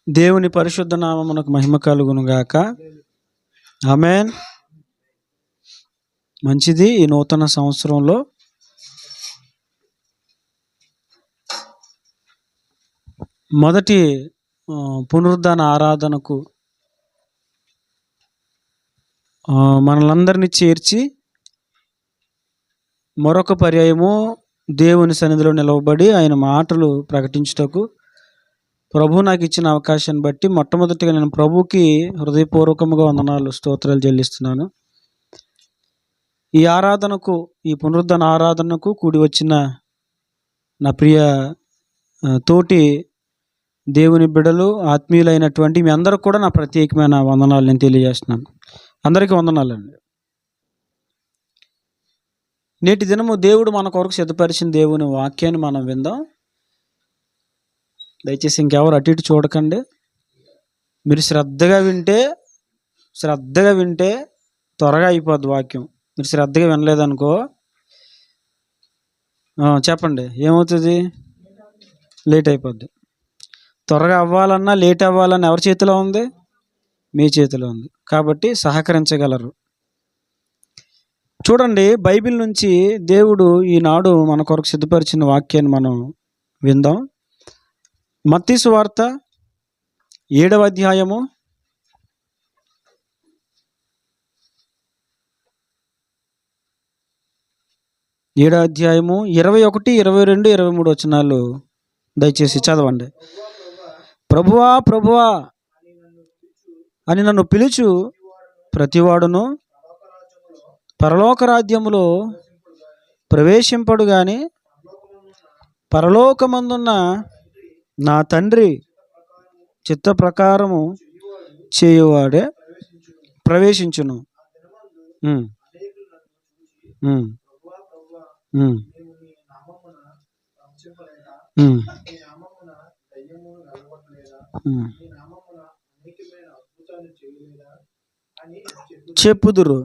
దేవుని పరిశుద్ధ నామమునకు మహిమ కలుగును గాక. ఆమేన్. మంచిది. ఈ నూతన సంవత్సరంలో మొదటి పునరుద్ధాన ఆరాధనకు మనలందరినీ చేర్చి మరొక పర్యాయము దేవుని సన్నిధిలో నిలవబడి ఆయన మాటలు ప్రకటించుటకు ప్రభు నాకు ఇచ్చిన అవకాశాన్ని బట్టి మొట్టమొదటిగా నేను ప్రభుకి హృదయపూర్వకంగా వందనాలు, స్తోత్రాలు చెల్లిస్తున్నాను. ఈ ఆరాధనకు, ఈ పునరుద్ధాన ఆరాధనకు కూడి వచ్చిన నా ప్రియ తోటి దేవుని బిడ్డలు, ఆత్మీయులైనటువంటి మీ అందరూ కూడా నా ప్రత్యేకమైన వందనాలు నేను తెలియజేస్తున్నాను. అందరికీ వందనాలండి. నేటి దినము దేవుడు మన కొరకు సిద్ధపరిచిన దేవుని వాక్యాన్ని మనం విందాం. దయచేసి ఇంకెవరు అటు ఇటు చూడకండి. మీరు శ్రద్ధగా వింటే త్వరగా అయిపోద్ది వాక్యం. మీరు శ్రద్ధగా వినలేదనుకో చెప్పండి ఏమవుతుంది? లేట్ అయిపోద్ది. త్వరగా అవ్వాలన్నా లేట్ అవ్వాలన్నా ఎవరి చేతిలో ఉంది? మీ చేతిలో ఉంది. కాబట్టి సహకరించగలరు. చూడండి, బైబిల్ నుంచి దేవుడు ఈనాడు మన కొరకు సిద్ధపరిచిన వాక్యాన్ని మనం విందాం. మత్తయి సువార్త 7వ అధ్యాయము 21, 22, 23 వచనాలు దయచేసి చదవండి. ప్రభువా ప్రభువా అని నన్ను పిలుచు ప్రతివాడును పరలోక రాజ్యములో ప్రవేశింపడు గాని పరలోకమందున్న నా తండ్రి చిత్త ప్రకారము చేయువాడే ప్రవేశించును. చెప్పుదురు.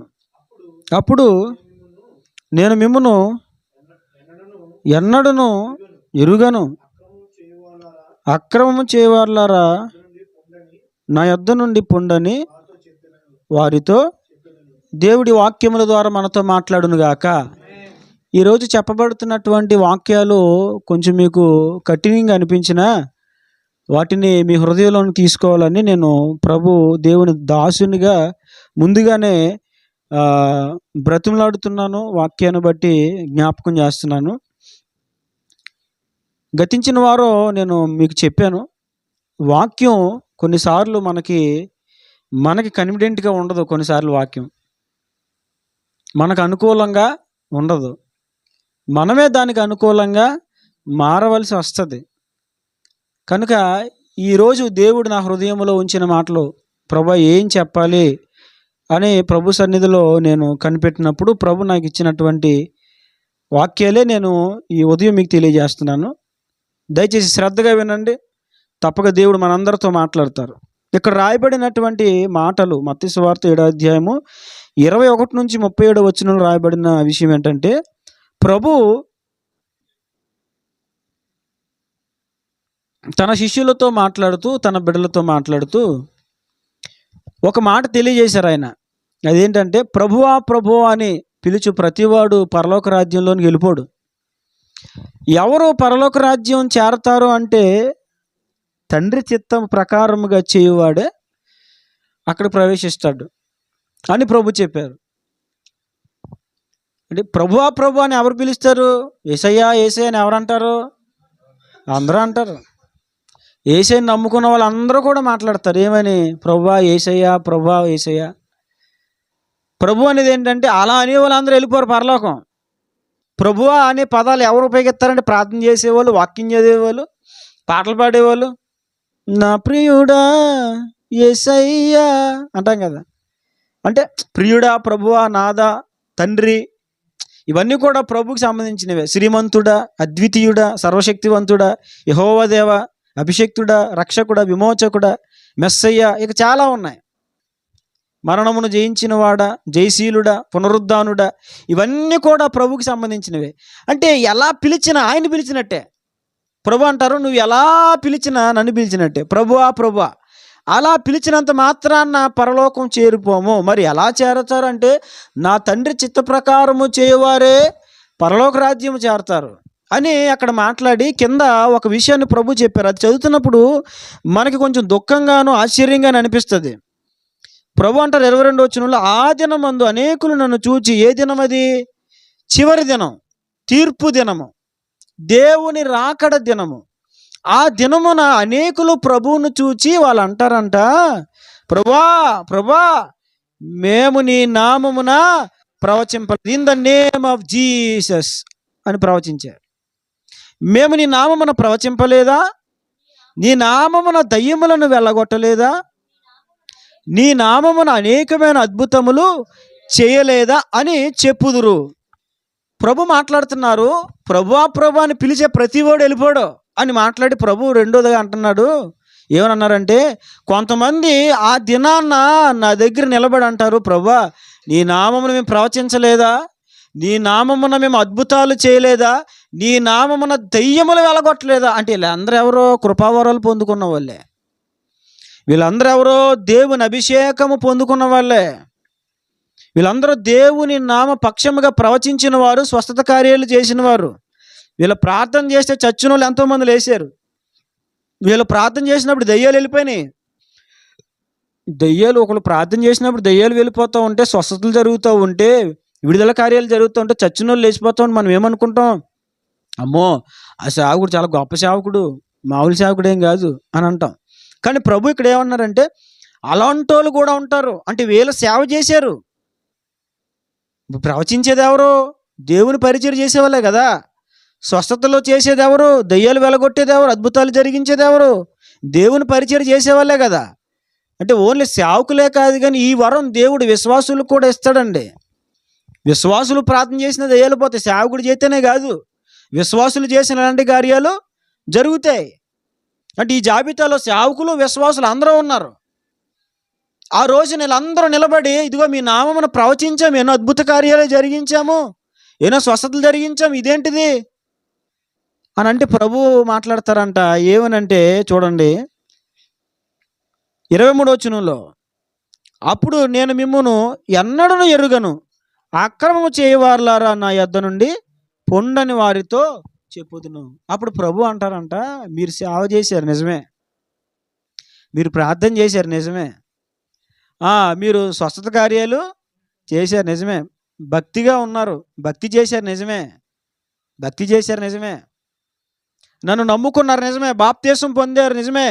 అప్పుడు నేను మిమ్మును ఎన్నడను ఎరుగను, అక్రమము చేయవారులారా నా యొద్ద నుండి పొండని వారితో దేవుడి వాక్యముల ద్వారా మనతో మాట్లాడును గాక. ఈరోజు చెప్పబడుతున్నటువంటి వాక్యాలు కొంచెం మీకు కఠినంగా అనిపించినా వాటిని మీ హృదయంలోకి తీసుకోవాలని నేను ప్రభు దేవుని దాసునిగా ముందుగానే బ్రతిమలాడుతున్నాను. వాక్యాన్ని బట్టి జ్ఞాపకం చేస్తున్నాను. గతించిన వారో నేను మీకు చెప్పాను, వాక్యం కొన్నిసార్లు మనకి కన్వీనియంట్గా ఉండదు. కొన్నిసార్లు వాక్యం మనకు అనుకూలంగా ఉండదు. మనమే దానికి అనుకూలంగా మారవలసి వస్తుంది. కనుక ఈరోజు దేవుడు నా హృదయంలో ఉంచిన మాటలు ప్రభు ఏం చెప్పాలి అని ప్రభు సన్నిధిలో నేను కనిపెట్టినప్పుడు ప్రభు నాకు ఇచ్చినటువంటి వాక్యాలే నేను ఈ ఉదయం మీకు తెలియజేస్తున్నాను. దయచేసి శ్రద్ధగా వినండి. తప్పక దేవుడు మనందరితో మాట్లాడతారు. ఇక్కడ రాయబడినటువంటి మాటలు మత్తయి సువార్త 7వ అధ్యాయము 21 నుంచి 37 వచనంలో రాయబడిన విషయం ఏంటంటే, ప్రభు తన శిష్యులతో మాట్లాడుతూ, తన బిడ్డలతో మాట్లాడుతూ ఒక మాట తెలియజేశారు ఆయన. అదేంటంటే, ప్రభువా ప్రభువా అని పిలుచు ప్రతివాడు పరలోక రాజ్యంలోనికి వెళ్ళిపోడు. ఎవరు పరలోక రాజ్యం చేరతారు అంటే తండ్రి చిత్తం ప్రకారముగా చేయువాడే అక్కడ ప్రవేశిస్తాడు అని ప్రభు చెప్పారు. అంటే ప్రభువా ప్రభు అని ఎవరు పిలుస్తారు? యేసయ్యా యేసయ్య అని ఎవరు అంటారు? అందరూ అంటారు. యేసయ్యని నమ్ముకున్న వాళ్ళందరూ కూడా మాట్లాడతారు. ఏమని? ప్రభువా యేసయ్య, ప్రభువా యేసయ్య. ప్రభు అనేది ఏంటంటే అలా అనే వాళ్ళందరూ వెళ్ళిపోరు పరలోకం. ప్రభువా అనే పదాలు ఎవరు ఉపయోగిస్తారంటే ప్రార్థన చేసేవాళ్ళు, వాక్యం చదివేవాళ్ళు, పాటలు పాడేవాళ్ళు. నా ప్రియుడా యేసయ్యా అంటాం కదా. అంటే ప్రియుడా, ప్రభువా, నాదా, తండ్రి, ఇవన్నీ కూడా ప్రభుకి సంబంధించినవే. శ్రీమంతుడా, అద్వితీయుడా, సర్వశక్తివంతుడా, యెహోవా దేవ, అభిషక్తుడా, రక్షకుడా, విమోచకుడా, మెస్సయ్య, ఇక చాలా ఉన్నాయి. మరణమును జయించిన వాడా, జయశీలుడా, పునరుద్ధానుడా, ఇవన్నీ కూడా ప్రభుకి సంబంధించినవే. అంటే ఎలా పిలిచినా ఆయన పిలిచినట్టే. ప్రభు అంటారు, నువ్వు ఎలా పిలిచినా నన్ను పిలిచినట్టే. ప్రభువా ప్రభువా అలా పిలిచినంత మాత్రాన పరలోకం చేరిపోము. మరి ఎలా చేరతారు అంటే, నా తండ్రి చిత్త ప్రకారము చేయవారే పరలోక రాజ్యము చేరతారు అని అక్కడ మాట్లాడి కింద ఒక విషయాన్ని ప్రభు చెప్పారు. అది చదువుతున్నప్పుడు మనకి కొంచెం దుఃఖంగాను ఆశ్చర్యంగాను అనిపిస్తుంది. ప్రభు అంటారు 22వ వచనంలో, ఆ దినమందు అనేకులు నన్ను చూచి, ఏ దినం అది? చివరి దినం, తీర్పు దినము, దేవుని రాకడ దినము. ఆ దినమున అనేకులు ప్రభువును చూచి వాళ్ళు అంటారంట, ప్రభువా ప్రభువా మేము నీ నామమున ప్రవచింపలేదు, in the name of Jesus అని ప్రవచించారు. మేము నీ నామమున ప్రవచింపలేదా? నీ నామమున దయ్యములను వెళ్ళగొట్టలేదా? నీ నామమున అనేకమైన అద్భుతములు చేయలేదా అని చెప్పుదురు. ప్రభు మాట్లాడుతున్నారు. ప్రభువా ప్రభు అని పిలిచే ప్రతివాడు వెళ్ళిపోడు అని మాట్లాడి ప్రభు రెండోదిగా అంటున్నాడు. ఏమన్నారంటే, కొంతమంది ఆ దినాన్న నా దగ్గర నిలబడి అంటారు, ప్రభువా నీ నామమున మేము ప్రవచించలేదా? నీ నామమున మేము అద్భుతాలు చేయలేదా? నీ నామమున దయ్యములు వెళ్ళగొట్టలేదా? అంటే వీళ్ళందరూ ఎవరో కృపావరాలు పొందుకున్న వాళ్ళే. వీళ్ళందరూ ఎవరో దేవుని అభిషేకము పొందుకున్న వాళ్ళే. వీళ్ళందరూ దేవుని నామ పక్షముగా ప్రవచించిన వారు, స్వస్థత కార్యాలు చేసిన వారు. వీళ్ళు ప్రార్థన చేస్తే చచ్చిన వాళ్ళు ఎంతోమంది లేచారు. వీళ్ళు ప్రార్థన చేసినప్పుడు దయ్యాలు వెళ్ళిపోయినాయి. దయ్యాలు ఒకళ్ళు ప్రార్థన చేసినప్పుడు దయ్యాలు వెళ్ళిపోతూ ఉంటే, స్వస్థతలు జరుగుతూ ఉంటే, విడుదల కార్యాలు జరుగుతూ ఉంటే చచ్చిన వాళ్ళు లేచిపోతూ ఉంటే మనం ఏమనుకుంటాం? అమ్మో ఆ సేవకుడు చాలా గొప్ప సేవకుడు, మామూలు సేవకుడు ఏం కాదు అని అంటాం. కానీ ప్రభు ఇక్కడ ఏమన్నారంటే, అలాంటి వాళ్ళు కూడా ఉంటారు. అంటే వీళ్ళు సేవ చేశారు. ప్రవచించేది ఎవరు? దేవుని పరిచయం చేసేవాళ్ళే కదా. స్వస్థతలో చేసేది ఎవరు? దయ్యాలు వెలగొట్టేది ఎవరు? అద్భుతాలు జరిగించేది ఎవరు? దేవుని పరిచయం చేసేవాళ్ళే కదా. అంటే ఓన్లీ సేవకులే కాదు, కానీ ఈ వరం దేవుడు విశ్వాసులకు కూడా ఇస్తాడండి. విశ్వాసులు ప్రార్థన చేసిన దయ్యాలు పోతాయి. సేవకుడు చేస్తేనే కాదు, విశ్వాసులు చేసిన అలాంటి కార్యాలు జరుగుతాయి. అంటే ఈ జాబితాలో సేవకులు విశ్వాసులు అందరూ ఉన్నారు. ఆ రోజు వీళ్ళందరూ నిలబడి, ఇదిగో మీ నామమున ప్రవచించాము, ఎన్నో అద్భుత కార్యాలు జరిగించాము, ఎన్నో స్వస్థతలు జరిగించాము, ఇదేంటిది అని అంటే ప్రభు మాట్లాడతారంట. ఏమనంటే చూడండి 23వ వచనంలో, అప్పుడు నేను మిమ్మును ఎన్నడూ ఎరుగను, అక్రమము చేయవారులారా నా యొద్ద నుండి పొండని వారితో చెప్పుదును. అప్పుడు ప్రభు అంటారంట, మీరు సేవ చేశారు నిజమే, మీరు ప్రార్థన చేశారు నిజమే, మీరు స్వస్థత కార్యాలు చేశారు నిజమే, భక్తిగా ఉన్నారు, భక్తి చేశారు నిజమే, భక్తి చేశారు నిజమే, నన్ను నమ్ముకున్నారు నిజమే, బాప్తీసం పొందారు నిజమే,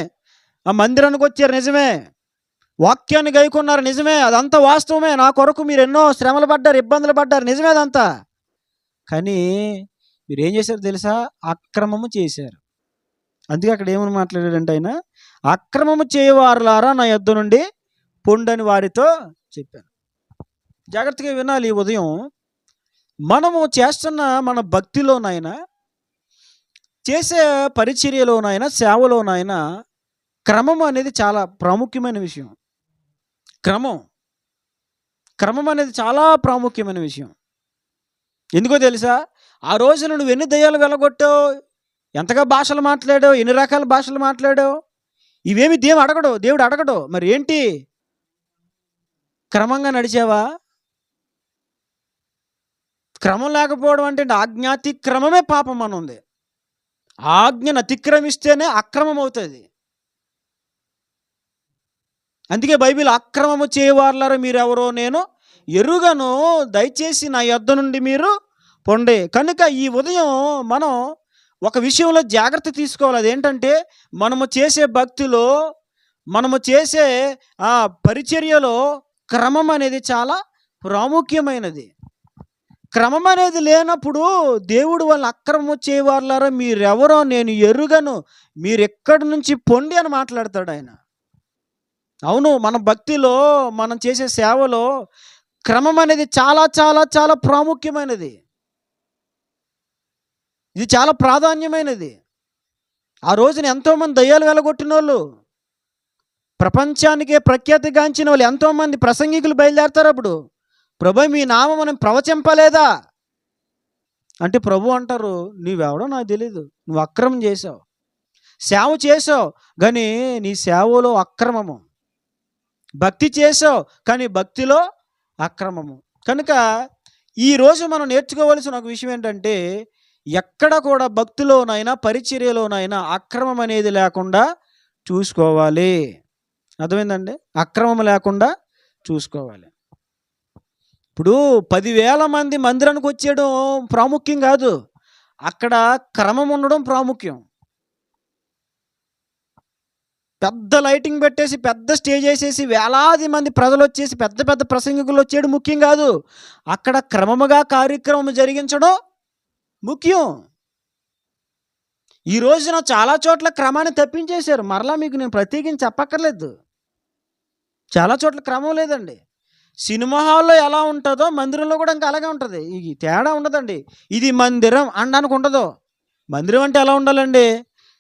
ఆ మందిరానికి వచ్చారు నిజమే, వాక్యాన్ని గైకున్నారు నిజమే, అదంతా వాస్తవమే. నా కొరకు మీరు ఎన్నో శ్రమలు పడ్డారు, ఇబ్బందులు పడ్డారు నిజమే అదంతా. కానీ మీరు ఏం చేశారు తెలుసా? అక్రమము చేశారు. అందుకే అక్కడ ఏమని మాట్లాడాడంటే ఆయన, అక్రమము చేయవారులారా నా యొద్ద నుండి పొండని వారితో చెప్పాను. జాగ్రత్తగా వినాలి. ఈ ఉదయం మనము చేస్తున్న మన భక్తిలోనైనా, చేసే పరిచర్యలోనైనా, సేవలోనైనా క్రమం అనేది చాలా ప్రాముఖ్యమైన విషయం. క్రమం అనేది చాలా ప్రాముఖ్యమైన విషయం. ఎందుకో తెలుసా? ఆ రోజున నువ్వు ఎన్ని దయ్యాలు వెళ్ళగొట్టావు, ఎంతగా భాషలు మాట్లాడావు, ఎన్ని రకాల భాషలు మాట్లాడావు, ఇవేమి దేవుడు అడగడు. మరి ఏంటి? క్రమంగా నడిచావా? క్రమం లేకపోవడం అంటే ఆజ్ఞాతిక్రమమే పాపం అని ఉంది. ఆజ్ఞను అతిక్రమిస్తేనే అక్రమం అవుతుంది. అందుకే బైబిల్, అక్రమము చేయవారులారా మీరెవరో నేను ఎరుగను, దయచేసి నా యొద్ద నుండి మీరు పొండే. కనుక ఈ ఉదయం మనం ఒక విషయంలో జాగ్రత్త తీసుకోవాలి. అదేంటంటే, మనము చేసే భక్తిలో, మనము చేసే పరిచర్యలో క్రమం అనేది చాలా ప్రాముఖ్యమైనది. క్రమం అనేది లేనప్పుడు దేవుడు వాళ్ళ అక్రమం చేయవారులారా మీరెవరో నేను ఎరుగను, మీరు ఎక్కడి నుంచి పొండి అని మాట్లాడతాడు ఆయన. అవును, మన భక్తిలో, మనం చేసే సేవలో క్రమం అనేది చాలా చాలా చాలా ప్రాముఖ్యమైనది. ఇది చాలా ప్రాధాన్యమైనది. ఆ రోజున ఎంతోమంది దయ్యాలు వెళ్ళగొట్టిన వాళ్ళు, ప్రపంచానికే ప్రఖ్యాతిగాంచిన వాళ్ళు ఎంతోమంది ప్రసంగికులు బయలుదేరతారు. అప్పుడు ప్రభు మీ నామం మనం ప్రవచింపలేదా అంటే ప్రభు అంటారు, నీవెవడో నాకు తెలీదు, నువ్వు అక్రమం చేసావు, సేవ చేసావు కానీ నీ సేవలో అక్రమము, భక్తి చేసావు కానీ భక్తిలో అక్రమము. కనుక ఈరోజు మనం నేర్చుకోవాల్సిన ఒక విషయం ఏంటంటే, ఎక్కడ కూడా భక్తిలోనైనా పరిచర్యలోనైనా అక్రమం అనేది లేకుండా చూసుకోవాలి. అర్థమైందండి? అక్రమం లేకుండా చూసుకోవాలి. ఇప్పుడు 10,000 మంది మందిరానికి వచ్చేయడం ప్రాముఖ్యం కాదు, అక్కడ క్రమం ఉండడం ప్రాముఖ్యం. పెద్ద లైటింగ్ పెట్టేసి పెద్ద స్టేజ్ వేసేసి వేలాది మంది ప్రజలు వచ్చేసి పెద్ద పెద్ద ప్రసంగికులు వచ్చేయడం ముఖ్యం కాదు, అక్కడ క్రమముగా కార్యక్రమం జరిగించడం ముఖ్యం. ఈ రోజున చాలా చోట్ల క్రమాన్ని తప్పించేశారు. మరలా మీకు నేను ప్రత్యేకించి చెప్పక్కర్లేదు, చాలా చోట్ల క్రమం లేదండి. సినిమా హాల్లో ఎలా ఉంటుందో మందిరంలో కూడా ఇంకా అలాగే ఉంటుంది. ఈ తేడా ఉండదండి. ఇది మందిరం అనడానికి ఉండదు. మందిరం అంటే ఎలా ఉండాలండి?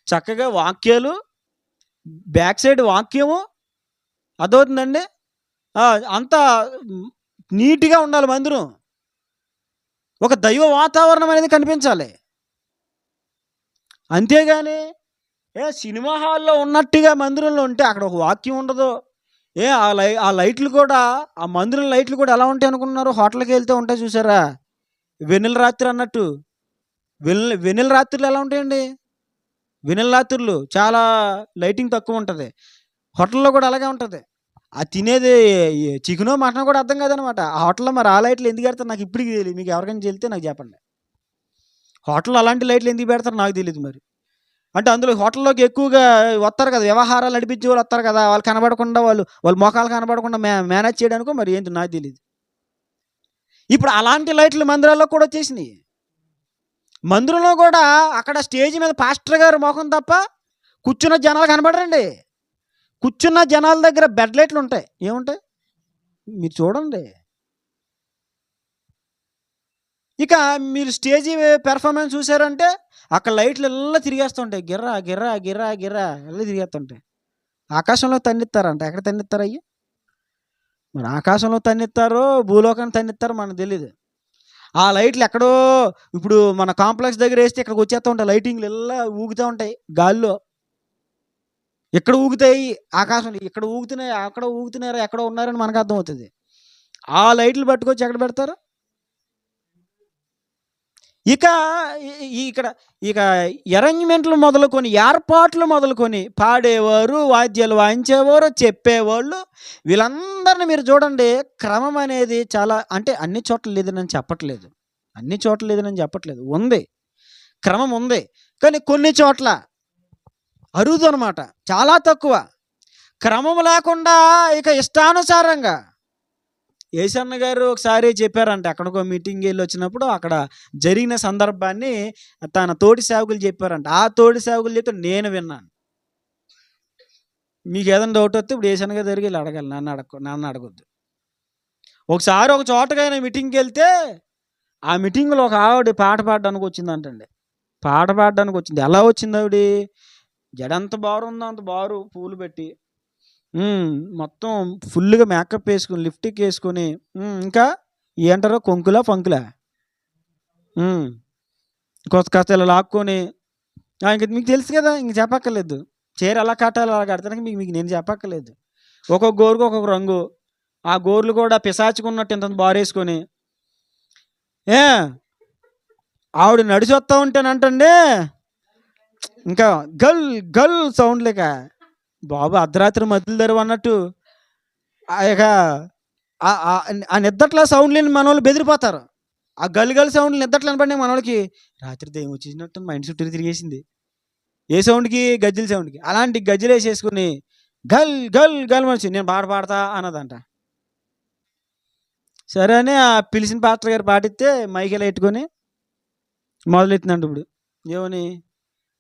చక్కగా వాక్యాలు, బ్యాక్ సైడ్ వాక్యము, అదవుతుందండి, అంతా నీట్గా ఉండాలి మందిరం. ఒక దైవ వాతావరణం అనేది కనిపించాలి. అంతేగాని సినిమా హాల్లో ఉన్నట్టుగా మందిరంలో ఉంటే అక్కడ ఒక వాక్యం ఉండదు. ఆ లైట్లు కూడా, ఆ మందిరం లైట్లు కూడా ఎలా ఉంటాయి అనుకున్నారు? హోటల్కి వెళ్తే ఉంటాయి చూసారా, వెన్నెల రాత్రి అన్నట్టు. వెన్నెల రాత్రులు ఎలా ఉంటాయండి? వెన్నెల రాత్రులు చాలా లైటింగ్ తక్కువ ఉంటుంది. హోటల్లో కూడా అలాగే ఉంటుంది. ఆ తినేది చికెనో మటనో కూడా అర్థం కాదనమాట. ఆ హోటల్లో మరి ఆ లైట్లు ఎందుకు పెడతారు నాకు ఇప్పటికి తెలియదు. మీకు ఎవరికైనా చెల్తే నాకు చెప్పండి. హోటల్లో అలాంటి లైట్లు ఎందుకు పెడతారు నాకు తెలియదు. మరి అంటే అందులో హోటల్లోకి ఎక్కువగా వస్తారు కదా, వ్యవహారాలు నడిపించే వాళ్ళు వస్తారు కదా, వాళ్ళు కనబడకుండా, వాళ్ళ మొఖాలు కనబడకుండా మేనేజ్ చేయడానికో మరి ఏంటి నాకు తెలియదు. ఇప్పుడు అలాంటి లైట్లు మందిరాల్లో కూడా వచ్చేసినాయి. మందిరంలో కూడా అక్కడ స్టేజ్ మీద పాస్టర్ గారు మొఖం తప్ప కూర్చున్న జనాలు కనబడరండి. కూర్చున్న జనాల దగ్గర బెడ్ లైట్లు ఉంటాయి. ఏముంటాయి మీరు చూడండి. ఇక మీరు స్టేజీ పెర్ఫార్మెన్స్ చూసారంటే అక్కడ లైట్లు ఎలా తిరిగేస్తుంటాయి, గిర్రా గిర్రా గిర్రా గిర్రా ఎలా తిరిగేస్తుంటాయి. ఆకాశంలో తన్నిస్తారంట. ఎక్కడ తన్నిస్తారు అయ్యి? మరి ఆకాశంలో తన్నిస్తారో భూలోకాన్ని తన్నిస్తారో మనకు తెలీదు. ఆ లైట్లు ఎక్కడో ఇప్పుడు మన కాంప్లెక్స్ దగ్గర వేస్తే ఇక్కడికి వచ్చేస్తూ ఉంటాయి. లైటింగ్లు ఎలా ఊగుతూ ఉంటాయి గాల్లో. ఎక్కడ ఊగుతాయి? ఆకాశంలో. ఇక్కడ ఊగుతున్నాయి, అక్కడ ఊగుతున్నారా, ఎక్కడ ఉన్నారని మనకు అర్థమవుతుంది. ఆ లైట్లు పట్టుకొచ్చి ఎక్కడ పెడతారు? ఇక్కడ అరేంజ్మెంట్లు మొదలుకొని, ఏర్పాట్లు మొదలుకొని, పాడేవారు, వాద్యాలు వాయించేవారు, చెప్పేవాళ్ళు, వీళ్ళందరినీ మీరు చూడండి. క్రమం అనేది చాలా, అంటే అన్ని చోట్ల లేదని చెప్పట్లేదు, అన్ని చోట్ల లేదని చెప్పట్లేదు, ఉంది, క్రమం ఉంది. కానీ కొన్ని చోట్ల అరుదు అనమాట, చాలా తక్కువ. క్రమం లేకుండా ఇక ఇష్టానుసారంగా ఏసన్న గారు ఒకసారి చెప్పారంట. ఎక్కడికో మీటింగ్ వెళ్ళి వచ్చినప్పుడు అక్కడ జరిగిన సందర్భాన్ని తన తోటి సేవకులు చెప్పారంట. ఆ తోటి సేవకులు చెప్తే నేను విన్నాను. మీకు ఏదైనా డౌట్ వస్తే ఇప్పుడు ఏసన్న గారి దగ్గరికి వెళ్ళి అడగాలి, నన్ను అడగొద్దు. ఒకసారి ఒక చోటగా మీటింగ్కి వెళ్తే ఆ మీటింగ్లో ఒక ఆవిడ పాట పాడడానికి వచ్చిందంటండి. పాట పాడడానికి వచ్చింది. ఎలా వచ్చింది ఆవిడ? జడంత బారు ఉందో అంత బారు పూలు పెట్టి, మొత్తం ఫుల్గా మేకప్ వేసుకుని, లిప్టిక్ వేసుకొని, ఇంకా ఏంటారో కొంకులా ఫంకులా కాస్త ఇలా లాక్కొని, ఇంక మీకు తెలుసు కదా, ఇంక చెప్పక్కర్లేదు. చీర ఎలా కట్టాలి అలా కడతానికి మీకు నేను చెప్పక్కర్లేదు. ఒక్కొక్క గోరుకు ఒక్కొక్క రంగు, ఆ గోర్లు కూడా పిశాచుకున్నట్టు ఇంత బారేసుకొని, ఆవిడ నడిచి వస్తూ ఉంటేనంటండి ఇంకా గల్ గల్ సౌండ్ లేక, బాబు అర్ధరాత్రి మధ్యలో తెరవు అన్నట్టు ఇక ఆ నిద్దట్లా సౌండ్ లేని మన వాళ్ళు బెదిరిపోతారు. ఆ గల్ సౌండ్ నిద్దట్లు అనబడి మన వాళ్ళకి రాత్రి దయ్యం వచ్చేసినట్టు మైండ్ చుట్టూ తిరిగేసింది. ఏ సౌండ్కి? గజ్జల సౌండ్కి. అలాంటి గజ్జలు వేసేసుకుని గల్ గల్ గల్ మనిషి నేను పాట పాడతా అన్నదంట. సరే అని ఆ పిలిచిన పాస్టర్ గారు పాటిస్తే మైకెలా పెట్టుకొని మొదలెట్టిందంట. ఇప్పుడు ఏమని,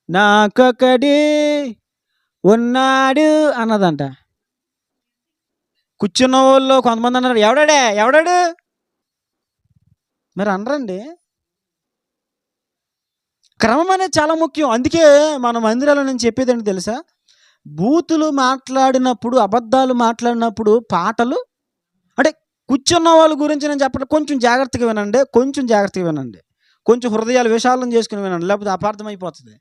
నాకొకడి ఉన్నాడు అన్నదంట. కూర్చున్న వాళ్ళు కొంతమంది అన్నారు, ఎవడాడు మరి అనరండి. క్రమం అనేది చాలా ముఖ్యం. అందుకే మన మందిరాల్లో నేను చెప్పేది ఏంటి తెలుసా? బూతులు మాట్లాడినప్పుడు, అబద్ధాలు మాట్లాడినప్పుడు పాటలు, అంటే కూర్చున్న వాళ్ళ గురించి నేను చెప్పడం కొంచెం జాగ్రత్తగా వినండి, కొంచెం హృదయాలు విశాలం చేసుకుని వినండి, లేకపోతే అపార్థమైపోతుంది.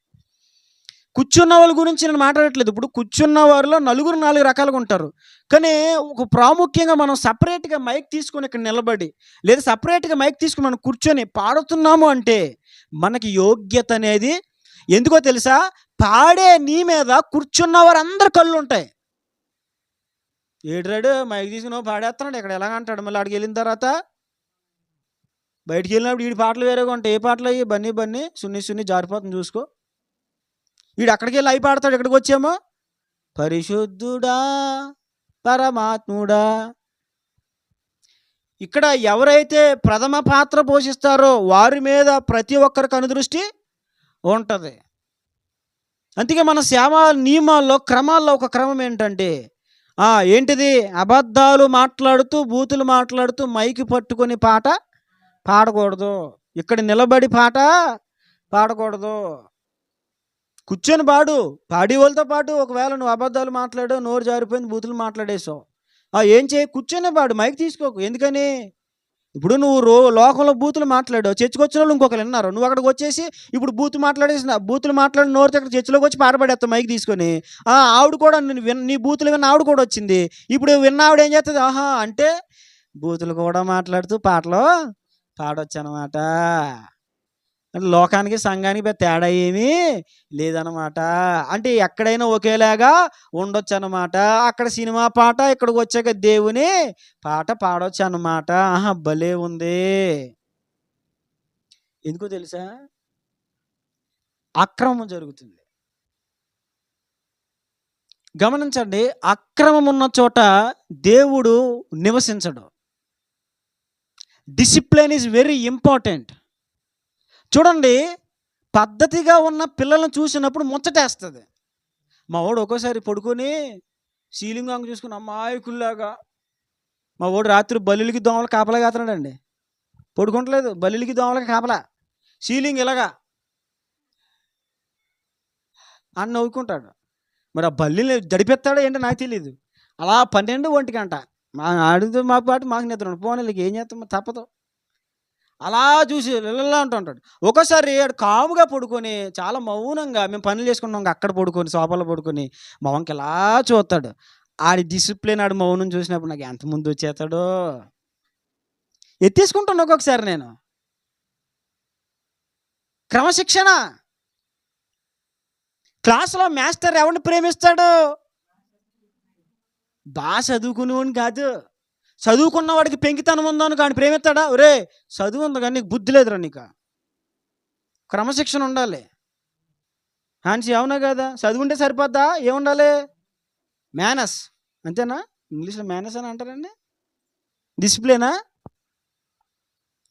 కూర్చున్న వాళ్ళ గురించి నేను మాట్లాడట్లేదు. ఇప్పుడు కూర్చున్న వారిలో నలుగురు 4 రకాలుగా ఉంటారు. కానీ ఒక ప్రాముఖ్యంగా మనం సపరేట్‌గా మైక్ తీసుకొని ఇక్కడ నిలబడి, లేదా సపరేట్‌గా మైక్ తీసుకొని మనం కూర్చొని పాడుతున్నాము అంటే, మనకి యోగ్యత అనేది ఎందుకో తెలుసా? పాడే నీ మీద కూర్చున్న వారందరి కళ్ళుంటాయి. ఏడ్రాడు మైక్ తీసుకొని పాడేస్తున్నాడు ఇక్కడ ఎలాగంటాడు. మళ్ళీ ఆడికి వెళ్ళిన తర్వాత బయటికి వెళ్ళినప్పుడు వీడి పాటలు వేరేగా ఉంటాయి. ఏ పాటలు అయ్యి బన్నీ బన్నీ సున్ని సున్ని జారిపోతుంది చూసుకో. వీడు అక్కడికి వెళ్ళి అయి పాడతాడు. ఇక్కడికి వచ్చామో పరిశుద్ధుడా పరమాత్ముడా. ఇక్కడ ఎవరైతే ప్రథమ పాత్ర పోషిస్తారో వారి మీద ప్రతి ఒక్కరి కనుదృష్టి ఉంటుంది. అందుకే మన సేవా నియమాల్లో క్రమాల్లో ఒక క్రమం ఏంటంటే ఏంటిది? అబద్ధాలు మాట్లాడుతూ బూతులు మాట్లాడుతూ మైకి పట్టుకొని పాట పాడకూడదు. ఇక్కడ నిలబడి పాట పాడకూడదు. కూర్చొని పాడు. పాడి వాళ్ళతో పాటు ఒకవేళ నువ్వు అబద్ధాలు మాట్లాడావు, నోరు జారిపోయింది, బూతులు మాట్లాడేసావు, ఏం చేయి? కూర్చొనే పాడు, మైక్ తీసుకోకు. ఎందుకని? ఇప్పుడు నువ్వు లోకంలో బూతులు మాట్లాడావు, చర్చికి వచ్చిన వాళ్ళు ఇంకొకరు విన్నారు. నువ్వు అక్కడికి వచ్చేసి ఇప్పుడు బూతులు మాట్లాడి నోరు అక్కడ చర్చిలోకి వచ్చి పాట పాడేస్తావు మైక్ తీసుకొని. ఆవిడ కూడా నీ బూతులు విన్న ఆవిడ కూడా వచ్చింది. ఇప్పుడు విన్న ఆవిడ ఏం చేస్తుంది? అంటే బూతులు కూడా మాట్లాడుతూ పాటలు పాడొచ్చు అనమాట. లోకానికి సంఘానికి తేడా ఏమీ లేదనమాట. అంటే ఎక్కడైనా ఒకేలాగా ఉండొచ్చు అనమాట. అక్కడ సినిమా పాట, ఇక్కడికి వచ్చాక దేవుని పాట పాడొచ్చు అనమాట. భలే ఉంది. ఎందుకో తెలుసా? అక్రమం జరుగుతుంది. గమనించండి, అక్రమం ఉన్న చోట దేవుడు నివసించడు. Discipline is very important. చూడండి, పద్ధతిగా ఉన్న పిల్లలను చూసినప్పుడు ముచ్చటేస్తుంది. మా వాడు ఒక్కోసారి పడుకొని సీలింగ్ అంగు చూసుకుని అమ్మాయికుల్లాగా, మా వాడు రాత్రి బల్లులకి దోమలు కాపలా కాతున్నాడండి. పడుకుంటలేదు, బల్లులకి దోమలకి కాపలా, సీలింగ్ ఇలాగా అని నవ్వుకుంటాడు. మరి ఆ బల్లిని దడిపెత్తాడో ఏంటో నాకు తెలియదు. అలా 12 గంట ఆడితో మాకు పాటు మాకు నిద్ర పోనీళ్ళకి ఏం చేస్తాం, తప్పదు. అలా చూసి ఇలా అంటుంటాడు. ఒకసారి ఆడు కాముగా పడుకొని చాలా మౌనంగా మేము పనులు చేసుకుంటాం అక్కడ పడుకొని సోఫాలో పడుకొని మా వంక ఇలా చూస్తాడు. ఆడి డిసిప్లిన్, ఆడు మౌనం చూసినప్పుడు నాకు ఎంత ముందు వచ్చేస్తాడో ఎత్తేసుకుంటాను ఒక్కొక్కసారి నేను. క్రమశిక్షణ. క్లాసులో మాస్టర్ ఎవరిని ప్రేమిస్తాడు? బాగా చదువుకునేవాడిని కాదు, చదువుకున్న వాడికి పెంకితనం ఉందాను కానీ ప్రేమిస్తాడా? ఒరే చదువు ఉంది కానీ నీకు బుద్ధి లేదురా, నీకు క్రమశిక్షణ ఉండాలి. హాన్సీ అవునా కదా? చదువుంటే సరిపోద్దా? ఏముండాలి? మేనస్, అంతేనా? ఇంగ్లీష్లో మేనస్ అని అంటారండి. డిసిప్లినా?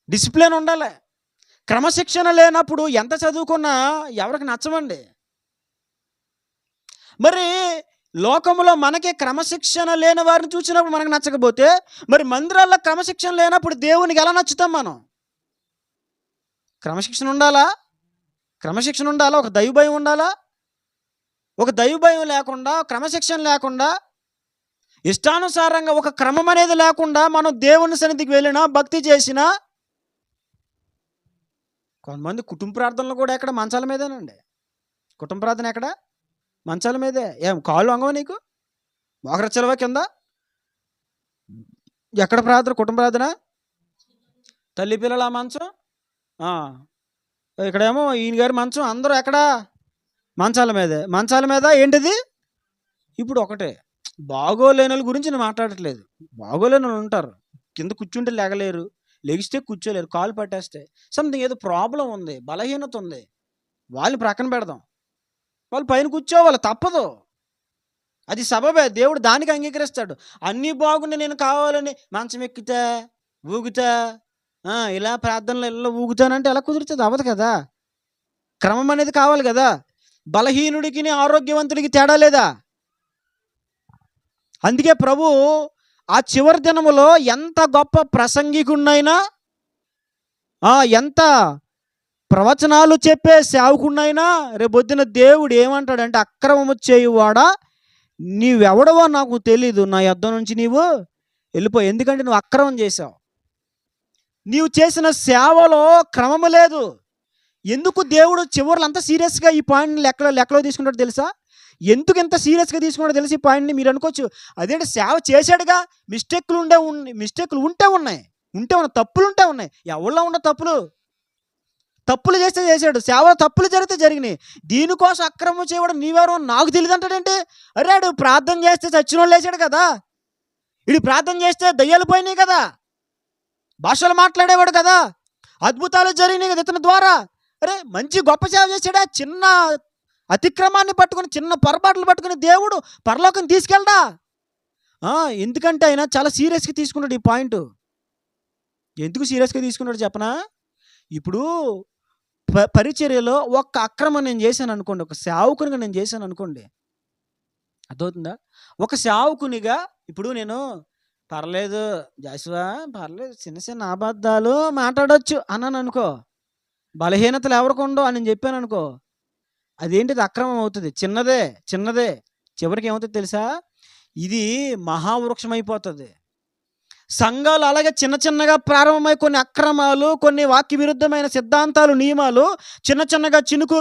డిసిప్లిన్ ఉండాలి. క్రమశిక్షణ లేనప్పుడు ఎంత చదువుకున్నా ఎవరికి నచ్చమండి. మరి లోకంలో మనకే క్రమశిక్షణ లేని వారిని చూసినప్పుడు మనకు నచ్చకపోతే, మరి మందిరాల్లో క్రమశిక్షణ లేనప్పుడు దేవునికి ఎలా నచ్చుతాం మనం? క్రమశిక్షణ ఉండాలా? క్రమశిక్షణ ఉండాలా? ఒక దైవభయం ఉండాలా? ఒక దైవభయం లేకుండా, క్రమశిక్షణ లేకుండా, ఇష్టానుసారంగా ఒక క్రమం అనేది లేకుండా మనం దేవుని సన్నిధికి వెళ్ళినా, భక్తి చేసినా, కొంతమంది కుటుంబ ప్రార్థనలు కూడా ఎక్కడ మంచాల మీదేనండి. కుటుంబ ప్రార్థన ఎక్కడ? మంచాల మీదే. ఏం కాళ్ళు వంగవ నీకు? మోకరచ్చలవా కింద? ఎక్కడ ప్రార్థన? కుటుంబ ప్రార్థన. తల్లి పిల్లల మంచం, ఇక్కడేమో ఈయన గారి మంచం, అందరూ ఎక్కడ? మంచాల మీదే. మంచాల మీద ఏంటిది? ఇప్పుడు ఒకటే, బాగోలేని వాళ్ళ గురించి నేను మాట్లాడట్లేదు. బాగోలేని వాళ్ళు ఉంటారు, కింద కూర్చుంటే లేగలేరు, లెగిస్తే కూర్చోలేరు, కాలు పట్టేస్తే సంథింగ్ ఏదో ప్రాబ్లం ఉంది, బలహీనత ఉంది, వాళ్ళని ప్రక్కన పెడదాం. వాళ్ళు పైన కూర్చోవాలి, తప్పదు. అది సబబే, దేవుడు దానికి అంగీకరిస్తాడు. అన్నీ బాగుండి నేను కావాలని మంచం ఎక్కితే ఊగుతా, ఇలా ప్రార్థనలు ఇలా ఊగుతానంటే ఎలా కుదురుతుంది? అవ్వదు కదా. క్రమం అనేది కావాలి కదా. బలహీనుడికి ఆరోగ్యవంతుడికి తేడా లేదా? అందుకే ప్రభు ఆ చివరి దినములో ఎంత గొప్ప ప్రసంగికున్నైనా, ఎంత ప్రవచనాలు చెప్పే సేవకున్నైనా రేపొద్దున దేవుడు ఏమంటాడంటే, అక్రమము చేయువాడా నీవెవడవో నాకు తెలీదు, నా యొద్ద నుంచి నీవు వెళ్ళిపో. ఎందుకంటే నువ్వు అక్రమం చేసావు. నీవు చేసిన సేవలో క్రమము లేదు. ఎందుకు దేవుడు చివరిలో అంత సీరియస్గా ఈ పాయింట్ని లెక్కలో తీసుకుంటాడు తెలుసా? ఎందుకు ఎంత సీరియస్గా తీసుకున్నాడో తెలిసి ఈ పాయింట్ని మీరు అనుకోవచ్చు, అదేంటి సేవ చేశాడుగా, మిస్టేక్లు ఉంటే ఉన్నాయి, తప్పులు ఉన్నాయి. ఎవరిలో ఉన్న తప్పులు చేస్తే చేశాడు, సేవలో తప్పులు జరిగితే జరిగినాయి. దీనికోసం అక్రమం చేయడం నీవెవరో నాకు తెలియదు అంటాడేంటి? అరే ఆడు ప్రార్థన చేస్తే చచ్చిన వాళ్ళు వేసాడు కదా, ఇది ప్రార్థన చేస్తే దయ్యాలు పోయినాయి కదా, భాషలు మాట్లాడేవాడు కదా, అద్భుతాలు జరిగినాయి కదా ఇతని ద్వారా. అరే మంచి గొప్ప సేవ చేశాడా? చిన్న అతిక్రమాన్ని పట్టుకుని, చిన్న పొరపాట్లు పట్టుకుని దేవుడు పరలోకం తీసుకెళ్ళడా? ఎందుకంటే ఆయన చాలా సీరియస్గా తీసుకున్నాడు ఈ పాయింట్. ఎందుకు సీరియస్గా తీసుకున్నాడు చెప్పనా? ఇప్పుడు పరిచర్యలో ఒక్క అక్రమం నేను చేశాను అనుకోండి, ఒక సేవకునిగా నేను చేశాను అనుకోండి, అర్థమవుతుందా? ఒక సేవకునిగా ఇప్పుడు నేను పర్లేదు జాషువా, పర్లేదు చిన్న అబద్ధాలు మాట్లాడవచ్చు అన్నాను అనుకో, బలహీనతలు ఎవరికొండో అని చెప్పాను అనుకో, అదేంటిది అక్రమం అవుతుంది. చిన్నదే చివరికి ఏమవుతుంది తెలుసా? ఇది మహావృక్షం అయిపోతుంది. సంఘాలు అలాగే చిన్నగా ప్రారంభమై కొన్ని అక్రమాలు, కొన్ని వాక్య విరుద్ధమైన సిద్ధాంతాలు, నియమాలు చిన్నగా చినుకు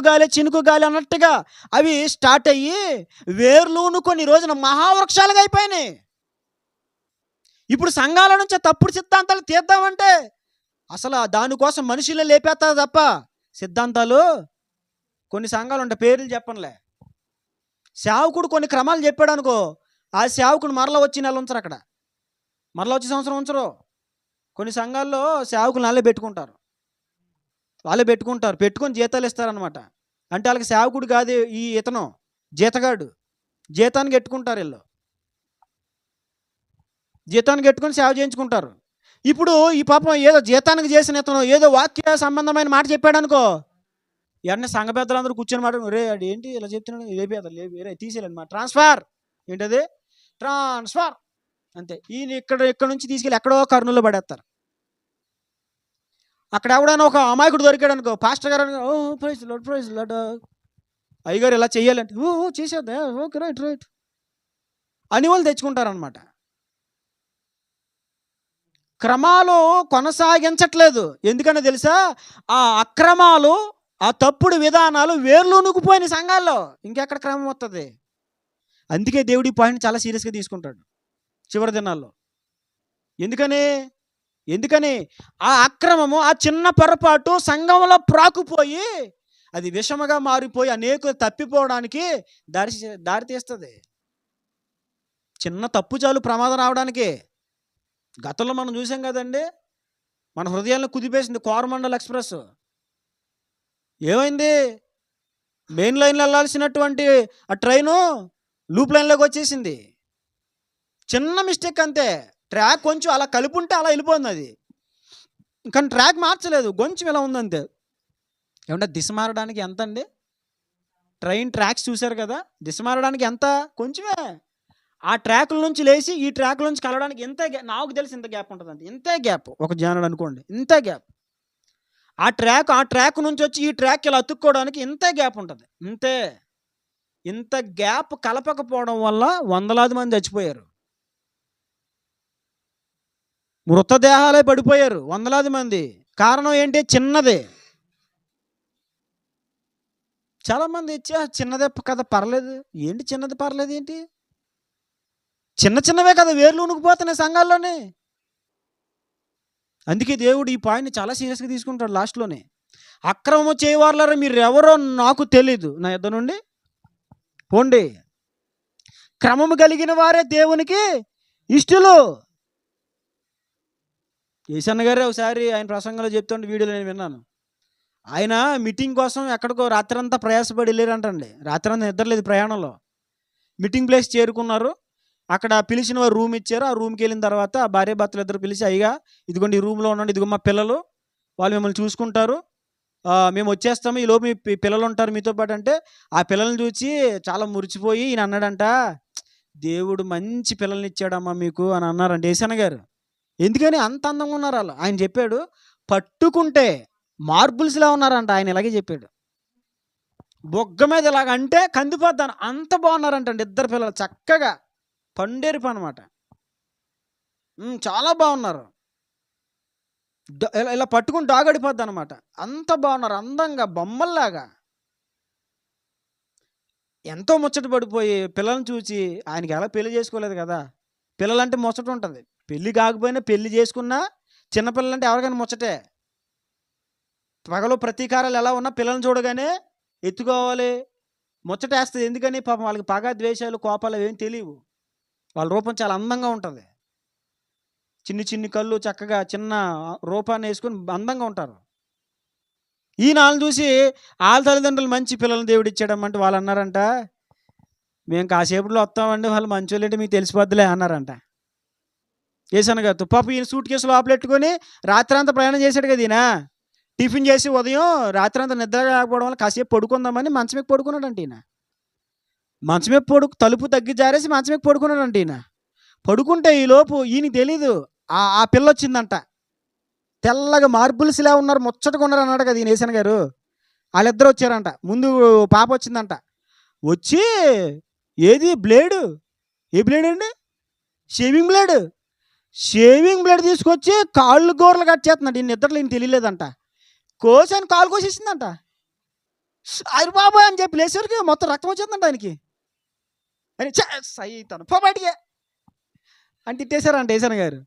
గాలి అన్నట్టుగా అవి స్టార్ట్ అయ్యి వేర్లును కొన్ని రోజున మహావృక్షాలుగా అయిపోయినాయి. ఇప్పుడు సంఘాల నుంచి తప్పుడు సిద్ధాంతాలు తీద్దామంటే అసలు దానికోసం మనుషులే లేపేస్తారు తప్ప సిద్ధాంతాలు. కొన్ని సంఘాలు ఉంటాయి, పేర్లు చెప్పనులే. సేవకుడు కొన్ని క్రమాలు చెప్పాడు అనుకో, ఆ సేవకుడు మరలా వచ్చి నెల ఉంచరు, అక్కడ మరలా వచ్చి సంవత్సరం ఉంచరు. కొన్ని సంఘాల్లో సేవకులు వాళ్ళే పెట్టుకుంటారు, పెట్టుకొని జీతాలు ఇస్తారనమాట. అంటే వాళ్ళకి సేవకుడు కాదు ఈ ఇతను, జీతగాడు. జీతానికి ఎట్టుకుంటారు వీళ్ళు, జీతానికి ఎట్టుకొని సేవ చేయించుకుంటారు. ఇప్పుడు ఈ పాపం ఏదో జీతానికి చేసిన ఇతను ఏదో వాక్య సంబంధమైన మాట చెప్పాడు అనుకో, వెంటనే సంఘ పెద్దలందరూ కూర్చొని మాట, రే అది ఏంటి ఇలా చెప్తున్నాడు, లేపేదా తీసేయాలి మా ట్రాన్స్ఫర్, ఏంటది ట్రాన్స్ఫర్ అంతే. ఈయన ఇక్కడ నుంచి తీసుకెళ్ళి ఎక్కడో కర్నూలులో పడేస్తారు. అక్కడ ఎవడైనా ఒక అమాయకుడు దొరికాడు అనుకో, పాస్టర్ గారు ప్రైజ్ లార్డ్ అయ్యగారు ఇలా చెయ్యాలంటే చేసేద్దా, ఓకే రైట్ అని వాళ్ళు తెచ్చుకుంటారనమాట. క్రమాలు కొనసాగించట్లేదు. ఎందుకని తెలుసా? ఆ అక్రమాలు, ఆ తప్పుడు విధానాలు వేర్లు నుగ్గిపోయిన సంఘాల్లో ఇంకెక్కడ క్రమం వస్తుంది. అందుకే దేవుడి పాయింట్ చాలా సీరియస్గా తీసుకుంటాడు చివరి దినాల్లో. ఎందుకని ఆ అక్రమము, ఆ చిన్న పొరపాటు సంఘంలో ప్రాకుపోయి అది విషముగా మారిపోయి అనేకులు తప్పిపోవడానికి దారి తీస్తుంది. చిన్న తప్పు చాలు ప్రమాదం రావడానికి. గతంలో మనం చూసాం కదండి, మన హృదయాలను కుదిపేసింది కోరమండల్ ఎక్స్ప్రెస్. ఏమైంది? మెయిన్ లైన్లో వెళ్ళాల్సినటువంటి ఆ ట్రైను లూప్ లైన్లోకి వచ్చేసింది. చిన్న మిస్టేక్ అంతే, ట్రాక్ కొంచెం అలా కలుపుంటే అలా వెళ్ళిపోతుంది అది, కానీ ట్రాక్ మార్చలేదు, కొంచెం ఇలా ఉందంతే. ఏమంటే దిశ మారడానికి ఎంత అండి? ట్రైన్ ట్రాక్స్ చూశారు కదా, దిశ మారడానికి ఎంత? కొంచెమే. ఆ ట్రాకుల నుంచి లేచి ఈ ట్రాకుల నుంచి కలవడానికి ఇంతే నాకు తెలిసి ఇంత గ్యాప్ ఉంటుంది అంతే, ఇంతే గ్యాప్. ఒక జానడు అనుకోండి, ఇంతే గ్యాప్. ఆ ట్రాక్ నుంచి వచ్చి ఈ ట్రాక్ ఇలా అతుక్కోవడానికి ఇంతే గ్యాప్ ఉంటుంది, ఇంతే. ఇంత గ్యాప్ కలపకపోవడం వల్ల వందలాది మంది చచ్చిపోయారు, మృతదేహాలే పడిపోయారు వందలాది మంది. కారణం ఏంటి? చిన్నదే. చాలామంది చిన్నదే కదా పర్లేదు, ఏంటి చిన్నది పర్లేదు ఏంటి? చిన్నవే కదా వేర్లు ఉనుకుపోతున్నాయి సంఘాల్లోనే. అందుకే దేవుడు ఈ పాయింట్ని చాలా సీరియస్గా తీసుకుంటాడు లాస్ట్లోనే. అక్రమము చేయవారులారా మీరు ఎవరో నాకు తెలీదు, నా యొద్ద నుండి పోండి. క్రమము కలిగిన వారే దేవునికి ఇష్టలు. ఏసన్న గారే ఒకసారి ఆయన ప్రసంగంలో చెప్తుంటే వీడియోలో నేను విన్నాను. ఆయన మీటింగ్ కోసం ఎక్కడికో రాత్రంతా ప్రయాసపడి వెళ్ళారంటండి. రాత్రంతా నిద్రలేదు ప్రయాణంలో. మీటింగ్ ప్లేస్ చేరుకున్నారు. అక్కడ పిలిచిన వారు రూమ్ ఇచ్చారు. ఆ రూమ్కి వెళ్ళిన తర్వాత భార్య భర్తలు ఇద్దరు పిలిచి, అయ్యా ఇదిగోండి ఈ రూమ్లో ఉండండి, ఇదిగో మా పిల్లలు, వాళ్ళు మిమ్మల్ని చూసుకుంటారు, మేము వచ్చేస్తాము, ఈలోపు మీ పిల్లలు ఉంటారు మీతో పాటు అంటే, ఆ పిల్లల్ని చూసి చాలా మురిచిపోయి ఈయన అన్నాడంట, దేవుడు మంచి పిల్లల్ని ఇచ్చాడమ్మా మీకు అని అన్నారంట ఏసన్న గారు. ఎందుకని అంత అందంగా ఉన్నారు వాళ్ళు. ఆయన చెప్పాడు, పట్టుకుంటే మార్బుల్స్లా ఉన్నారంట. ఆయన ఇలాగే చెప్పాడు, బొగ్గ మీద ఇలాగ అంటే కందిపోద్దాను, అంత బాగున్నారంటండి ఇద్దరు పిల్లలు, చక్కగా పండేరిపు అనమాట, చాలా బాగున్నారు. ఇలా ఇలా పట్టుకుని డాగడిపోద్ది అనమాట. అంత బాగున్నారు అందంగా బొమ్మల్లాగా. ఎంతో ముచ్చట పడిపోయి పిల్లల్ని చూసి ఆయనకి ఎలా పెళ్లి చేసుకోలేదు కదా! పిల్లలంటే ముచ్చట ఉంటుంది. పెళ్లి కాకపోయినా పెళ్లి చేసుకున్నా చిన్నపిల్లలంటే ఎవరికైనా ముచ్చటే. పగలు ప్రతీకారాలు ఎలా ఉన్నా పిల్లల్ని చూడగానే ఎత్తుకోవాలి, ముచ్చటేస్తది. ఎందుకని పాపం వాళ్ళకి పగ, ద్వేషాలు, కోపాలు అవేం తెలియవు. వాళ్ళ రూపం చాలా అందంగా ఉంటుంది. చిన్ని చిన్ని కళ్ళు చక్కగా చిన్న రూపాన్ని వేసుకొని అందంగా ఉంటారు. ఈయన ఆళ్ళని చూసి ఆళ్ళ తల్లిదండ్రులు మంచి పిల్లల్ని దేవుడిచ్చాడమ్మంటే వాళ్ళు అన్నారంట, మేము కాసేపట్లో వస్తామండి, వాళ్ళు మంచోళ్ళంటే మీకు తెలిసిపోద్దులే అన్నారంట యేసన్న గారితో. పాపం ఈయన సూట్ కేసు లోపలెట్టుకొని రాత్రంతా ప్రయాణం చేశాడు కదా ఈయన. టిఫిన్ చేసి ఉదయం రాత్రంతా నిద్ర లేకపోవడం వల్ల కాసేపు పడుకుందామని మంచం ఎక్కి పడుకున్నాడంట ఈయన. మంచం ఎక్కి తలుపు తగ్గి జారేసి మంచం ఎక్కి పడుకున్నాడంట ఈయన. పడుకుంటే ఈలోపు ఈయనకి తెలీదు ఆ పిల్ల వచ్చిందంట. తెల్లగా మార్బుల్స్లా ఉన్నారు, ముచ్చటగా ఉన్నారు అన్నాడు కదా ఈయన యేసన్న గారు. వాళ్ళిద్దరు వచ్చారంట. ముందు పాప వచ్చిందంట. వచ్చి ఏది బ్లేడు, ఏ బ్లేడ్ అండి? Shaving blade. షేవింగ్ బ్లేడ్ తీసుకొచ్చి కాళ్ళు గోర్లు కట్ చేస్తున్నాడు. ఈయన నిద్రలో ఈయన తెలియలేదంట. కోసి ఆయన కాలు కోసేసిందంట. ఆయన బాబాయ్ అని చెప్పి లేచేసరికి మొత్తం రక్తం వచ్చేస్తుందంట ఆయనకి. అని సైతాను పో బయటికి అని తిట్టేశారంట యేసన్న గారు.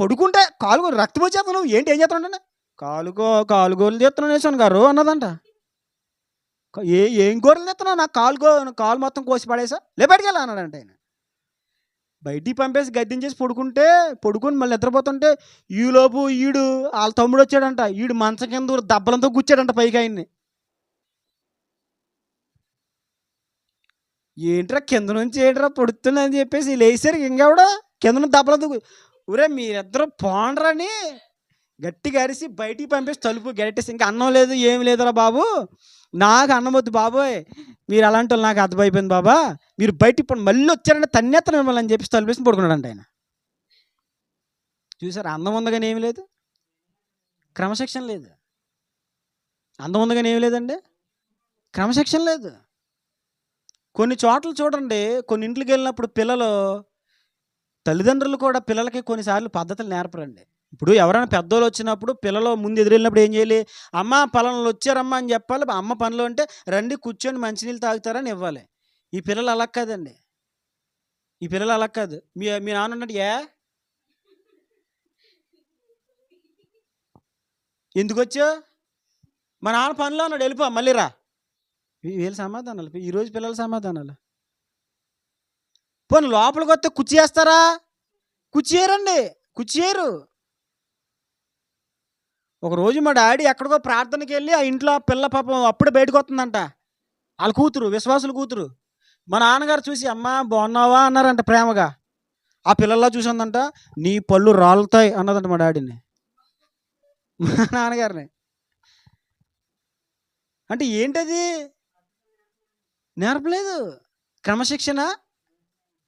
పడుకుంటే కాలు రక్తం వచ్చేస్తాను, నువ్వు ఏంటి ఏం చేస్తానంటే కాలు గోర్లు చేస్తున్నాను యేసన్న గారు అన్నదంట. ఏం గోర్లు తెస్తున్నావు? నాకు కాలు మొత్తం కోసి పడేసా, బయటికి వెళ్ళా అన్నాడంట ఆయన. బయటికి పంపేసి గద్దించేసి పడుకొని మళ్ళీ నిద్రపోతుంటే ఈలోపు ఈడు వాళ్ళ తమ్ముడు వచ్చాడంట. ఈడు మంచం కింద దెబ్బలంతో కూర్చాడంట పైకి ఆయన్ని. ఏంట్రా కింద నుంచి ఏంట్రా పొడుతున్నా అని చెప్పేసి లేచారు. ఇంకెవడ కింద నుంచి దెబ్బలంతో ఊరే మీరిద్దరూ పోండ్రని గట్టిగా అరిసి బయటికి పంపేసి తలుపు గెట్టేసి, ఇంకా అన్నం లేదు ఏమి లేదురా బాబు, నాకు అన్నం వద్దు బాబోయ్, మీరు అలాంటి వాళ్ళు నాకు అర్థమైపోయింది బాబా, మీరు బయటికి పోండి, మళ్ళీ వచ్చారంటే తన్నెత్తను మిమ్మల్ని అని చెప్పి తలుపేసి పడుకున్నాడంట ఆయన. చూసారు, అందం ఉందగానే ఏమి లేదు, క్రమశిక్షణ లేదు. అందం ఉందగానే ఏమి లేదండి, క్రమశిక్షణ లేదు. కొన్ని చోట్ల చూడండి, కొన్ని ఇంట్లోకి వెళ్ళినప్పుడు పిల్లలు తల్లిదండ్రులు కూడా పిల్లలకి కొన్నిసార్లు పద్ధతులు నేర్పరండి. ఇప్పుడు ఎవరైనా పెద్దోళ్ళు వచ్చినప్పుడు పిల్లలు ముందు ఎదురెళ్ళినప్పుడు ఏం చేయాలి? అమ్మ పలానాలు వచ్చారమ్మా అని చెప్పాలి. అమ్మ పనిలో అంటే రండి కూర్చొని మంచినీళ్ళు తాగుతారని ఇవ్వాలి. ఈ పిల్లలు అలా కాదండి, ఈ పిల్లలు అలా కాదు. మీ నాన్న ఉన్నట్టు ఎందుకు వచ్చావు? మా నాన్న పనిలో అన్నాడు, వెళ్ళిపో మళ్ళీ రా. వీళ్ళ సమాధానాలు, ఈరోజు పిల్లల సమాధానాలు. పోనీ లోపలికి వస్తే కుర్చీ వేస్తారా? కుర్చీ వేయరండి, కుర్చీ వేయరు. ఒకరోజు మా డాడీ ఎక్కడికో ప్రార్థనకి వెళ్ళి ఆ ఇంట్లో పిల్ల పాపం అప్పుడే బయటకు వస్తుందంట. వాళ్ళ కూతురు, విశ్వాసుల కూతురు. మా నాన్నగారు చూసి అమ్మ బాగున్నావా అన్నారంట ప్రేమగా. ఆ పిల్లల్లా చూసిందంట, నీ పళ్ళు రాలుతాయి అన్నదంట మా డాడీని, మా నాన్నగారిని. అంటే ఏంటది? నేర్పలేదు, క్రమశిక్షణ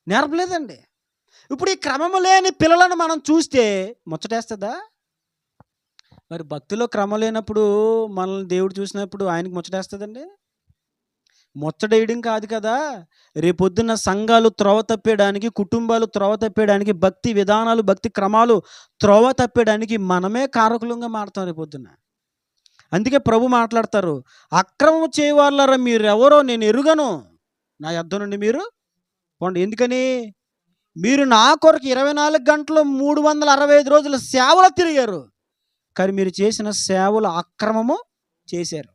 నేర్పలేదండి. ఇప్పుడు ఈ క్రమము లేని పిల్లలను మనం చూస్తే ముచ్చటేస్తుందా? మరి భక్తిలో క్రమం లేనప్పుడు మనల్ని దేవుడు చూసినప్పుడు ఆయనకి ముచ్చటేస్తుందండి? ముచ్చటేయడం కాదు కదా, రేపొద్దున్న సంఘాలు త్రోవ తప్పేయడానికి, కుటుంబాలు త్రోవ తప్పేయడానికి, భక్తి విధానాలు భక్తి క్రమాలు త్రోవ తప్పేయడానికి మనమే కారకులంగా మారుతాం రేపొద్దున. అందుకే ప్రభు మాట్లాడతారు, అక్రమం చేయవాళ్ళరా మీరెవరో నేను ఎరుగను, నా యొద్ద నుండి మీరు పోండి. ఎందుకని? మీరు నా కొరకు 24 గంటలు 365 రోజులు సేవలు తిరిగారు, కానీ మీరు చేసిన సేవలు అక్రమము చేశారు.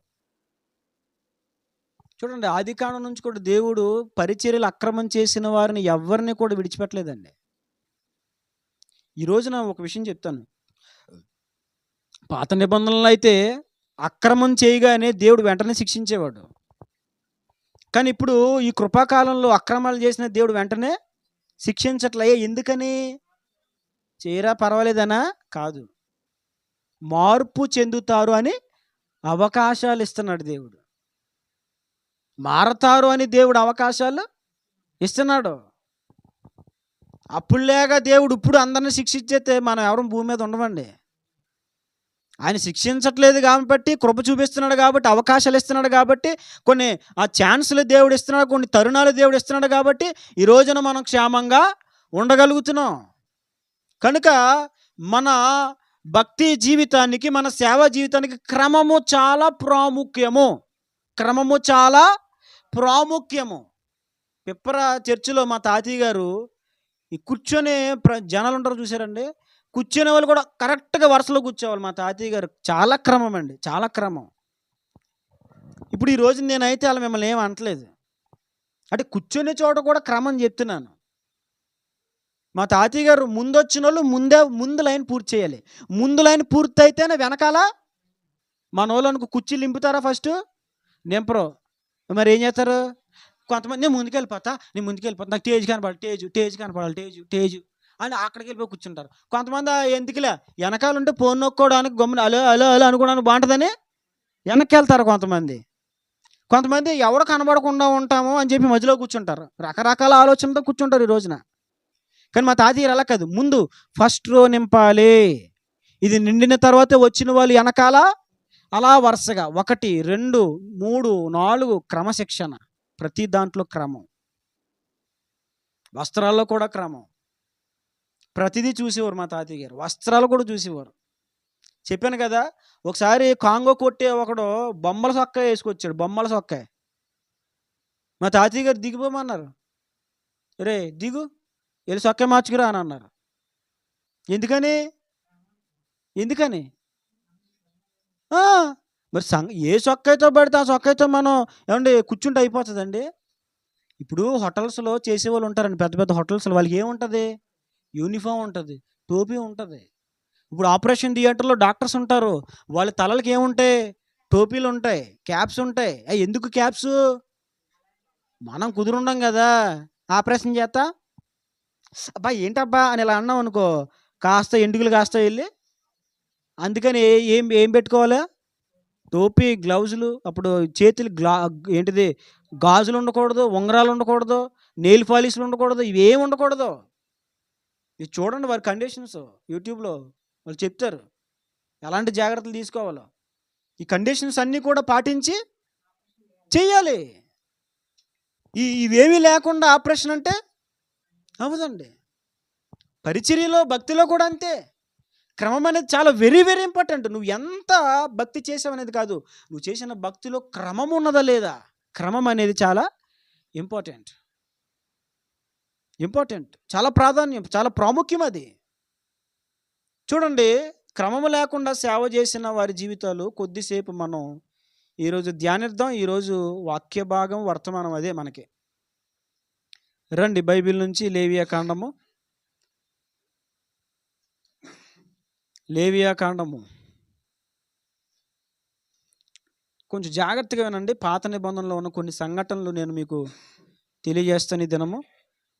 చూడండి, ఆదికాండం నుంచి కూడా దేవుడు పరిచర్యలు అక్రమం చేసిన వారిని ఎవరిని కూడా విడిచిపెట్టలేదండి. ఈ రోజున ఒక విషయం చెప్తాను. పాత నిబంధనలు అయితే అక్రమం చేయగానే దేవుడు వెంటనే శిక్షించేవాడు. కానీ ఇప్పుడు ఈ కృపాకాలంలో అక్రమాలు చేసిన దేవుడు వెంటనే శిక్షించట్లే. ఎందుకని? చేయరా పర్వాలేదనా? కాదు, మార్పు చెందుతారు అని అవకాశాలు ఇస్తున్నాడు దేవుడు. మారతారు అని దేవుడు అవకాశాలు ఇస్తున్నాడు. అప్పుడులేగా దేవుడు ఇప్పుడు అందరిని శిక్షించేస్తే మనం ఎవరు భూమి మీద ఉండమండి. ఆయన శిక్షించట్లేదు కాబట్టి, కృప చూపిస్తున్నాడు కాబట్టి, అవకాశాలు ఇస్తున్నాడు కాబట్టి, కొన్ని ఆ ఛాన్సులు దేవుడు ఇస్తున్నాడు, కొన్ని తరుణాలు దేవుడు ఇస్తున్నాడు కాబట్టి ఈ రోజున మనం క్షేమంగా ఉండగలుగుతున్నాం. కనుక మన భక్తి జీవితానికి, మన సేవా జీవితానికి క్రమము చాలా ప్రాముఖ్యము. క్రమము చాలా ప్రాముఖ్యము. పిప్పర చర్చిలో మా తాతయ్య గారు ఈ కూర్చొని జనాలు ఉంటారు చూసారండి, కూర్చునే వాళ్ళు కూడా కరెక్ట్గా వరుసలో కూర్చోవాలి. మా తాతయ్య గారు చాలా క్రమం అండి, చాలా క్రమం. ఇప్పుడు ఈ రోజు నేనైతే అలా మిమ్మల్ని ఏం అనట్లేదు, అంటే కూర్చునే చోట కూడా క్రమం చెప్తున్నాను. మా తాతయ్య గారు ముందు వచ్చిన వాళ్ళు ముందు లైన్ పూర్తి చేయాలి. ముందు లైన్ పూర్తి అయితేనే వెనకాల మన వాళ్ళనుకు కుర్చీలు నింపుతారా ఫస్ట్, నింపరు. మరి ఏం చేస్తారు కొంతమంది, నేను ముందుకెళ్ళిపోతా నాకు టేజ్ కనపడాలి అని అక్కడికి వెళ్ళిపోయి కూర్చుంటారు. కొంతమంది ఎందుకులే వెనకాల ఉంటే ఫోన్ నొక్కోవడానికి గమ్మున అలో అలో అలో అనుకోవడానికి బాగుంటుందని వెనక్కి వెళ్తారు. కొంతమంది ఎవరు కనబడకుండా ఉంటాము అని చెప్పి మధ్యలో కూర్చుంటారు. రకరకాల ఆలోచనలతో కూర్చుంటారు ఈ రోజున. కానీ మా తాతయ్య అలా కాదు, ముందు ఫస్ట్ రో నింపాలి, ఇది నిండిన తర్వాత వచ్చిన వాళ్ళు వెనకాల అలా వరుసగా 1, 2, 3, 4 క్రమశిక్షణ. ప్రతి దాంట్లో క్రమం. వస్త్రాల్లో కూడా క్రమం. ప్రతిదీ చూసేవారు మా తాతయ్య గారు, వస్త్రాలు కూడా చూసేవారు. చెప్పాను కదా, ఒకసారి కాంగో కొట్టే ఒకడు బొమ్మల సొక్క వేసుకొచ్చాడు, బొమ్మల సొక్క. మా తాతయ్య గారు దిగిపోమన్నారు, రే దిగు వెళ్ళి సొక్క మార్చుకురా అని అన్నారు. ఎందుకని మరి ఏ సొక్కైతో పడితే ఆ సొక్కైతో మనం ఏమండి కూర్చుంటే అయిపోతుందండి. ఇప్పుడు హోటల్స్లో చేసేవాళ్ళు ఉంటారండి, పెద్ద పెద్ద హోటల్స్లో, వాళ్ళకి ఏముంటుంది, యూనిఫామ్ ఉంటుంది, టోపీ ఉంటుంది. ఇప్పుడు ఆపరేషన్ థియేటర్లో డాక్టర్స్ ఉంటారు, వాళ్ళ తలలకి ఏముంటాయి, టోపీలు ఉంటాయి, క్యాప్స్ ఉంటాయి. ఎందుకు క్యాప్స్, మనం కుదురుండం కదా ఆపరేషన్ చేస్తా, అబ్బా ఏంటబ్బా అని ఇలా అన్నాం అనుకో, కాస్త ఎండుగులు కాస్త వెళ్ళి, అందుకని ఏం పెట్టుకోవాలి, టోపీ, గ్లౌజులు. అప్పుడు చేతులు ఏంటిది గాజులు ఉండకూడదు, ఉంగరాలు ఉండకూడదు, నెయిల్ పాలిష్లు ఉండకూడదు, ఇవేమి ఉండకూడదు. ఇది చూడండి వారి కండిషన్స్, యూట్యూబ్లో వాళ్ళు చెప్తారు ఎలాంటి జాగ్రత్తలు తీసుకోవాలో. ఈ కండిషన్స్ అన్నీ కూడా పాటించి చెయ్యాలి. ఇవేమీ లేకుండా ఆపరేషన్ అంటే అవ్వదండి. పరిచర్యలో, భక్తిలో కూడా అంతే. క్రమం అనేది చాలా వెరీ వెరీ ఇంపార్టెంట్. నువ్వు ఎంత భక్తి చేసావనేది కాదు, నువ్వు చేసిన భక్తిలో క్రమం ఉన్నదా లేదా. క్రమం అనేది చాలా ఇంపార్టెంట్, చాలా ప్రాధాన్యం, చాలా ప్రాముఖ్యం అది. చూడండి, క్రమము లేకుండా సేవ చేసిన వారి జీవితాలు కొద్దిసేపు మనం ఈరోజు ధ్యానిద్దాం. ఈరోజు వాక్య భాగం, వర్తమానం అదే మనకి. రండి బైబిల్ నుంచి లేవియా కాండము కొంచెం జాగ్రత్తగా వినండి. పాత నిబంధనలో ఉన్న కొన్ని సంఘటనలు నేను మీకు తెలియజేస్తాను ఈ దినము.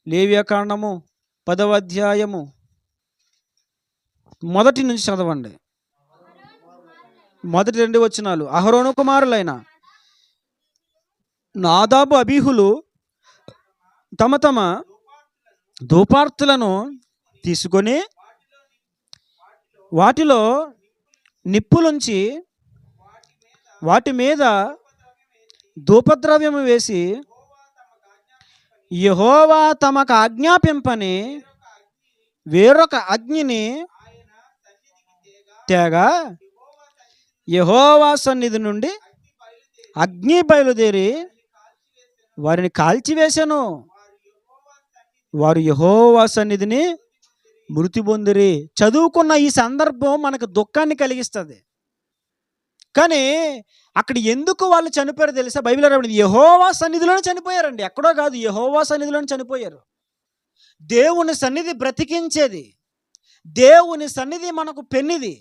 లేవియా కాండము 10వ అధ్యాయము 1 నుంచి చదవండి. 1-2 వచనాలు. అహరోను కుమారులైన నాదాబు, అబీహులు తమ తమ ధూపార్తులను తీసుకొని వాటిలో నిప్పులుంచి వాటి మీద ధూపద్రవ్యము వేసి యెహోవా తమకు ఆజ్ఞాపింపని వేరొక అగ్నిని తేగా యెహోవా సన్నిధి నుండి అగ్ని బయలుదేరి వారిని కాల్చివేశాను. వారు యెహోవా సన్నిధిని మృతి పొందిరి. చదువుకున్న ఈ సందర్భం మనకు దుఃఖాన్ని కలిగిస్తుంది. కానీ అక్కడ ఎందుకు వాళ్ళు చనిపోయారు తెలుసా? బైబిల్లో రాబడింది యెహోవా సన్నిధిలోనే చనిపోయారండి, ఎక్కడో కాదు, యెహోవా సన్నిధిలోనే చనిపోయారు. దేవుని సన్నిధి బ్రతికించేది, దేవుని సన్నిధి మనకు పెన్నిది.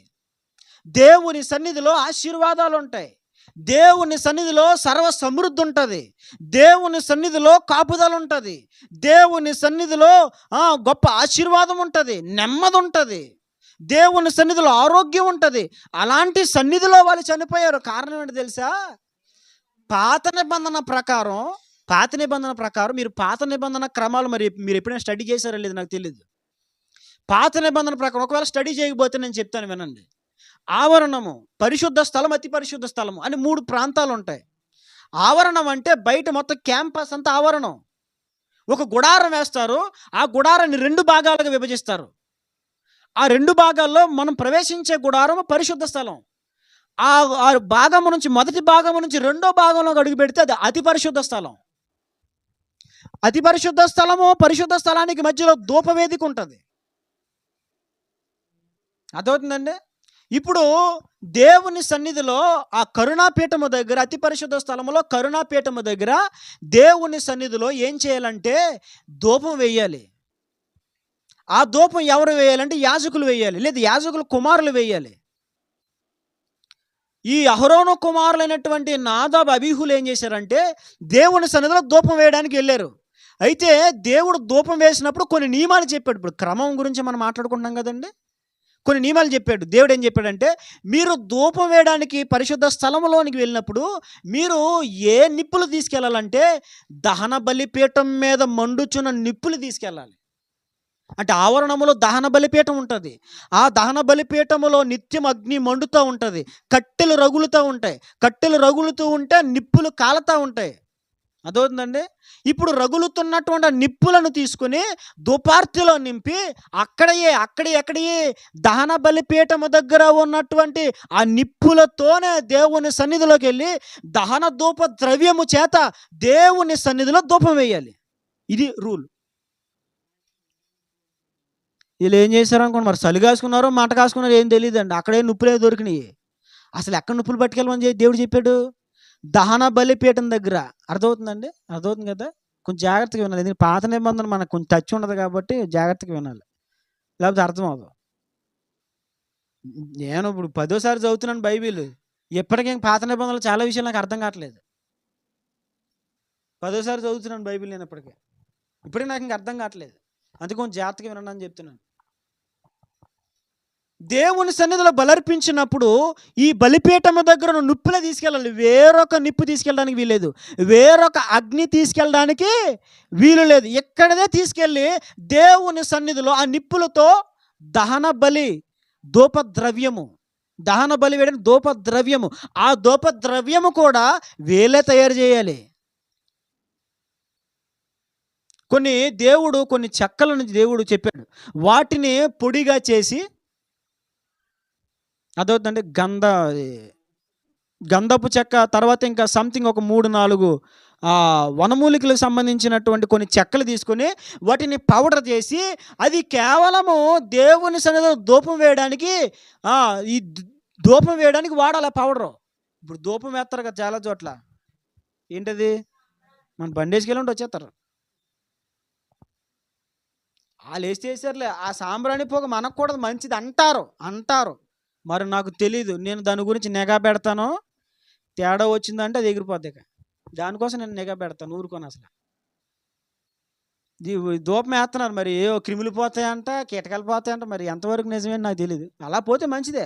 దేవుని సన్నిధిలో ఆశీర్వాదాలు ఉంటాయి, దేవుని సన్నిధిలో సర్వ సమృద్ధి ఉంటుంది, దేవుని సన్నిధిలో కాపుదల ఉంటుంది, దేవుని సన్నిధిలో గొప్ప ఆశీర్వాదం ఉంటుంది, నెమ్మది ఉంటుంది, దేవుని సన్నిధిలో ఆరోగ్యం ఉంటుంది. అలాంటి సన్నిధిలో వాళ్ళు చనిపోయారు. కారణం ఏంటి తెలుసా? పాత నిబంధన ప్రకారం మీరు పాత నిబంధన క్రమాలు మీరు ఎప్పుడైనా స్టడీ చేశారో లేదు నాకు తెలియదు. పాత నిబంధన ప్రకారం ఒకవేళ స్టడీ చేయకపోతే నేను చెప్తాను వినండి. ఆవరణము, పరిశుద్ధ స్థలం, అతి పరిశుద్ధ స్థలము అని 3 ప్రాంతాలు ఉంటాయి. ఆవరణం అంటే బయట మొత్తం క్యాంపస్ అంతా ఆవరణం. ఒక గుడారం వేస్తారు, ఆ గుడారాన్ని 2 భాగాలుగా విభజిస్తారు. ఆ 2 భాగాల్లో మనం ప్రవేశించే గుడారము పరిశుద్ధ స్థలం. ఆ ఆ భాగము నుంచి, మొదటి భాగము నుంచి రెండో భాగంలోకి అడుగు పెడితే అది అతి పరిశుద్ధ స్థలం. అతి పరిశుద్ధ స్థలము, పరిశుద్ధ స్థలానికి మధ్యలో ధూపవేదిక ఉంటుంది. అర్థమవుతుందండి? ఇప్పుడు దేవుని సన్నిధిలో ఆ కరుణాపీఠము దగ్గర, అతి పరిశుద్ధ స్థలములో కరుణాపీఠము దగ్గర దేవుని సన్నిధిలో ఏం చేయాలంటే ధూపం వేయాలి. ఆ ధూపం ఎవరు వేయాలంటే యాజకులు వేయాలి, లేదు యాజకుల కుమారులు వేయాలి. ఈ అహరోను కుమారులైనటువంటి నాదాబు, అబీహులు ఏం చేశారంటే దేవుని సన్నిధిలో ధూపం వేయడానికి వెళ్ళారు. అయితే దేవుడు ధూపం వేసినప్పుడు కొన్ని నియమాలు చెప్పాడు. ఇప్పుడు క్రమం గురించి మనం మాట్లాడుకుంటున్నాం కదండి. కొన్ని నియమాలు చెప్పాడు. దేవుడు ఏం చెప్పాడంటే, మీరు ధూపం వేయడానికి పరిశుద్ధ స్థలములోనికి వెళ్ళినప్పుడు మీరు ఏ నిప్పులు తీసుకెళ్ళాలంటే దహన బలిపీఠం మీద మండుచున్న నిప్పులు తీసుకెళ్ళాలి. అంటే ఆవరణములో దహన బలిపీఠం ఉంటుంది. ఆ దహన బలిపీఠములో నిత్యం అగ్ని మండుతూ ఉంటుంది. కట్టెలు రగులుతూ ఉంటాయి. కట్టెలు రగులుతూ ఉంటే నిప్పులు కాలుతూ ఉంటాయి. అదవుతుందండి. ఇప్పుడు రగులుతున్నటువంటి నిప్పులను తీసుకుని ధూపార్తిలో నింపి ఎక్కడే దహన బలిపీఠము దగ్గర ఉన్నటువంటి ఆ నిప్పులతోనే దేవుని సన్నిధిలోకి వెళ్ళి దహన ధూప ద్రవ్యము చేత దేవుని సన్నిధిలో ధూపం వేయాలి. ఇది రూల్. వీళ్ళు ఏం చేశారు అనుకోండి, మరి చలి కాసుకున్నారో మంట కాసుకున్నారో ఏం తెలియదండి. అక్కడే నిప్పులే దొరికినాయి. అసలు ఎక్కడ నిప్పులు పట్టుకెళ్ళమని దేవుడు చెప్పాడు? దహన బలిపీఠం దగ్గర. అర్థమవుతుందండి? అర్థమవుతుంది కదా? కొంచెం జాగ్రత్తగా వినాలి. ఎందుకంటే పాత నిబంధన మనకు కొంచెం టచ్ ఉండదు కాబట్టి జాగ్రత్తగా వినాలి, లేకపోతే అర్థం అవ్వదు. నేను ఇప్పుడు 10వ సారి చదువుతున్నాను బైబిల్. ఎప్పటికీ పాత నిబంధనలు చాలా విషయాలు నాకు అర్థం కావట్లేదు. 10వ సారి చదువుతున్నాను బైబిల్ నేను. ఇప్పటికీ నాకు ఇంకా అర్థం కావట్లేదు. అందుకే కొంచెం జాగ్రత్తగా వినండి అని చెప్తున్నాను. దేవుని సన్నిధిలో బలర్పించినప్పుడు ఈ బలిపీఠము దగ్గర నిప్పులే తీసుకెళ్ళాలి. వేరొక నిప్పు తీసుకెళ్ళడానికి వీల్లేదు, వేరొక అగ్ని తీసుకెళ్ళడానికి వీలు లేదు. ఎక్కడదే తీసుకెళ్ళి దేవుని సన్నిధిలో ఆ నిప్పులతో దహన బలి ధూపద్రవ్యము, దహన బలి వేయడం ధూపద్రవ్యము, ఆ ధూపద్రవ్యము కూడా వేలే తయారు చేయాలి. కొన్ని చెక్కలను దేవుడు చెప్పాడు, వాటిని పొడిగా చేసి, అదవుతుందంటే గంధపు చెక్క, తర్వాత ఇంకా సంథింగ్ ఒక 3-4 వనమూలికలకు సంబంధించినటువంటి కొన్ని చెక్కలు తీసుకొని వాటిని పౌడర్ చేసి, అది కేవలము దేవుని సన్నిధిలో ధూపం వేయడానికి, ఈ ధూపం వేయడానికి వాడాలి ఆ పౌడరు. ఇప్పుడు ధూపం వేస్తారు కదా చాలా చోట్ల. ఏంటది? మన బండేసుకెళ్ళి వచ్చేస్తారు. వాళ్ళు వేసేసారులే. ఆ సాంబ్రాణి పొగ మనకు కూడా మంచిది అంటారు. మరి నాకు తెలీదు. నేను దాని గురించి నిఘా పెడతాను. తేడా వచ్చిందంటే అది ఎగిరిపోద్ది. దానికోసం నేను నిఘా పెడతాను, ఊరుకోను అసలు. ధూపం వేస్తున్నారు, మరి ఏ క్రిములు పోతాయంట, కీటకాలు పోతాయంట. మరి ఎంతవరకు నిజమే నాకు తెలియదు. అలా పోతే మంచిదే.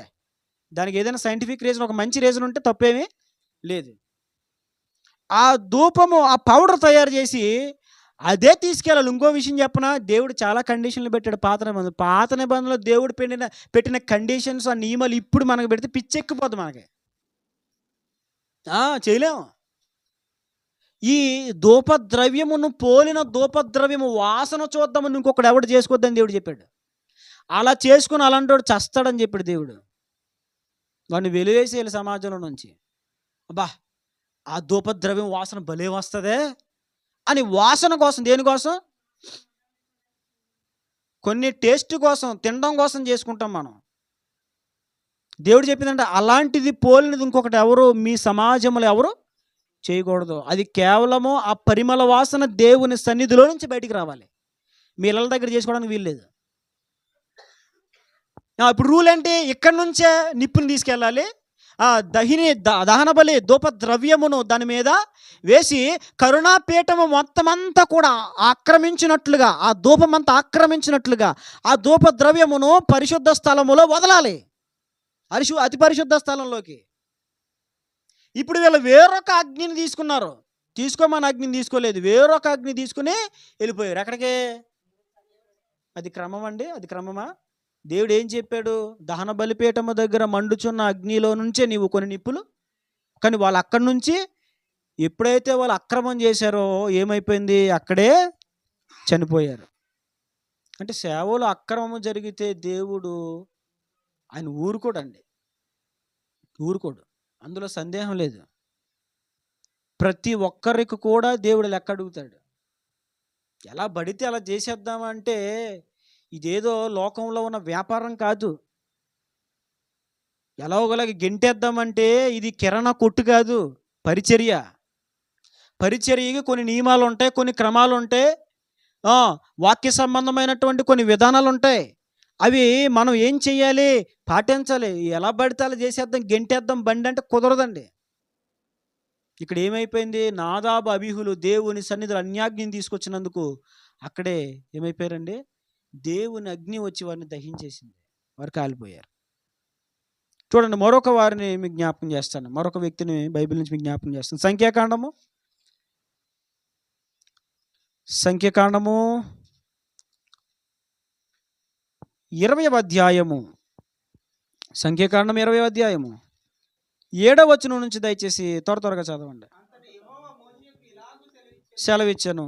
దానికి ఏదైనా సైంటిఫిక్ రీజన్, ఒక మంచి రీజన్ ఉంటే తప్పేమీ లేదు. ఆ ధూపము, ఆ పౌడర్ తయారు చేసి అదే తీసుకెళ్ళాలి. ఇంకో విషయం చెప్పనా, దేవుడు చాలా కండిషన్లు పెట్టాడు పాత నిబంధనలో. దేవుడు పెట్టిన కండిషన్స్, ఆ నియమాలు ఇప్పుడు మనకు పెడితే పిచ్చెక్కిపోద్ది మనకి. చేయలేము. ఈ ధూపద్రవ్యమును పోలిన ధూపద్రవ్యము వాసన చూద్దామని ఇంకొకటి ఎవడు చేసుకోవద్దని దేవుడు చెప్పాడు. అలా చేసుకుని అలాంటి వాడు చస్తాడని చెప్పాడు దేవుడు. వాడిని వెలివేసేయాలి సమాజంలో నుంచి. అబ్బా, ఆ ధూపద్రవ్యం వాసన భలే వస్తుందే అని వాసన కోసం, దేనికోసం? కొన్ని టేస్ట్ కోసం, తినడం కోసం చేసుకుంటాం మనం. దేవుడు చెప్పిందంటే అలాంటిది పోలినది ఇంకొకటి ఎవరు మీ సమాజంలో ఎవరు చేయకూడదు. అది కేవలము ఆ పరిమళ వాసన దేవుని సన్నిధిలో నుంచి బయటికి రావాలి. మీ ఇళ్ళ దగ్గర చేసుకోవడానికి వీల్లేదు. ఇప్పుడు రూల్ ఏంటి? ఇక్కడి నుంచే నిప్పుని తీసుకెళ్ళాలి. దహన బలి ధూపద్రవ్యమును దాని మీద వేసి కరుణాపీఠము మొత్తమంతా కూడా ఆక్రమించినట్లుగా, ఆ ధూపమంతా ఆక్రమించినట్లుగా ఆ ధూపద్రవ్యమును పరిశుద్ధ స్థలములో వదలాలి, అతి పరిశుద్ధ స్థలంలోకి. ఇప్పుడు వీళ్ళు వేరొక అగ్నిని తీసుకున్నారు. తీసుకోమని అగ్నిని తీసుకోలేదు, వేరొక అగ్ని తీసుకుని వెళ్ళిపోయారు. ఎక్కడికి? అది క్రమం అండి? అది క్రమమా? దేవుడు ఏం చెప్పాడు? దహన బలిపీఠము దగ్గర మండుచున్న అగ్నిలో నుంచే నీవు కొన్ని నిప్పులు. కానీ వాళ్ళు అక్కడి నుంచి ఎప్పుడైతే వాళ్ళు అక్రమం చేశారో ఏమైపోయింది? అక్కడే చనిపోయారు. అంటే సేవలో అక్రమము జరిగితే దేవుడు ఆయన ఊరుకోడండి, ఊరుకోడు, అందులో సందేహం లేదు. ప్రతి ఒక్కరికి కూడా దేవుడు లెక్క అడుగుతాడు. ఎలా పడితే అలా చేసేద్దామంటే ఇదేదో లోకంలో ఉన్న వ్యాపారం కాదు. ఎలాగోలాగా గెంటేద్దామంటే ఇది కిరాణా కొట్టు కాదు, పరిచర్య. పరిచర్యకి కొన్ని నియమాలు ఉంటాయి, కొన్ని క్రమాలు ఉంటాయి, వాక్య సంబంధమైనటువంటి కొన్ని విధానాలు ఉంటాయి. అవి మనం ఏం చెయ్యాలి, పాటించాలి. ఎలా పడితే అలా చేసేద్దాం, గెంటేద్దాం బండి అంటే కుదరదండి. ఇక్కడ ఏమైపోయింది, నాదాబు అబీహులు దేవుని సన్నిధిలో అన్యాగ్ని తీసుకొచ్చినందుకు అక్కడే ఏమైపోయారండి, దేవుని అగ్ని వచ్చి వారిని దహించేసింది, వారు కాలిపోయారు. చూడండి, మరొక వారిని మీకు జ్ఞాపకం చేస్తాను, మరొక వ్యక్తిని బైబిల్ నుంచి మీకు జ్ఞాపకం చేస్తాను. సంఖ్యాకాండము 20వ అధ్యాయము, సంఖ్యాకాండం 20వ అధ్యాయము 7వ వచనం నుంచి దయచేసి త్వరగా చదవండి. సెలవిచ్చాను.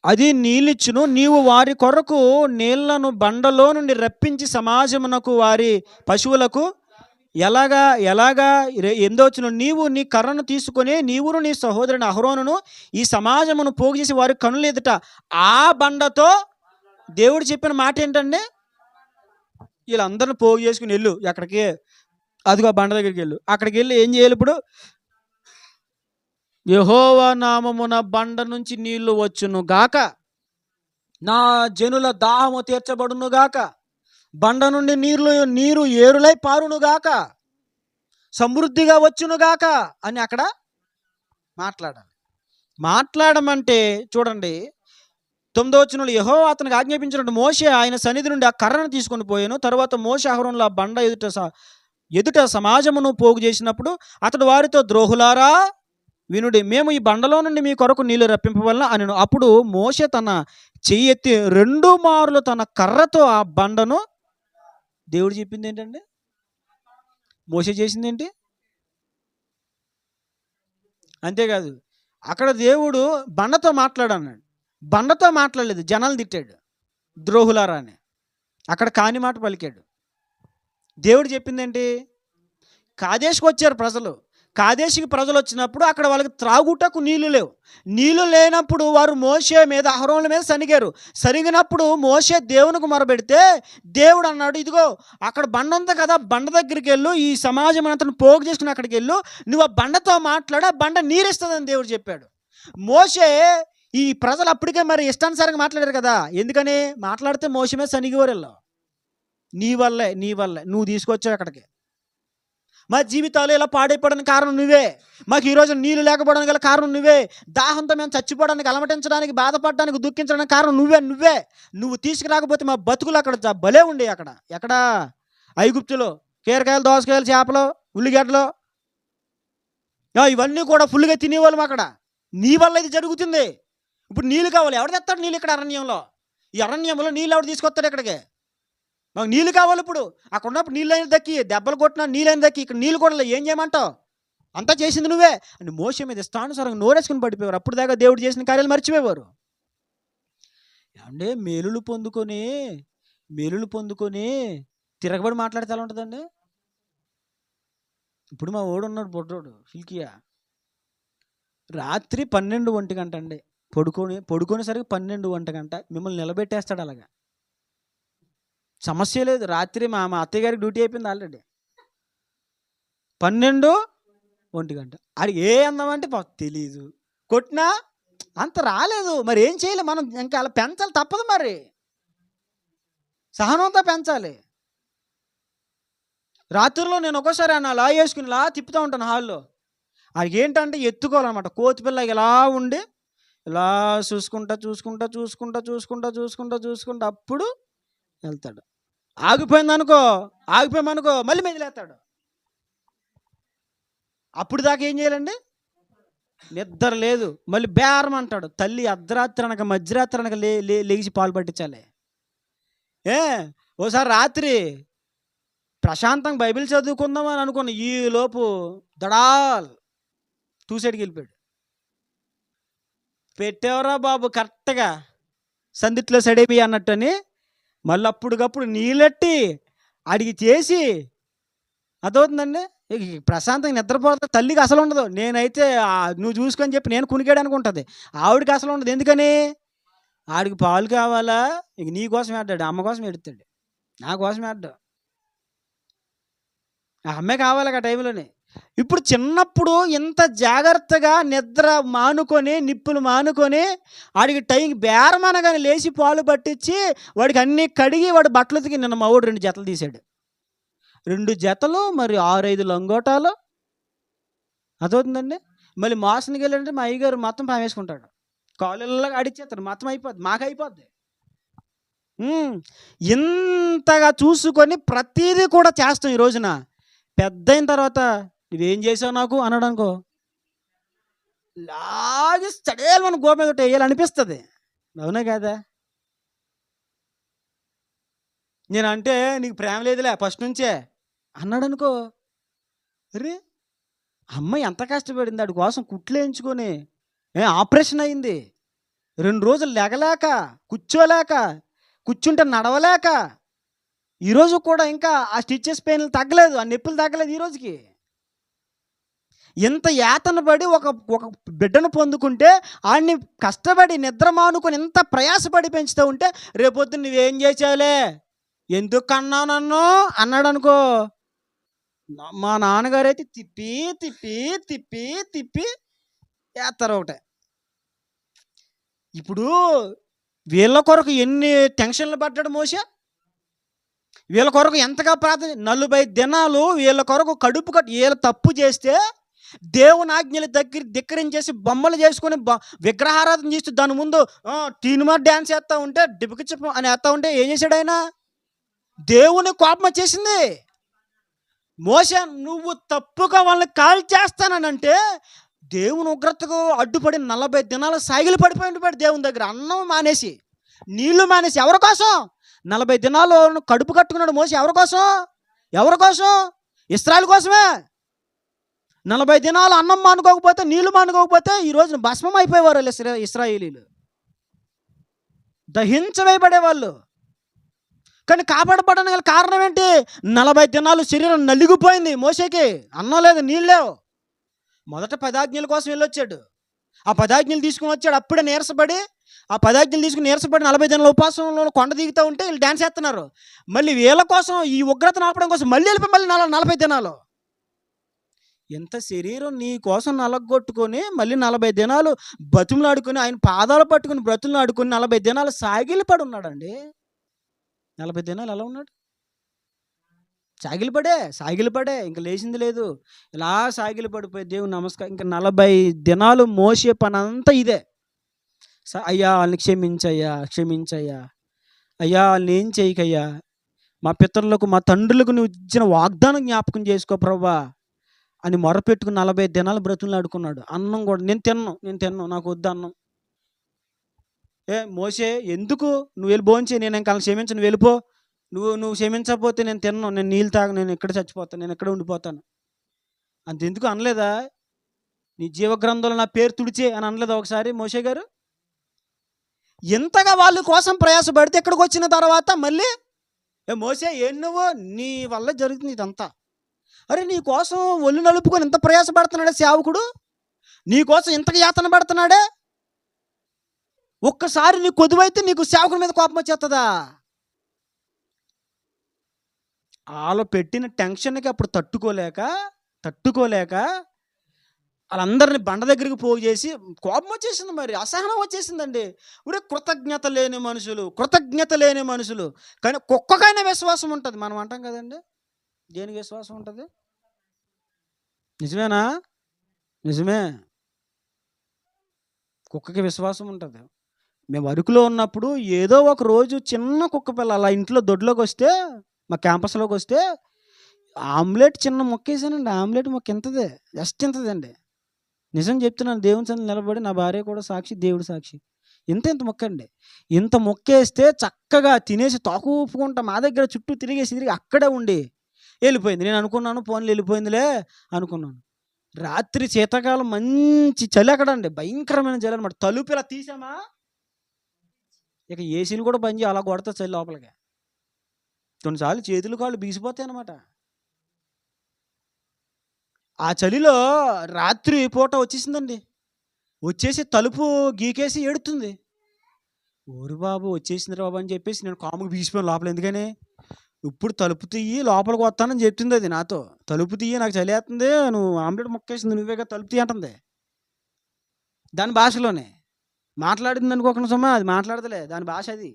అది నీళ్ళిచ్చును, నీవు వారి కొరకు నీళ్లను బండలో నుండి రప్పించి సమాజమునకు వారి పశువులకు ఎలాగా 8వ నీవు నీ కర్రను తీసుకొని నీవును నీ సహోదరుని అహరోనును ఈ సమాజమును పోగు చేసి వారి కనులు ఎదుట ఆ బండతో, దేవుడు చెప్పిన మాట ఏంటండి, వీళ్ళందరిని పోగు చేసుకుని వెళ్ళు ఎక్కడికి, అదిగో బండ దగ్గరికి వెళ్ళు. అక్కడికి వెళ్ళి ఏం చేయాలి, ఇప్పుడు యెహోవా నామమున బండ నుంచి నీళ్లు వచ్చును గాక, నా జనుల దాహము తీర్చబడును గాక, బండ నుండి నీరు ఏరులై పారును గాక, సమృద్ధిగా వచ్చును గాక అని అక్కడ మాట్లాడాలి. మాట్లాడమంటే చూడండి, 9వ వచనంలో యెహోవా అతనికి ఆజ్ఞాపించినట్టు మోషే ఆయన సన్నిధి నుండి ఆ కర్రను తీసుకొని పోయాను. తర్వాత మోషే అహరోనులు ఆ బండ ఎదుట సమాజమును పోగు చేసినప్పుడు అతడు వారితో, ద్రోహులారా వినుడి, మేము ఈ బండలో నుండి మీ కొరకు నీళ్లు రప్పింపవలన అని. అప్పుడు మోషే తన చెయ్యి ఎత్తి 2 మార్లు తన కర్రతో ఆ బండను, దేవుడు చెప్పింది ఏంటండి, మోషే చేసింది ఏంటి, అంతేకాదు అక్కడ దేవుడు బండతో మాట్లాడన్నాడు, బండతో మాట్లాడలేదు, జనాలు తిట్టాడు ద్రోహులారా అని, అక్కడ కాని మాట పలికాడు. దేవుడు చెప్పింది ఏంటి, కాదేశుకు వచ్చారు ప్రజలు, కాదేశికి ప్రజలు వచ్చినప్పుడు అక్కడ వాళ్ళకి త్రాగుటకు నీళ్లు లేవు. నీళ్లు లేనప్పుడు వారు మోషే మీద అహరోనుల మీద సరిగినప్పుడు మోషే దేవునికి మొరబెడితే దేవుడు అన్నాడు, ఇదిగో అక్కడ బండ ఉంది కదా, బండ దగ్గరికి వెళ్ళు, ఈ సమాజం అంతా పోగు చేసుకుని అక్కడికి వెళ్ళు, నువ్వు ఆ బండతో మాట్లాడు, ఆ బండ నీరిస్తుందని దేవుడు చెప్పాడు. మోషే ఈ ప్రజలు అప్పటికే మరి ఇష్టానుసారంగా మాట్లాడారు కదా, ఎందుకని మాట్లాడితే మోషే మీద సనిగివారు, నీ వల్లే నువ్వు తీసుకొచ్చావు అక్కడికి, మా జీవితాలు ఇలా పాడైపోవడానికి కారణం నువ్వే, మాకు ఈరోజు నీళ్ళు లేకపోవడానికి గల కారణం నువ్వే, దాహంతో మేము చచ్చిపోవడానికి, అలమటించడానికి, బాధపడడానికి, దుఃఖించడానికి కారణం నువ్వే. నువ్వు తీసుకురాకపోతే మా బతుకులు అక్కడ భలే ఉండే, ఎక్కడ ఐగుప్తులో కీరకాయలు, దోసకాయలు, చేపలు, ఉల్లిగడ్డలు ఇవన్నీ కూడా ఫుల్గా తినేవాళ్ళం అక్కడ. నీ వల్ల ఇది జరుగుతుంది. ఇప్పుడు నీళ్ళు కావాలి, ఎవరు తెస్తాడు నీళ్ళు ఇక్కడ అరణ్యంలో? ఈ అరణ్యంలో నీళ్ళు ఎవరు తీసుకొస్తాడు ఇక్కడికి? మాకు నీళ్ళు కావాలి. ఇప్పుడు అక్కడ ఉన్నప్పుడు నీళ్ళైనా దక్కి, దెబ్బలు కొట్టినా నీళ్ళైనా దక్కి, ఇక్కడ నీళ్ళు కూడా ఏం చేయమంటావు? అంతా చేసింది నువ్వే అని మోషే మీద ఇష్టానుసారంగా నోరేసుకుని పడిపోయేవారు. అప్పుడు దాకా దేవుడు చేసిన కార్యాలు మర్చిపోయేవారు. అంటే మేలులు పొందుకొని తిరగబడి మాట్లాడితే ఎలా ఉంటుందండి? ఇప్పుడు మా ఓడు ఉన్నాడు, బొడ్డోడు ఫిల్కియా, రాత్రి 12 గంట అండి పడుకోనేసరికి 12 గంట మిమ్మల్ని నిలబెట్టేస్తాడు. అలాగా సమస్య లేదు. రాత్రి మా అత్తయ్య గారికి డ్యూటీ అయిపోయింది ఆల్రెడీ. 12 గంట అది ఏ అందమంటే తెలీదు, కొట్టినా అంత రాలేదు. మరి ఏం చేయలే, మనం ఇంకా అలా పెంచాలి, తప్పదు. మరి సహనంతో పెంచాలి. రాత్రిలో నేను ఒక్కోసారి అలా వేసుకుని ఇలా తిప్పుతూ ఉంటాను హాల్లో. అది ఏంటంటే ఎత్తుకోవాలన్నమాట, కోతిపిల్ల ఇలా ఉండి ఇలా చూసుకుంటా అప్పుడు వెళ్తాడు. ఆగిపోయామనుకో మళ్ళీ మెదిలేస్తాడు. అప్పుడు దాకా ఏం చేయాలండి? నిద్ర లేదు. మళ్ళీ బేరం అంటాడు. తల్లి అర్ధరాత్రి అనక మధ్యరాత్రి అనక లేచి పాలు పట్టించాలి. ఏ ఓసారి రాత్రి ప్రశాంతంగా బైబిల్ చదువుకుందాం అని అనుకున్న ఈ లోపు దడాల్ సైడ్కి వెళ్ళిపోయాడు. పెట్టేవరా బాబు కరెక్ట్గా సందిట్లో సడేమి అన్నట్టని మళ్ళీ అప్పటికప్పుడు నీళ్ళెట్టి అడిగి చేసి అదవుతుందండి. ప్రశాంతంగా నిద్రపోతే తల్లికి అసలు ఉండదు. నేనైతే నువ్వు చూసుకొని చెప్పి నేను కునికేయడానికి ఉంటుంది, ఆవిడికి అసలు ఉండదు. ఎందుకని? ఆడికి పాలు కావాలా, ఇక నీ కోసం ఆడ్డాడు, అమ్మ కోసం ఎడుతాడు, నా కోసం ఆడ్డాడు. ఆ అమ్మే కావాలి ఆ టైంలోనే. ఇప్పుడు చిన్నప్పుడు ఇంత జాగ్రత్తగా నిద్ర మానుకొని నిప్పులు మానుకొని వాడికి టైంకి బేరమనగానే లేచి పాలు పట్టించి వాడికి అన్నీ కడిగి వాడు బట్టలు ఉతికి నిన్న మా వాడు 2 జతలు తీశాడు. 2 జతలు మరి 6-5 లంగోటాలు. అదవుతుందండి. మళ్ళీ మోసనికి వెళ్ళాడంటే మా అయ్యగారు మొత్తం పామేసుకుంటాడు, కాలులాగా అడిచేస్తాడు, మొత్తం అయిపోద్ది, మాకు అయిపోద్ది. ఇంతగా చూసుకొని ప్రతిదీ కూడా చేస్తాం. ఈ రోజున పెద్ద అయిన తర్వాత నువ్వేం చేసావు నాకు అన్నాడు అనుకో, లాగి స్టడేలు మన గోప మీద వేయాలనిపిస్తుంది. అవునా కదా? నేనంటే నీకు ప్రేమ లేదులే ఫస్ట్ నుంచే అన్నాడు అనుకో, అరే అమ్మాయి ఎంత కష్టపడింది వాడి కోసం, కుట్లు వేయించుకొని ఆపరేషన్ అయింది, 2 రోజులు లెగలేక కూర్చోలేక, కూర్చుంటే నడవలేక, ఈరోజు కూడా ఇంకా ఆ స్టిచెస్ పెయిన్లు తగ్గలేదు, ఆ నొప్పులు తగ్గలేదు ఈ రోజుకి. ఇంత యాతన పడి ఒక బిడ్డను పొందుకుంటే ఆడిని కష్టపడి నిద్ర మానుకొని ఎంత ప్రయాసపడి పెంచుతూ ఉంటే రేపొద్దు నువ్వేం చేసావులే, ఎందుకు కన్నావు నన్ను అన్నాడు అనుకో, మా నాన్నగారు అయితే తిప్పి తిప్పి తిప్పి తిప్పి వేస్తారు ఒకటే. ఇప్పుడు వీళ్ళ కొరకు ఎన్ని టెన్షన్లు పడ్డాడు మోషే, వీళ్ళ కొరకు ఎంతగా ప్రార్థన. 40 దినాలు వీళ్ళ కొరకు కడుపు కట్టి, వీళ్ళు తప్పు చేస్తే దేవుని ఆజ్ఞలు ధిక్కరించేసి బొమ్మలు చేసుకొని విగ్రహారాధన చేస్తూ దాని ముందు టీనుమార్ డ్యాన్స్ వేస్తూ ఉంటే, డిబికిచ్చ అని వేస్తూ ఉంటే ఏం చేశాడు ఆయన? దేవుని కోపం వచ్చేసింది. మోషే నువ్వు తప్పుగా వాళ్ళని కాల్ చేస్తానంటే దేవుని ఉగ్రతకు అడ్డుపడి 40 దినాలు సాగిలు పడిపోయి ఉండిపోయాడు దేవుని దగ్గర. అన్నం మానేసి నీళ్లు మానేసి ఎవరి కోసం? 40 దినాలు కడుపు కట్టుకున్నాడు మోషే. ఎవరి కోసం? ఎవరి కోసం? ఇశ్రాయేలు కోసమే. 40 దినాలు అన్నం మానుకోకపోతే, నీళ్లు మానుకోకపోతే ఈ రోజున భస్మం అయిపోయేవారు ఇశ్రాయేలీలు, దహించవేయబడేవాళ్ళు. కానీ కాపాడబడడానికి గల కారణం ఏంటి? 40 దినాలు శరీరం నలిగిపోయింది మోషేకి, అన్నం లేదు, నీళ్ళు లేవు. మొదట 10 ఆజ్ఞల కోసం వెళ్ళొచ్చాడు, ఆ 10 ఆజ్ఞలు తీసుకుని వచ్చాడు. అప్పుడే నీరసపడి ఆ 10 ఆజ్ఞలు తీసుకుని నీరసపడి 40 దినాల ఉపాసంలో కొండ దిగుతూ ఉంటే వీళ్ళు డ్యాన్స్ చేస్తున్నారు. మళ్ళీ వీళ్ళ కోసం, ఈ ఉగ్రతను ఆపడం కోసం మళ్ళీ వెళ్ళిపోయి మళ్ళీ 40 దినాలు. ఎంత శరీరం నీ కోసం నలగొట్టుకొని మళ్ళీ 40 దినాలు బతుములాడుకొని ఆయన పాదాలు పట్టుకుని బ్రతులు ఆడుకొని 40 దినాలు సాగిలిపడి ఉన్నాడండి. 40 దినాలు ఎలా ఉన్నాడు? సాగిలిపడే ఇంకా లేచింది లేదు, ఇలా సాగిలి పడిపోయి దేవుని నమస్కారం. ఇంకా 40 దినాలు మోసే పని అంతా ఇదే. అయ్యా వాళ్ళని క్షమించయ్యా, క్షమించయ్యా, అయ్యా వాళ్ళని ఏం చేయకయ్యా, మా పితరులకు మా తండ్రులకు నువ్వు ఇచ్చిన వాగ్దానం జ్ఞాపకం చేసుకో ప్రభువా అని మొరపెట్టుకుని 40 దినాలు బ్రతులు ఆడుకున్నాడు. అన్నం కూడా నేను తిన్ను, నాకు వద్దు అన్నం. మోసే ఎందుకు నువ్వు వెళ్ళి భోంచే, నేను ఇంకా క్షమించను, వెళ్ళిపో, నువ్వు క్షమించకపోతే నేను తిన్ను, నేను నీళ్ళు తాగ, నేను ఎక్కడ చచ్చిపోతాను, నేను ఎక్కడ ఉండిపోతాను. అంతెందుకు అనలేదా? నీ జీవగ్రంథంలో నా పేరు తుడిచే అని అనలేదా ఒకసారి మోసే గారు? ఎంతగా వాళ్ళ కోసం ప్రయాసపడితే ఇక్కడికి వచ్చిన తర్వాత మళ్ళీ మోసే ఏం నువ్వు, నీ వల్ల జరుగుతుంది ఇదంతా. అరే నీ కోసం ఒళ్ళు నలుపుకొని ఇంత ప్రయాసపడుతున్నాడే సేవకుడు, నీ కోసం ఇంతగా యాతన పడుతున్నాడే, ఒక్కసారి నీ కొదువైతే నీకు సేవకుడి మీద కోపం వచ్చేస్తుందా? వాళ్ళు పెట్టిన టెన్షన్కి అప్పుడు తట్టుకోలేక వాళ్ళందరినీ బండ దగ్గరికి పోగు చేసి కోపం వచ్చేసింది, మరి అసహనం వచ్చేసిందండి. ఊరే కృతజ్ఞత లేని మనుషులు. కానీ కుక్కకైనా విశ్వాసం ఉంటుంది, మనం అంటాం కదండి. దేనికి విశ్వాసం ఉంటుంది? నిజమేనా? నిజమే, కుక్కకి విశ్వాసం ఉంటుంది. మేము అరకులో ఉన్నప్పుడు ఏదో ఒక రోజు చిన్న కుక్క పిల్ల అలా ఇంట్లో దొడ్లోకి వస్తే, మా క్యాంపస్లోకి వస్తే ఆమ్లెట్ చిన్న మొక్క వేసానండి. ఆమ్లెట్ మొక్క ఇంతదే, జస్ట్ ఇంతదండి. నిజం చెప్తున్నాను, దేవుని సన్నిధిలో నిలబడి నా భార్య కూడా సాక్షి, దేవుడు సాక్షి. ఇంత మొక్కండి. ఇంత మొక్కేస్తే చక్కగా తినేసి తోక ఊపుకుంటా మా దగ్గర చుట్టూ తిరిగి అక్కడే ఉండి వెళ్ళిపోయింది. నేను అనుకున్నాను పోన్లే వెళ్ళిపోయిందిలే అనుకున్నాను. రాత్రి శీతాకాలం మంచి చలి అక్కడండి, భయంకరమైన చలి అనమాట. తలుపు ఇలా తీసామా ఇక ఏసీలు కూడా పని చేయ, అలా కొడతా చలి లోపలికి. కొన్నిసార్లు చేతులు కాళ్ళు బీసిపోతాయి అనమాట. ఆ చలిలో రాత్రి పూట వచ్చేసిందండి. వచ్చేసి తలుపు గీకేసి ఏడుతుంది. ఓరి బాబు వచ్చేసింది బాబు అని చెప్పేసి నేను కాముకు బీసిపోయాను లోపల. ఎందుకని ఇప్పుడు తలుపు తీయి లోపలికి వస్తానని చెప్తుంది అది నాతో. తలుపు తీయి నాకు చలివేస్తుంది, నువ్వు ఆమ్లెట్ మొక్కేసింది నువ్వేగా తలుపు తీయి అంటుంది. దాని భాషలోనే మాట్లాడింది అనుకోకుండా సొమ్మ, అది మాట్లాడతలే, దాని భాష అది.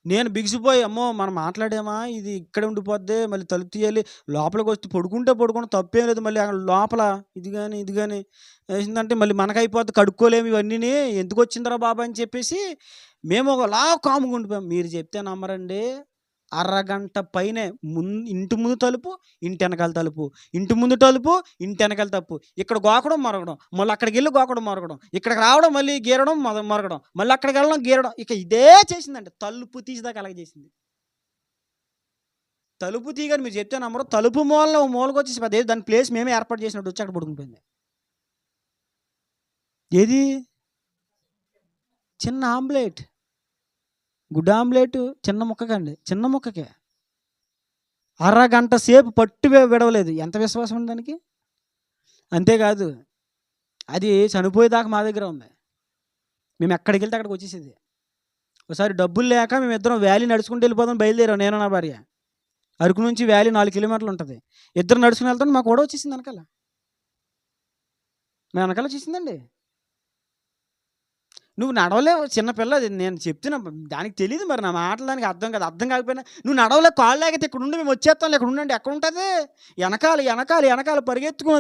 నేను బిగిసిపోయి అమ్మో మనం మాట్లాడామా, ఇది ఇక్కడ ఉండిపోద్ది, మళ్ళీ తలుపు తీయాలి, లోపలికి వస్తే పడుకుంటే తప్పేం లేదు, మళ్ళీ అక్కడ లోపల ఇది కానీ వేసిందంటే మళ్ళీ మనకైపోద్ది, కడుక్కోలేము ఇవన్నీ, ఎందుకు వచ్చిందరా బాబా అని చెప్పేసి మేము ఒకలా కాముగా ఉండిపోయాం. మీరు చెప్తే నమ్మరండి, అరగంట పైనే ఇంటి ముందు తలుపు, ఇంటి వెనకాల తలుపు, ఇంటి ముందు తలుపు, ఇంటి వెనకాల తప్పు, ఇక్కడ గోకడం మరగడం, మళ్ళీ అక్కడికి వెళ్ళి గోకడం మరగడం, ఇక్కడికి రావడం మళ్ళీ గీరడం మరగడం, మళ్ళీ అక్కడికి వెళ్ళడం గీరడం, ఇక ఇదే చేసిందండి. తలుపు తీసేదాకా అలాగే చేసింది. తలుపు తీయగాని మీరు చెప్తే నమ్మరు, తలుపు మూలకు వచ్చేసి అదే దాని ప్లేస్ మేమే ఏర్పాటు చేసినట్టు వచ్చి అక్కడ పడుకునిపోయింది. ఏది చిన్న ఆమ్లెట్, గుడ్ ఆమ్లెట్, చిన్న ముక్కకండి, చిన్న ముక్కకే అరగంట సేపు పట్టు విడవలేదు. ఎంత విశ్వాసం ఉంది దానికి. అంతేకాదు అది చనిపోయేదాకా మా దగ్గర ఉంది. మేము ఎక్కడికి వెళ్తే అక్కడికి వచ్చేసేది. ఒకసారి డబ్బులు లేక మేము ఇద్దరం వ్యాలీ నడుచుకుంటూ వెళ్ళిపోదాం బయలుదేరాం, నేను నా భార్య. అరకు నుంచి వ్యాలీ 4 కిలోమీటర్లు ఉంటుంది. ఇద్దరు నడుచుకుని వెళ్తాం, మాకు కూడా వచ్చేసింది వెనకాల. మా వెనకాల వచ్చేసిందండి. నువ్వు నడవలేవు, చిన్నపిల్ల, నేను చెప్తున్నా దానికి తెలియదు మరి, నా మాటలు దానికి అర్థం కాదు. అర్థం కాకపోయినా నువ్వు నడవలే, కాళ్ళు లేకపోతే ఇక్కడ ఉండి మేము వచ్చేస్తాం, ఇక్కడ ఉండండి, ఎక్కడ ఉంటుంది, వెనకాల పరిగెత్తుకుని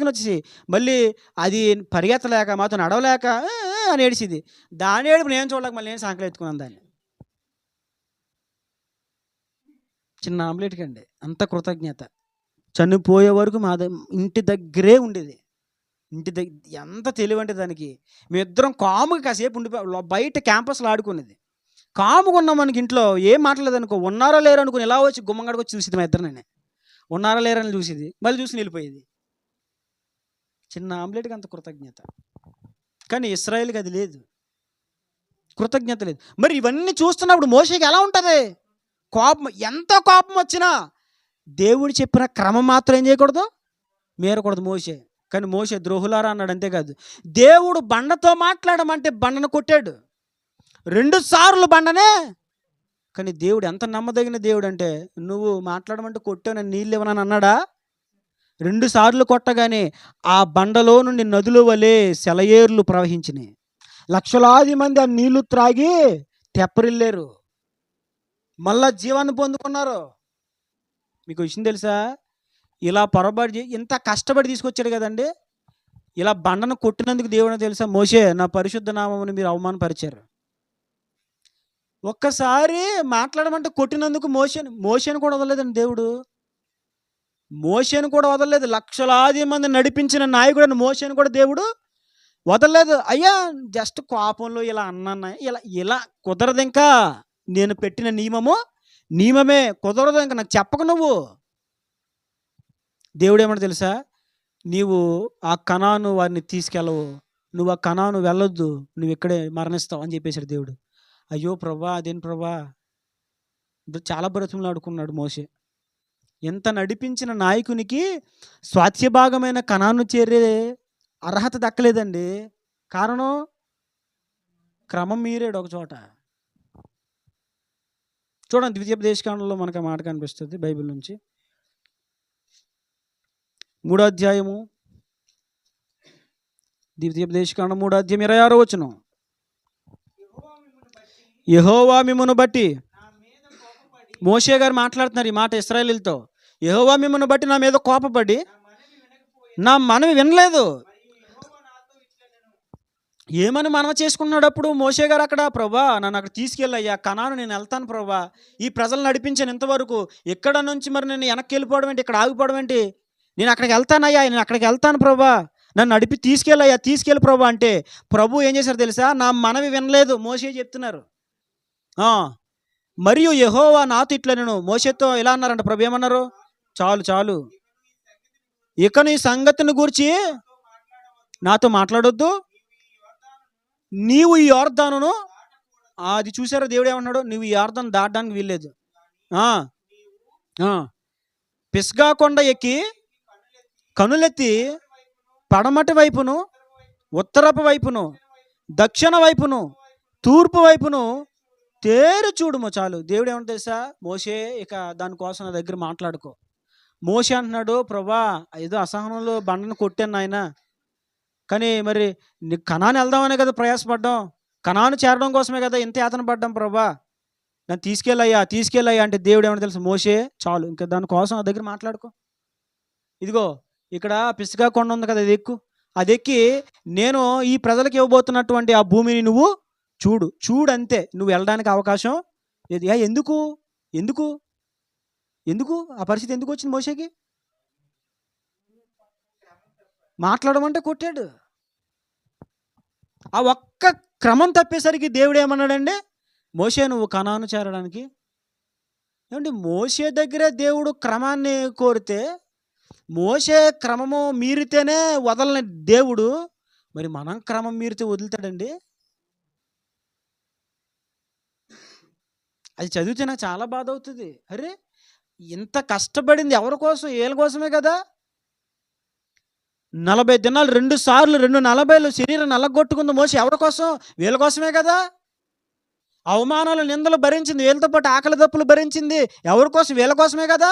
వచ్చేసి మళ్ళీ అది పరిగెత్తలేక మాతో నడవలేక అని ఏడిసింది. దాని ఏడుపు నేను చూడలేక మళ్ళీ నేను సంకలు ఎత్తుకున్నాను దాన్ని. చిన్న ఆమ్లెట్కి అండి అంత కృతజ్ఞత. చనిపోయే వరకు మా ఇంటి దగ్గరే ఉండేది. ఇంటి దగ్గర ఎంత తెలివంటే దానికి. మేమిద్దరం కాముగా కాసేపు ఉండిపోయి బయట క్యాంపస్లో ఆడుకునేది. కాముగా ఉన్నాం, మనకి ఇంట్లో ఏం మాట్లాడలేదు అనుకో, ఉన్నారో లేరు అనుకుని ఎలా వచ్చి గుమ్మంగడికి వచ్చి చూసేది. మా ఇద్దరినే ఉన్నారా లేరని చూసేది, మళ్ళీ చూసి వెళ్ళిపోయేది. చిన్న ఆమ్లెట్కి అంత కృతజ్ఞత. కానీ ఇశ్రాయేలుకి అది లేదు, కృతజ్ఞత లేదు. మరి ఇవన్నీ చూస్తున్నప్పుడు మోషేకి ఎలా ఉంటుంది? కోపం, ఎంత కోపం వచ్చినా దేవుడు చెప్పిన క్రమం మాత్రం ఏం చేయకూడదు, మీరకూడదు మోషే. కానీ మోషే ద్రోహులారా అన్నాడు. అంతేకాదు దేవుడు బండతో మాట్లాడమంటే బండను కొట్టాడు 2 సార్లు బండనే. కానీ దేవుడు ఎంత నమ్మదగిన దేవుడు అంటే, నువ్వు మాట్లాడమంటే కొట్టావు, నేను నీళ్ళు ఇవ్వనని అన్నాడా? 2 సార్లు కొట్టగానే ఆ బండలో నుండి నదుల వలె సెలయేర్లు ప్రవహించినాయి. లక్షలాది మంది ఆ నీళ్లు త్రాగి తెప్పరిల్లేరు, మళ్ళా జీవాన్ని పొందుకున్నారు. మీకు విషయం తెలుసా? ఇలా పొరపాటు ఇంత కష్టపడి తీసుకొచ్చాడు కదండి. ఇలా బండను కొట్టినందుకు దేవుడు తెలుసా, మోషే నా పరిశుద్ధ నామమును మీరు అవమానపరిచారు. ఒక్కసారి మాట్లాడమంటే కొట్టినందుకు మోషేను కూడా వదలలేదండి దేవుడు. మోషేను కూడా వదలలేదు. లక్షలాది మంది నడిపించిన నాయకుడని మోషేను కూడా దేవుడు వదలలేదు. అయ్యా జస్ట్ కోపంలో ఇలా అన్నా, ఇలా కుదరదు, ఇంకా నేను పెట్టిన నియమమే కుదరదు, ఇంకా నాకు చెప్పక నువ్వు. దేవుడు ఏమన్నా తెలుసా, నీవు ఆ కనాను వారిని తీసుకెళ్ళవు, నువ్వు ఆ కనాను వెళ్ళొద్దు, నువ్వు ఇక్కడే మరణిస్తావు అని చెప్పేశాడు దేవుడు. అయ్యో ప్రభా, అదేం ప్రభా, చాలా బ్రతిమలాడుకున్నాడు మోషే. ఎంత నడిపించిన నాయకునికి స్వాస్థ్యభాగమైన కనాను చేరే అర్హత దక్కలేదండి. కారణం క్రమం మీరాడు ఒక చోట. చూడండి, ద్వితీయోపదేశకాండంలో మనకు ఆ మాట కనిపిస్తుంది బైబిల్ నుంచి. 3వ అధ్యాయము, ద్వితీయోపదేశకాండం 3వ అధ్యాయం 26వ వచనం. యెహోవా మిమ్మును బట్టి, మోషే గారు మాట్లాడుతున్నారు ఈ మాట ఇశ్రాయేలీయులతో. యెహోవా మిమ్మును బట్టి నా మీద కోపపడి నా మనవి వినలేదు. ఏమని మనవ చేసుకున్నాడు అప్పుడు మోషే గారు అక్కడ? ప్రభా నన్ను అక్కడ తీసుకెళ్ళయ్యా, కనాను నేను వెళ్తాను ప్రభా, ఈ ప్రజలు నడిపించాను ఇంతవరకు, ఇక్కడ నుంచి మరి నేను వెనక్కి వెళ్ళిపోవడం ఏంటి, ఇక్కడ ఆగిపోవడం ఏంటి, నేను అక్కడికి వెళ్తానయ్యా, నేను అక్కడికి వెళ్తాను ప్రభా, నన్ను నడిపి తీసుకెళ్ళయ్యా, తీసుకెళ్ళి ప్రభా అంటే ప్రభు ఏం చేశారు తెలుసా? నా మనవి వినలేదు. మోషే చెప్తున్నారు. మరియు యెహోవా నాతో ఇట్లా, నేను మోషేతో ఇలా అన్నారంట. ప్రభు ఏమన్నారు? చాలు చాలు, ఇక నీ సంగతిని గూర్చి నాతో మాట్లాడొద్దు, నీవు ఈ యొర్దానును, అది చూసారా దేవుడు ఏమన్నాడు? నువ్వు ఈ యొర్దాను దాటడానికి వీల్లేదు. పిస్గా కొండ ఎక్కి కనులెత్తి పడమటి వైపును, ఉత్తరపు వైపును, దక్షిణ వైపును, తూర్పు వైపును తేరు చూడుము. చాలు. దేవుడు ఏమన్నా తెలుసా? మోషే ఇక దానికోసం నా దగ్గర మాట్లాడుకో. మోషే అంటున్నాడు, ప్రభా ఏదో అసహనంలో బండను కొట్టాను నాయన, కానీ మరి నీకు కనాను వెళ్దామనే కదా ప్రయాసపడ్డాం, కనాను చేరడం కోసమే కదా ఇంత యాతన పడ్డాం ప్రభా, నన్ను తీసుకెళ్ళయ్యా, తీసుకెళ్ళయ్యా అంటే దేవుడు ఏమన్నా తెలుసు? మోషే చాలు, ఇంకా దానికోసం నా దగ్గర మాట్లాడుకో. ఇదిగో ఇక్కడ పిస్గా కొండ ఉంది కదా, అది ఎక్కు, అది ఎక్కి నేను ఈ ప్రజలకు ఇవ్వబోతున్నటువంటి ఆ భూమిని నువ్వు చూడు, చూడు అంతే, నువ్వు వెళ్ళడానికి అవకాశం లేదు. ఎందుకు ఎందుకు ఎందుకు ఆ పరిస్థితి ఎందుకు వచ్చింది మోషేకి? మాట్లాడమంటే కొట్టాడు. ఆ ఒక్క క్రమం తప్పేసరికి దేవుడు ఏమన్నాడండి? మోషే నువ్వు కనాను చేరడానికి. ఏమంటే మోషే దగ్గరే దేవుడు క్రమాన్ని కోరితే, మోషే క్రమము మీరితేనే వదలని దేవుడు మరి మనం క్రమం మీరితే వదులుతాడండి? అది చదివితే నాకు చాలా బాధ అవుతుంది. అరే ఇంత కష్టపడింది ఎవరి కోసం? వీళ్ళ కోసమే కదా. 40 దినాలు 2 సార్లు 2 శరీరం నల్లగొట్టుకుంది మోషే ఎవరి కోసం? వీళ్ళ కోసమే కదా. అవమానాలు నిందలు భరించింది, వీళ్ళతో పాటు ఆకలి దప్పులు భరించింది ఎవరి కోసం? వీళ్ళ కోసమే కదా.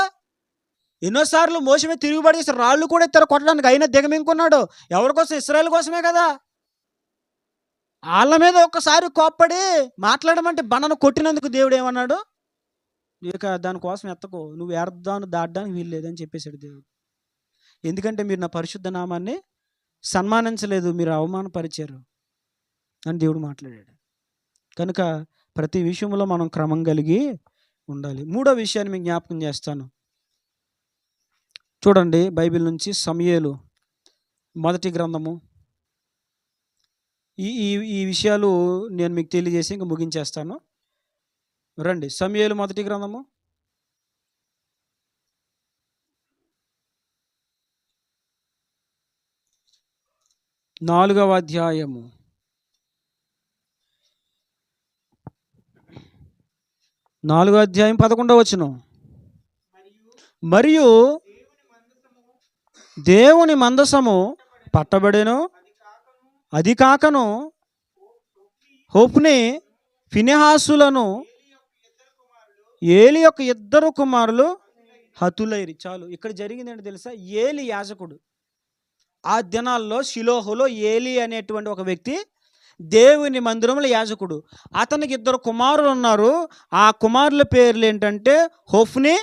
ఎన్నోసార్లు మోషే మీద తిరుగుబడి చేసి రాళ్ళు కూడా ఎత్తారు కొట్టడానికి, అయినా దిగమింగుకున్నాడు ఎవరి కోసం? ఇశ్రాయేలు కోసమే కదా. వాళ్ళ మీద ఒక్కసారి కోప్పడి మాట్లాడమంటే బండను కొట్టినందుకు దేవుడు ఏమన్నాడు? ఇక దానికోసం ఎత్తకో, నువ్వు వ్యర్థాన్ని దాటడానికి వీల్లేదని చెప్పేశాడు దేవుడు. ఎందుకంటే మీరు నా పరిశుద్ధ నామాన్ని సన్మానించలేదు, మీరు అవమానపరిచారు అని దేవుడు మాట్లాడాడు. కనుక ప్రతి విషయంలో మనం క్రమం కలిగి ఉండాలి. 3వ విషయాన్ని మీకు జ్ఞాపకం చేస్తాను. చూడండి బైబిల్ నుంచి సమూయేలు మొదటి గ్రంథము. ఈ ఈ ఈ విషయాలు నేను మీకు తెలియజేసి ఇంకా ముగించేస్తాను. రండి, సమూయేలు మొదటి గ్రంథము 4వ అధ్యాయము 11వ వచనం. మరియు దేవుని మందసము పట్టబడెను, అది కాకను హొఫ్నీ ఫినెహాసులను ఏలి యొక్క 2 కుమారులు హతులైరి. చాలు, ఇక్కడ జరిగింది ఏంటి తెలుసా? ఏలి యాజకుడు. ఆ దినాల్లో షిలోహులో ఏలి అనేటువంటి ఒక వ్యక్తి దేవుని మందిరంలో యాజకుడు. అతనికి 2 కుమారులు ఉన్నారు. ఆ కుమారుల పేర్లు ఏంటంటే హొఫ్నీ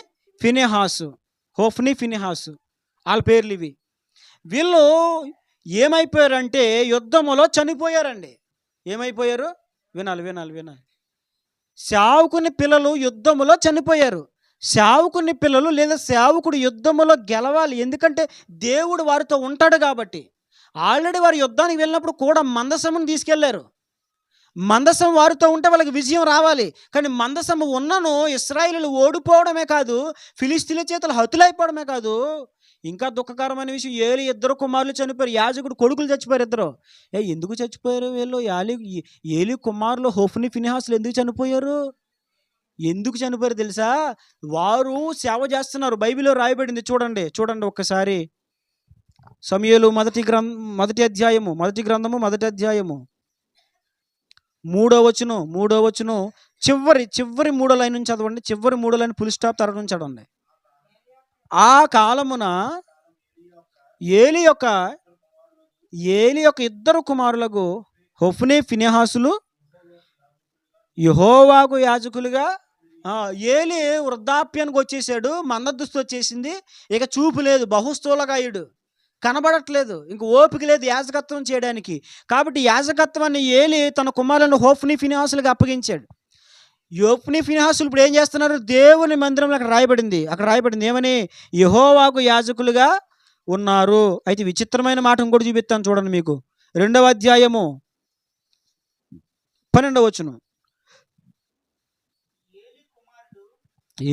ఫినెహాసు. హొఫ్నీ ఫినెహాసు వాళ్ళ పేర్లు ఇవి. వీళ్ళు ఏమైపోయారంటే యుద్ధములో చనిపోయారండి. ఏమైపోయారు? వినాలి వినాలి వినాలి. సేవకుని పిల్లలు యుద్ధములో చనిపోయారు. సేవకుని పిల్లలు లేదా సేవకుడు యుద్ధములో గెలవాలి, ఎందుకంటే దేవుడు వారితో ఉంటాడు కాబట్టి. ఆల్రెడీ వారు యుద్ధానికి వెళ్ళినప్పుడు కూడా మందసమును తీసుకెళ్లారు. మందసం వారితో ఉంటే వాళ్ళకి విజయం రావాలి. కానీ మందసము ఉన్నను ఇశ్రాయేలీయులు ఓడిపోవడమే కాదు, ఫిలిష్తీయుల చేతులు హతులైపోవడమే కాదు, ఇంకా దుఃఖకరమైన విషయం, ఏలి 2 కుమారులు చనిపోయారు. యాజకుడు కొడుకులు చచ్చిపోయారు 2. ఎందుకు చచ్చిపోయారు వీళ్ళు? ఏలి కుమారులు హొఫ్నీ ఫినెహాసులు ఎందుకు చనిపోయారు? ఎందుకు చనిపోయారు తెలుసా? వారు సేవ చేస్తున్నారు. బైబిల్లో రాయబడింది, చూడండి చూడండి ఒక్కసారి. సమూయేలు మొదటి అధ్యాయము 3వ వచనం చివరి 3వ లైన్ నుంచి చదవండి. చివరి 3వ లైన్ ఫుల్ స్టాప్ తర్వాత నుంచి చదవండి. ఆ కాలమున ఏలి యొక్క 2 కుమారులకు హొఫ్నీ ఫినెహాసులు యెహోవాకు యాజకులుగా. ఏలి వృద్ధాప్యానికి వచ్చేసాడు, మందదుస్తు వచ్చేసింది, ఇక చూపు లేదు, బహుస్థూలకాయుడు, కనబడట్లేదు, ఇంక ఓపిక లేదు యాజకత్వం చేయడానికి. కాబట్టి యాజకత్వాన్ని ఏలి తన కుమారులను హొఫ్నీ ఫినెహాసులకు అప్పగించాడు. హొఫ్నీ ఫినెహాసులు ఇప్పుడు ఏం చేస్తున్నారు? దేవుని మందిరంలో అక్కడ రాయబడింది ఏమని? యెహోవాకు యాజకులుగా ఉన్నారు. అయితే విచిత్రమైన మాట ఇంకోటి చూపిస్తాను చూడండి మీకు. 2వ అధ్యాయము 12వ వచనం.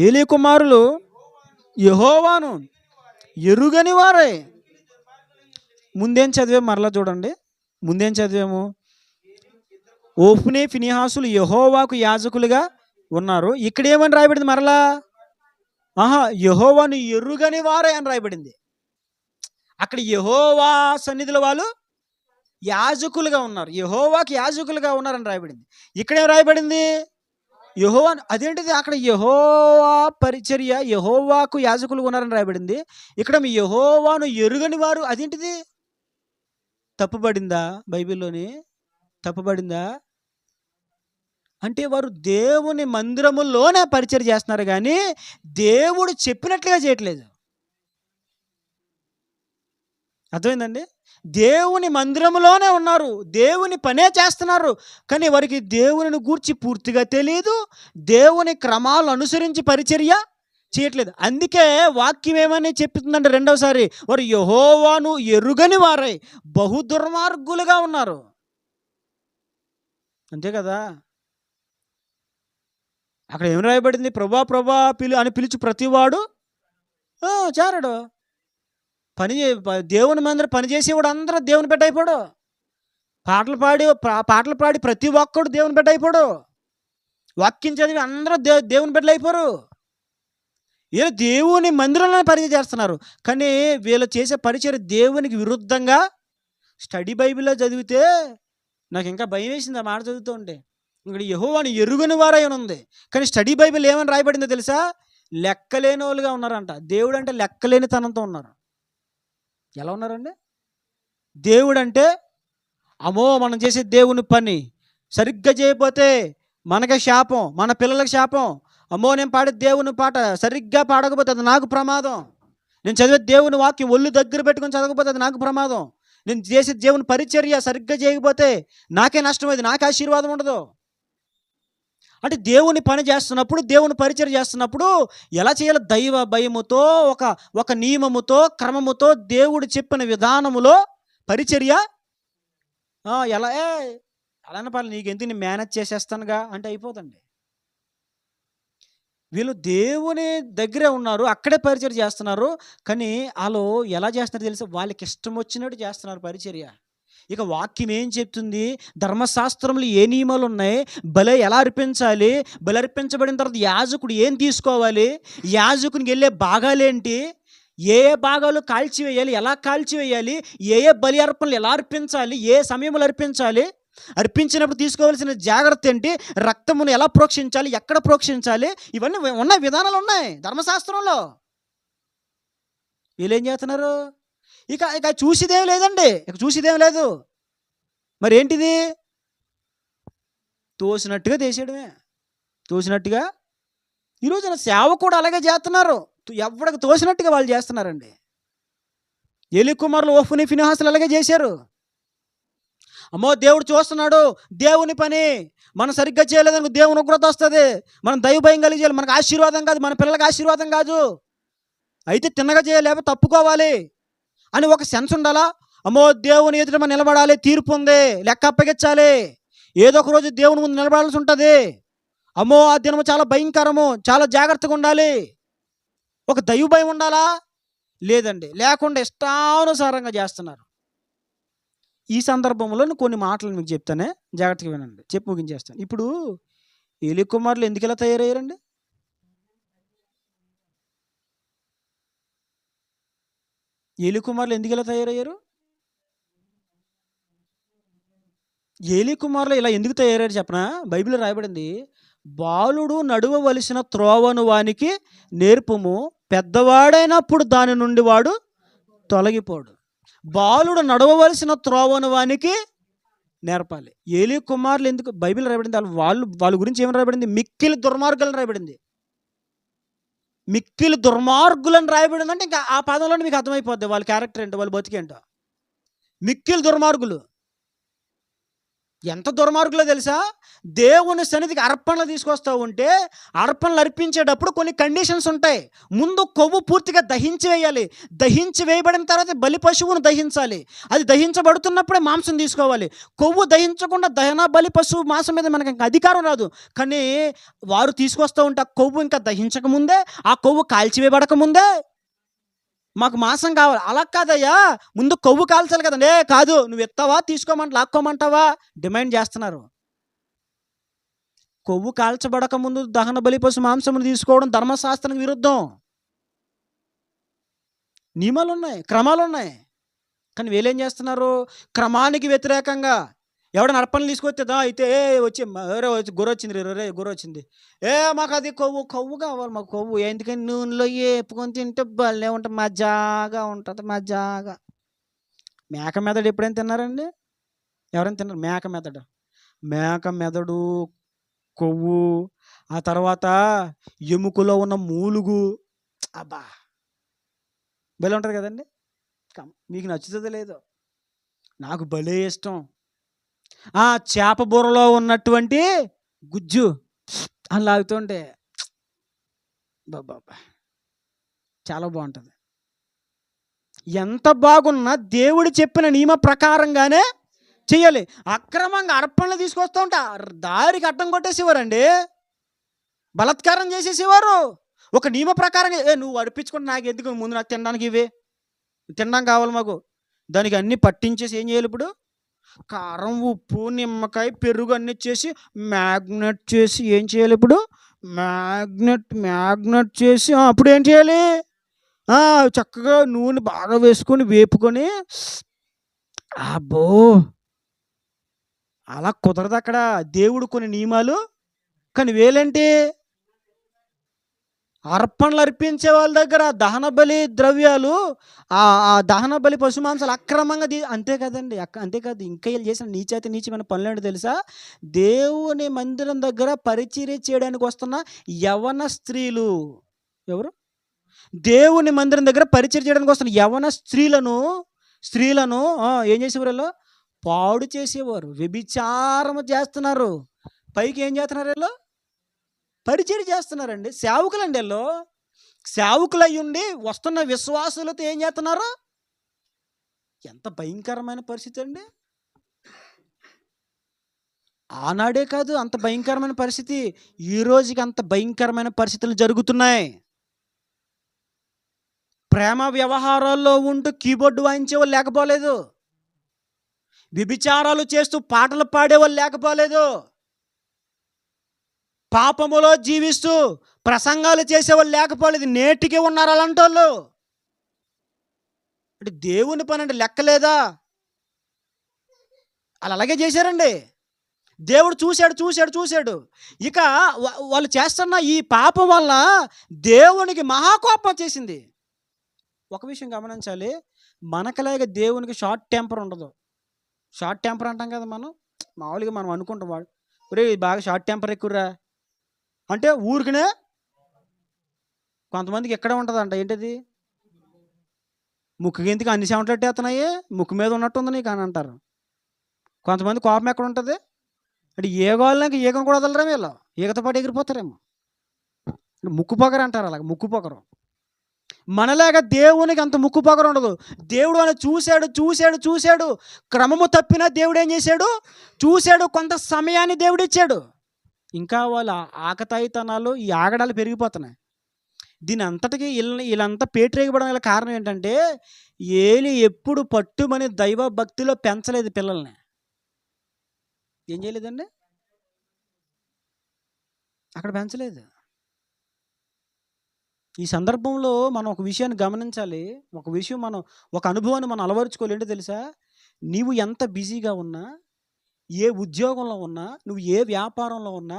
ఏలీ కుమారులు యెహోవాను ఎరుగని వారే. ముందేం చదివాము మరలా చూడండి. ముందేం చదివాము? ఓఫ్నీ ఫినిహాసులు యెహోవాకు యాజకులుగా ఉన్నారు. ఇక్కడ ఏమని రాయబడింది మరలా? యెహోవాను ఎరుగని వారే అని రాయబడింది. అక్కడ యెహోవా సన్నిధిలో వాళ్ళు యాజకులుగా ఉన్నారు, యెహోవాకి యాజకులుగా ఉన్నారని రాయబడింది. ఇక్కడేం రాయబడింది? యెహోవా. అదేంటిది? అక్కడ యెహోవా పరిచర్య, యెహోవాకు యాజకులుగా ఉన్నారని రాయబడింది. ఇక్కడ మీ యెహోవాను ఎరుగని వారు, అదేంటిది? తప్పుపడిందా? బైబిల్లోని తప్పుపడిందా? అంటే వారు దేవుని మందిరములోనే పరిచర్య చేస్తున్నారు కానీ దేవుడు చెప్పినట్లుగా చేయట్లేదు. అర్థమైందండి? దేవుని మందిరములోనే ఉన్నారు, దేవుని పనే చేస్తున్నారు, కానీ వారికి దేవుని గూర్చి పూర్తిగా తెలియదు, దేవుని క్రమాలు అనుసరించి పరిచర్య చేయట్లేదు. అందుకే వాక్యం ఏమని చెప్తుందంటే రెండవసారి, వారు యెహోవాను ఎరుగని వారై బహు దుర్మార్గులుగా ఉన్నారు. అంతే కదా? అక్కడ ఏమి రాయబడింది? ప్రభా ప్రభా అని పిలిచి ప్రతివాడు చేరడు. దేవుని మందిరం పని చేసేవాడు అందరూ దేవుని బిడ్డ అయిపోడు. పాటలు పాడి ప్రతి ఒక్కడు దేవుని బిడ్డ అయిపోడు. వాక్యం చదివి అందరూ దేవుని బిడ్డలు అయిపోరు. వీళ్ళు దేవుని మందిరంలో పరిచయం చేస్తున్నారు, కానీ వీళ్ళు చేసే పరిచయం దేవునికి విరుద్ధంగా. స్టడీ బైబిల్లో చదివితే నాకు ఇంకా భయం వేసింది ఆ మాట చదువుతూ ఉంటే. ఇక్కడ యెహోవాను ఎరుగని వారై ఉంది, కానీ స్టడీ బైబిల్ ఏమని రాయబడిందో తెలుసా? లెక్కలేని వాళ్ళుగా ఉన్నారంట. దేవుడు అంటే లెక్కలేని తనంతో ఉన్నారు. ఎలా ఉన్నారండి? దేవుడు అంటే మనం చేసే దేవుని పని సరిగ్గా చేయకపోతే మనకే శాపం, మన పిల్లలకి శాపం. నేను పాడే దేవుని పాట సరిగ్గా పాడకపోతే అది నాకు ప్రమాదం. నేను చదివే దేవుని వాక్యం ఒళ్ళు దగ్గర పెట్టుకొని చదవకపోతే అది నాకు ప్రమాదం. నేను చేసే దేవుని పరిచర్య సరిగ్గా చేయకపోతే నాకే నష్టం, అది నాకే ఆశీర్వాదం ఉండదు. అంటే దేవుని పని చేస్తున్నప్పుడు, దేవుని పరిచర్య చేస్తున్నప్పుడు ఎలా చేయాలి? దైవ భయముతో, ఒక నియమముతో, క్రమముతో, దేవుడు చెప్పిన విధానములో పరిచర్య. ఎలా అలానే పర్లేదు, నీకెందుకు, నేను మేనేజ్ చేసేస్తానుగా అంటే అయిపోతుంది. వీళ్ళు దేవుని దగ్గరే ఉన్నారు, అక్కడే పరిచర్య చేస్తున్నారు, కానీ వాళ్ళు ఎలా చేస్తున్నారు తెలుసా? వాళ్ళకి ఇష్టం వచ్చినట్టు చేస్తున్నారు పరిచర్య. ఇక వాక్యం ఏం చెప్తుంది? ధర్మశాస్త్రంలో ఏ నియమాలు ఉన్నాయి, బలి ఎలా అర్పించాలి, బలి అర్పించబడిన తర్వాత యాజకుడు ఏం తీసుకోవాలి, యాజకునికి వెళ్ళే భాగాలేంటి, ఏ భాగాలు కాల్చివేయాలి, ఎలా కాల్చివేయాలి, ఏ బలి అర్పణలు ఎలా అర్పించాలి, ఏ సమయంలో అర్పించాలి, అర్పించినప్పుడు తీసుకోవాల్సిన జాగ్రత్త ఏంటి, రక్తమును ఎలా ప్రోక్షించాలి, ఎక్కడ ప్రోక్షించాలి, ఇవన్నీ ఉన్నాయి, విధానాలు ఉన్నాయి ధర్మశాస్త్రంలో. వీళ్ళు ఏం చేస్తున్నారు? ఇక చూసిదేం లేదండి, చూసిదేం లేదు. మరి ఏంటిది? తోసినట్టుగా చేసేయడమే, తోసినట్టుగా. ఈరోజున సేవ కూడా అలాగే చేస్తున్నారు, ఎవరికి తోసినట్టుగా వాళ్ళు చేస్తున్నారండి. ఏలీ కుమారులు ఓఫ్నీ ఫినెహాసులు అలాగే చేశారు. దేవుడు చూస్తున్నాడు, దేవుని పని మనం సరిగ్గా చేయలేదనుకో దేవుని ఉగ్రత వస్తుంది, మనం దైవ భయం కలిగి చేయాలి, మనకు ఆశీర్వాదం కాదు, మన పిల్లలకి ఆశీర్వాదం కాదు. అయితే తిన్నగా చేయాలి, లేకపోతే తప్పుకోవాలి అని ఒక సెన్స్ ఉండాలా? దేవుని ఎదుట మనం నిలబడాలి, తీర్పు ఉంది, లెక్క అప్పగించాలి, ఏదో ఒక రోజు దేవుని ముందు నిలబడాల్సి ఉంటుంది. ఆ దినము చాలా భయంకరము, చాలా జాగ్రత్తగా ఉండాలి. ఒక దైవ భయం ఉండాలా? లేదండి, లేకుండా ఇష్టానుసారంగా చేస్తున్నారు. ఈ సందర్భంలో కొన్ని మాటలు మీకు చెప్తానే, జాగ్రత్తగా వినండి, చెప్పి ముగించేస్తాను. ఇప్పుడు ఏలీ కుమారులు ఎందుకు ఇలా తయారయ్యారండి? ఏలీ కుమారులు ఎందుకు ఇలా తయారయ్యారు? ఏలీ కుమారులు ఇలా ఎందుకు తయారయ్యారు చెప్పనా? బైబిల్లో రాయబడింది, బాలుడు నడువవలసిన త్రోవను వానికి నేర్పుము, పెద్దవాడైనప్పుడు దాని నుండి వాడు తొలగిపోడు. బాలుడు నడవవలసిన త్రోవను వానికి నేర్పాలి. ఏలీ కుమారులు ఎందుకు బైబిల్ రాయబడింది? వాళ్ళ గురించి ఏమని రాయబడింది? మిక్కిలి దుర్మార్గులను రాయబడింది. మిక్కిలి దుర్మార్గులను రాయబడింది అంటే ఇంకా ఆ పదంలో మీకు అర్థమైపోద్ది వాళ్ళ క్యారెక్టర్ ఏంటో, వాళ్ళ బతికేంటో. మిక్కిలి దుర్మార్గులు ఎంత దుర్మార్గులో తెలుసా? దేవుని సన్నిధికి అర్పణలు తీసుకొస్తూ ఉంటే అర్పణలు అర్పించేటప్పుడు కొన్ని కండిషన్స్ ఉంటాయి. ముందు కొవ్వు పూర్తిగా దహించి వేయాలి. దహించి వేయబడిన తర్వాత బలి పశువును దహించాలి. అది దహించబడుతున్నప్పుడే మాంసం తీసుకోవాలి. కొవ్వు దహించకుండా దహన బలి పశువు మాంసం మీద మనకి ఇంకా అధికారం రాదు. కానీ వారు తీసుకొస్తూ ఉంటే ఆ కొవ్వు ఇంకా దహించకముందే, ఆ కొవ్వు కాల్చివేయబడకముందే మాకు మాంసం కావాలి. అలా కాదయ్యా, ముందు కొవ్వు కాల్చాలి కదండి. కాదు, నువ్వు ఎత్తావా, లాక్కోమంటావా డిమాండ్ చేస్తున్నారు. కొవ్వు కాల్చబడక ముందు దహన బలి పశు మాంసమును తీసుకోవడం ధర్మశాస్త్రానికి విరుద్ధం. నియమాలు ఉన్నాయి, క్రమాలు ఉన్నాయి. కానీ వీళ్ళేం చేస్తున్నారు? క్రమానికి వ్యతిరేకంగా ఎవడన్నా అర్పణలు తీసుకొచ్చేదా అయితే వచ్చి గుర్ర వచ్చింది, గుర్ర వచ్చింది, మాకు అది కొవ్వు కావాలి, మాకు కొవ్వు. ఎందుకని నూనెలో వేపుకొని తింటే భలే ఉంటుంది, మజాగా ఉంటుంది, మజాగా. మేక మెదడు ఎప్పుడైనా తిన్నారండి? ఎవరైనా తిన్నారు? మేక మెదడు కొవ్వు, ఆ తర్వాత ఎముకలో ఉన్న మూలుగు, అబ్బా భలే ఉంటుంది కదండి. మీకు నచ్చుతుందో లేదో, నాకు భలే ఇష్టం. ఆ చేప బుర్రలో ఉన్నటువంటి గుజ్జు అని లాగుతుంటే బాబా చాలా బాగుంటుంది. ఎంత బాగున్నా దేవుడు చెప్పిన నియమ ప్రకారంగానే చెయ్యాలి. అక్రమంగా అర్పణలు తీసుకొస్తూ ఉంటే దారికి అడ్డం కొట్టేసేవారండి, బలాత్కారం చేసేసేవారు. ఒక నియమ ప్రకారంగా నువ్వు అర్పించుకుంటే నాకు ఎందుకు, ముందు నాకు తినడానికి ఇవే, తినడం కావాలి మాకు. దానికి అన్నీ పట్టించేసి ఏం చేయాలి ఇప్పుడు? కారం, ఉప్పు, నిమ్మకాయ, పెరుగు అన్నీ చేసి మ్యాగ్నెట్ చేసి ఏం చేయాలి ఇప్పుడు? మ్యాగ్నెట్ చేసి అప్పుడు ఏం చేయాలి? చక్కగా నూనె బాగా వేసుకొని వేపుకొని, అబ్బో అలా కుదరదు అక్కడ. దేవుడు కొన్ని నియమాలు, కానీ వేలేంటి? అర్పణలు అర్పించే వాళ్ళ దగ్గర దహన బలి ద్రవ్యాలు, ఆ దహన బలి పశుమాంసాలు అక్రమంగా అంతే కదండి. అంతేకాదు, ఇంకా వీళ్ళు చేసిన నీచమైన పనులేంటో తెలుసా? దేవుని మందిరం దగ్గర పరిచర్య చేయడానికి వస్తున్న యవన స్త్రీలు, ఎవరు? దేవుని మందిరం దగ్గర పరిచర్య చేయడానికి వస్తున్న యవన స్త్రీలను ఏం చేసేవారు? వీళ్ళు పాడు చేసేవారు, వ్యభిచారం చేస్తున్నారు. పైకి ఏం చేస్తున్నారు? వీళ్ళు పరిచర్య చేస్తున్నారండి. సేవకులండి. వీళ్ళు సేవకులై ఉండి వస్తున్న విశ్వాసులతో ఏం చేస్తున్నారు? ఎంత భయంకరమైన పరిస్థితి అండి. ఆనాడే కాదు అంత భయంకరమైన పరిస్థితి, ఈ రోజుకి అంత భయంకరమైన పరిస్థితులు జరుగుతున్నాయి. ప్రేమ వ్యవహారాల్లో ఉంటూ కీబోర్డు వాయించేవాళ్ళు లేకపోలేదు, వ్యభిచారాలు చేస్తూ పాటలు పాడేవాళ్ళు లేకపోలేదు, పాపములో జీవిస్తూ ప్రసంగాలు చేసేవాళ్ళు లేకపోలేదు. నేటికి ఉన్నారు అలాంటి వాళ్ళు. అంటే దేవుని పని అంటే లెక్కలేదా? వాళ్ళు అలాగే చేశారండి. దేవుడు చూశాడు. ఇక వాళ్ళు చేస్తున్న ఈ పాపం వల్ల దేవునికి మహాకోపం చేసింది. ఒక విషయం గమనించాలి, మనకలాగా దేవునికి షార్ట్ టెంపర్ ఉండదు. షార్ట్ టెంపర్ అంటాం కదా మనం, మామూలుగా మనం అనుకుంటాం, వాడు ఒరే బాగా షార్ట్ టెంపర్ ఎక్కువరా అంటే ఊరికనే. కొంతమందికి ఎక్కడ ఉంటుందంట, ఏంటది? ముక్కు గింతికి అన్ని చెమటలెట్టేస్తున్నాయి, ముక్కు మీద ఉన్నట్టుంది నీకు అని అంటారు. కొంతమంది కోపం ఎక్కడ ఉంటుంది అంటే ఏగోళ్ళకి ఈగను కూడా వదలరా వీళ్ళు, ఈగతో పాటు ఎగిరిపోతారేమో. ముక్కు పొగరు అంటారు, అలాగ ముక్కు పొగరు. మనలాగా దేవునికి అంత ముక్కు పొగరు ఉండదు. దేవుడు అని చూశాడు. క్రమము తప్పినా దేవుడు ఏం చేశాడు? చూశాడు, కొంత సమయాన్ని దేవుడు ఇచ్చాడు. ఇంకా వాళ్ళ ఆకతాయితనాలు, ఈ ఆగడాలు పెరిగిపోతున్నాయి. దీని అంతటికి వీళ్ళంతా పేటరేగిపోవడం వల్ల కారణం ఏంటంటే, ఏలి ఎప్పుడు పట్టుమని దైవ భక్తిలో పెంచలేదు పిల్లల్ని. ఏం చేయలేదండి? అక్కడ పెంచలేదు. ఈ సందర్భంలో మనం ఒక విషయాన్ని గమనించాలి. ఒక అనుభవాన్ని మనం అలవరుచుకోవాలి. ఏంటో తెలుసా? నీవు ఎంత బిజీగా ఉన్నా, ఏ ఉద్యోగంలో ఉన్నా, నువ్వు ఏ వ్యాపారంలో ఉన్నా,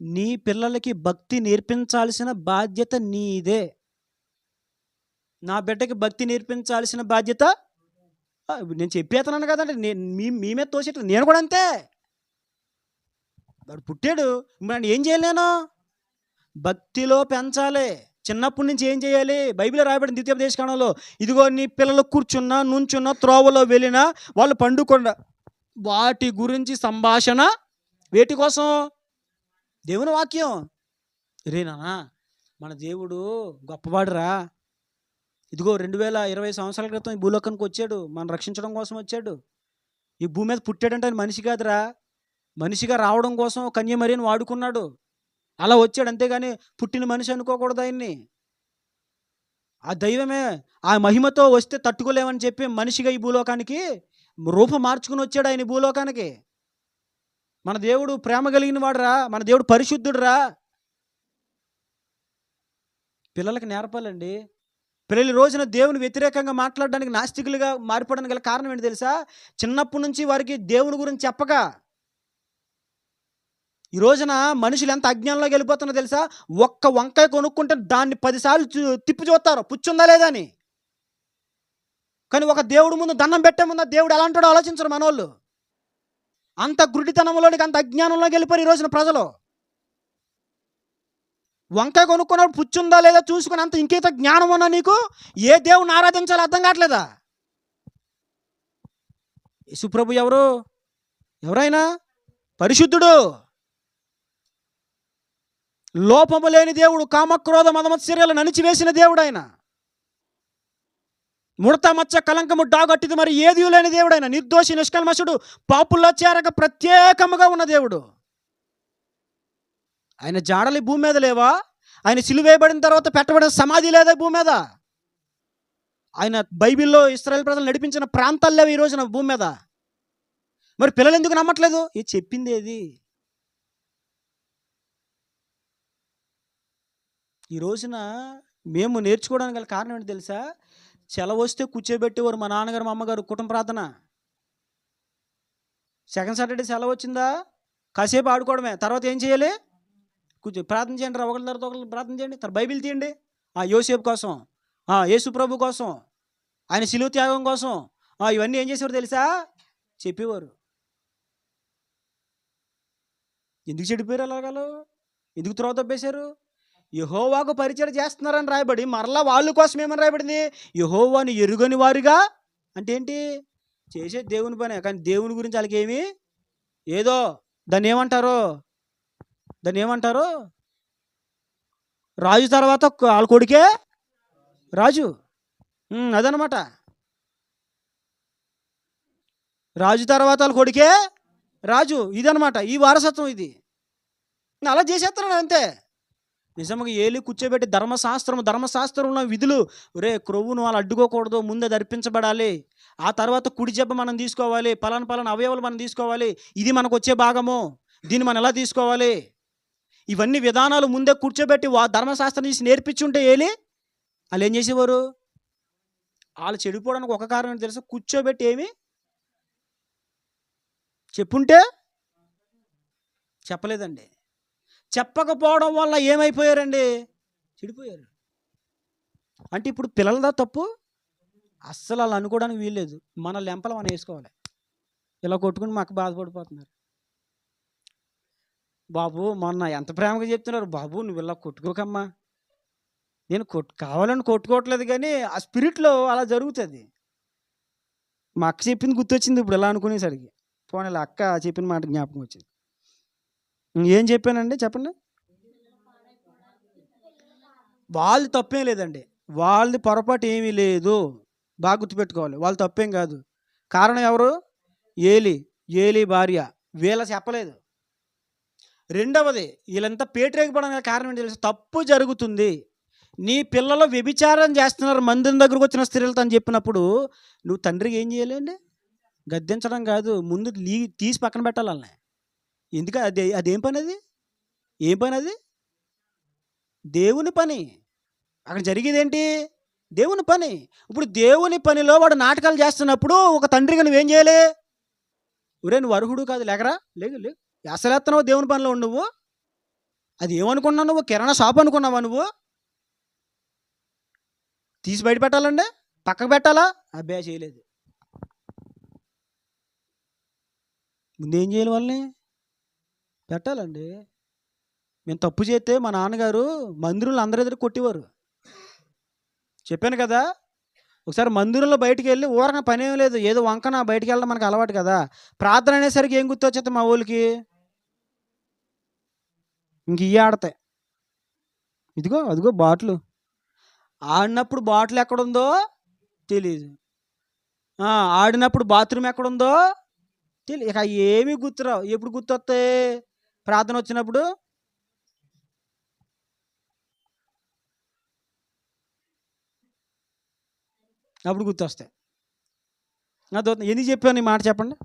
నీ పిల్లలకి భక్తి నేర్పించాల్సిన బాధ్యత నీదే. నా బిడ్డకి భక్తి నేర్పించాల్సిన బాధ్యత నేను చెప్పేస్తున్నాను కదండి. మీ మీద తోసేట నేను కూడా అంతే. వాడు పుట్టాడు, మరి ఏం చేయాలి? నేను భక్తిలో పెంచాలి. చిన్నప్పటి నుంచి ఏం చేయాలి? బైబిల్లో రాయబడిన ద్వితీయోపదేశకాండంలో, ఇదిగో నీ పిల్లలు కూర్చున్నా, నుంచున్నా, త్రోవలో వెళ్ళినా, వాళ్ళు పండుకొండ వాటి గురించి సంభాషణ వేటి కోసం? దేవుని వాక్యం. రేనా మన దేవుడు గొప్పవాడురా, ఇదిగో 2020 సంవత్సరాల క్రితం ఈ భూలోకానికి వచ్చాడు, మనం రక్షించడం కోసం వచ్చాడు. ఈ భూమి మీద పుట్టాడంటే ఆయన మనిషి కాదురా, మనిషిగా రావడం కోసం కన్యమరియను వాడుకున్నాడు. అలా వచ్చాడు, అంతేగాని పుట్టిన మనిషి అనుకోకూడదు ఆయన్ని. ఆ దైవమే ఆ మహిమతో వస్తే తట్టుకోలేమని చెప్పి మనిషిగా ఈ భూలోకానికి రూపం మార్చుకుని వచ్చాడు ఆయన ఈ భూలోకానికి. మన దేవుడు ప్రేమ కలిగిన వాడురా, మన దేవుడు పరిశుద్ధుడురా. పిల్లలకి నేర్పాలండి. పిల్లలు రోజున దేవుని వ్యతిరేకంగా మాట్లాడడానికి, నాస్తికులుగా మారిపోవడానికి గల కారణం ఏంటి తెలుసా? చిన్నప్పటి నుంచి వారికి దేవుని గురించి చెప్పక. ఈ రోజున మనుషులు ఎంత అజ్ఞానంలోకి వెళ్ళిపోతున్నారో తెలుసా? ఒక్క వంకాయ కొనుక్కుంటే దాన్ని 10 సార్లు తిప్పి చూస్తారు పుచ్చుందా లేదా అని. కానీ ఒక దేవుడు ముందు దండం పెట్టే ముందు దేవుడు ఎలా అంటాడో ఆలోచించరు మనోళ్ళు. అంత గుడితనంలోనికి, అంత అజ్ఞానంలోకి వెళ్ళిపోయారు ఈ రోజున ప్రజలు. వంకాయ కొనుక్కున్నప్పుడు పుచ్చుందా లేదా చూసుకుని అంత ఇంకేత జ్ఞానం ఉన్నా నీకు? ఏ దేవుని ఆరాధించాలో అర్థం కావట్లేదా? యేసుప్రభు ఎవరైనా పరిశుద్ధుడు, లోపము లేని దేవుడు, కామక్రోధ మదమత్సర్యాలను అణిచివేసిన దేవుడు ఆయన. ముడత మచ్చ కలంకము డాగట్టిది మరి ఏది లేని దేవుడు ఆయన. నిర్దోషి నిష్కల్మషుడు, పాపుల్లో చేరక ప్రత్యేకముగా ఉన్న దేవుడు. ఆయన జాడలు ఈ భూమి మీద లేవా? ఆయన సిలువేయబడిన తర్వాత పెట్టబడిన సమాధి లేదా భూమి మీద? ఆయన బైబిల్లో ఇశ్రాయేలు ప్రజలు నడిపించిన ప్రాంతాలు లేవు ఈ రోజున భూమి మీద. మరి పిల్లలు ఎందుకు నమ్మట్లేదు? ఇది చెప్పింది ఏది? ఈ రోజున మేము నేర్చుకోవడానికి గల కారణం ఏంటి తెలుసా? సెలవు వస్తే కూర్చోబెట్టేవారు మా నాన్నగారు మా అమ్మగారు కుటుంబ ప్రార్థన. సెకండ్ సాటర్డే సెలవు వచ్చిందా కాసేపు ఆడుకోవడమే, తర్వాత ఏం చేయాలి? కూర్చో ప్రార్థన చేయండి రా, ఒకరి తర్వాత ఒకరు ప్రార్థన చేయండి, తర్వాత బైబిల్ తీయండి. యోసేపు కోసం, యేసు ప్రభు కోసం, ఆయన శిలువ త్యాగం కోసం, ఇవన్నీ ఏం చేసేవారు తెలుసా? చెప్పేవారు. ఎందుకు చెడిపోయారు అలాగాలు? ఎందుకు త్రోవ తప్పేశారు? యెహోవాకు పరిచయం చేస్తున్నారని రాయబడి మరలా వాళ్ళ కోసం ఏమని రాయబడింది? యెహోవాని ఎరుగని వారుగా. అంటే ఏంటి? చేసే దేవుని పనే, కానీ దేవుని గురించి వాళ్ళకి ఏమి ఏదో దాన్ని ఏమంటారు? రాజు తర్వాత వాళ్ళ కొడుకే రాజు. అదనమాట. రాజు తర్వాత వాళ్ళ కొడుకే రాజు. ఇదనమాట ఈ వారసత్వం. ఇది అలా చేసేస్తున్నాడు అంతే. నిజంగా ఏలి కూర్చోబెట్టి ధర్మశాస్త్రంలో విధులు, క్రొవ్వును వాళ్ళు అడ్డుకోకూడదు, ముందే అది అర్పించబడాలి, ఆ తర్వాత కుడి జబ్బ మనం తీసుకోవాలి, పలానా అవయవాలు మనం తీసుకోవాలి, ఇది మనకు వచ్చే భాగము, దీన్ని మనం ఎలా తీసుకోవాలి, ఇవన్నీ విధానాలు ముందే కూర్చోబెట్టి ధర్మశాస్త్రం తీసి నేర్పించుంటే ఏలి వాళ్ళు ఏం చేసేవారు? వాళ్ళు చెడిపోవడానికి ఒక కారణం ఏంటి తెలుసా? కూర్చోబెట్టి ఏమి చెప్పుంటే చెప్పలేదండి. చెప్పకపోవడం వల్ల ఏమైపోయారండి? చెడిపోయారు. అంటే ఇప్పుడు పిల్లలదా తప్పు? అస్సలు అలా అనుకోవడానికి వీల్లేదు. మన లెంపలు మనం వేసుకోవాలి. ఇలా కొట్టుకుని మాకు బాధపడిపోతున్నారు. బాబు మొన్న ఎంత ప్రేమగా చెప్తున్నారు, బాబు నువ్వు ఇలా కొట్టుకోకమ్మా. నేను కావాలని కొట్టుకోవట్లేదు, కానీ ఆ స్పిరిట్లో అలా జరుగుతుంది. మా అక్క చెప్పింది గుర్తొచ్చింది ఇప్పుడు ఇలా అనుకునేసరికి. పోనీ అక్క చెప్పిన మాట జ్ఞాపకం వచ్చింది. ఏం చెప్పానండి చెప్పండి? వాళ్ళది తప్పేం లేదండి, వాళ్ళది పొరపాటు ఏమీ లేదు. బాగా గుర్తుపెట్టుకోవాలి, వాళ్ళు తప్పేం కాదు. కారణం ఎవరు? ఏలి భార్య. వీళ్ళ చెప్పలేదు. రెండవది, వీళ్ళంతా పేటరేగిపోవడానికి కారణం ఏంటి తెలుసు? తప్పు జరుగుతుంది, నీ పిల్లలు వ్యభిచారం చేస్తున్నారు మందిరం దగ్గరకు వచ్చిన స్త్రీలతో అని చెప్పినప్పుడు నువ్వు తండ్రికి ఏం చేయాలండి? గద్దించడం కాదు, ముందు తీసి పక్కన పెట్టాలి వాళ్ళని. ఎందుకు? అదేం పని? ఏం పని అది? దేవుని పని. అక్కడ జరిగేది ఏంటి? దేవుని పని. ఇప్పుడు దేవుని పనిలో వాడు నాటకాలు చేస్తున్నప్పుడు ఒక తండ్రిగా నువ్వేం చేయాలి? నువ్వు అర్హుడు కాదు, లేకరా, లేగు అసలేస్తున్నావు దేవుని పనిలో నువ్వు. అది ఏమనుకున్నావు నువ్వు? కిరాణా షాప్ అనుకున్నావా నువ్వు? తీసి బయట పెట్టాలండి, పక్కకు పెట్టాలా? అబ్బే చేయలేదు. ముందేం చేయాలి? వాళ్ళని పెట్టాలండి. మేము తప్పు చేస్తే మా నాన్నగారు మందిరంలో అందరి ఎదురు కొట్టేవారు. చెప్పాను కదా, ఒకసారి మందిరంలో బయటికి వెళ్ళి ఊరన పని ఏం లేదు, ఏదో వంకన బయటికి వెళ్ళడం మనకు అలవాటు కదా. ప్రార్థన అనేసరికి ఏం గుర్తొచ్చేది మా ఊళ్ళకి? ఇంక ఇవి ఆడతాయి. ఇదిగో అదిగో బాటిల్ ఆడినప్పుడు బాటిల్ ఎక్కడుందో తెలియదు, ఆడినప్పుడు బాత్రూమ్ ఎక్కడుందో తెలియదు. ఇక ఏమీ గుర్తురావు. ఎప్పుడు గుర్తొస్తాయి? ప్రార్థన వచ్చినప్పుడు. అప్పుడు గుర్తొస్తాయి. ఎందుకు చెప్పాను ఈ మాట చెప్పండి?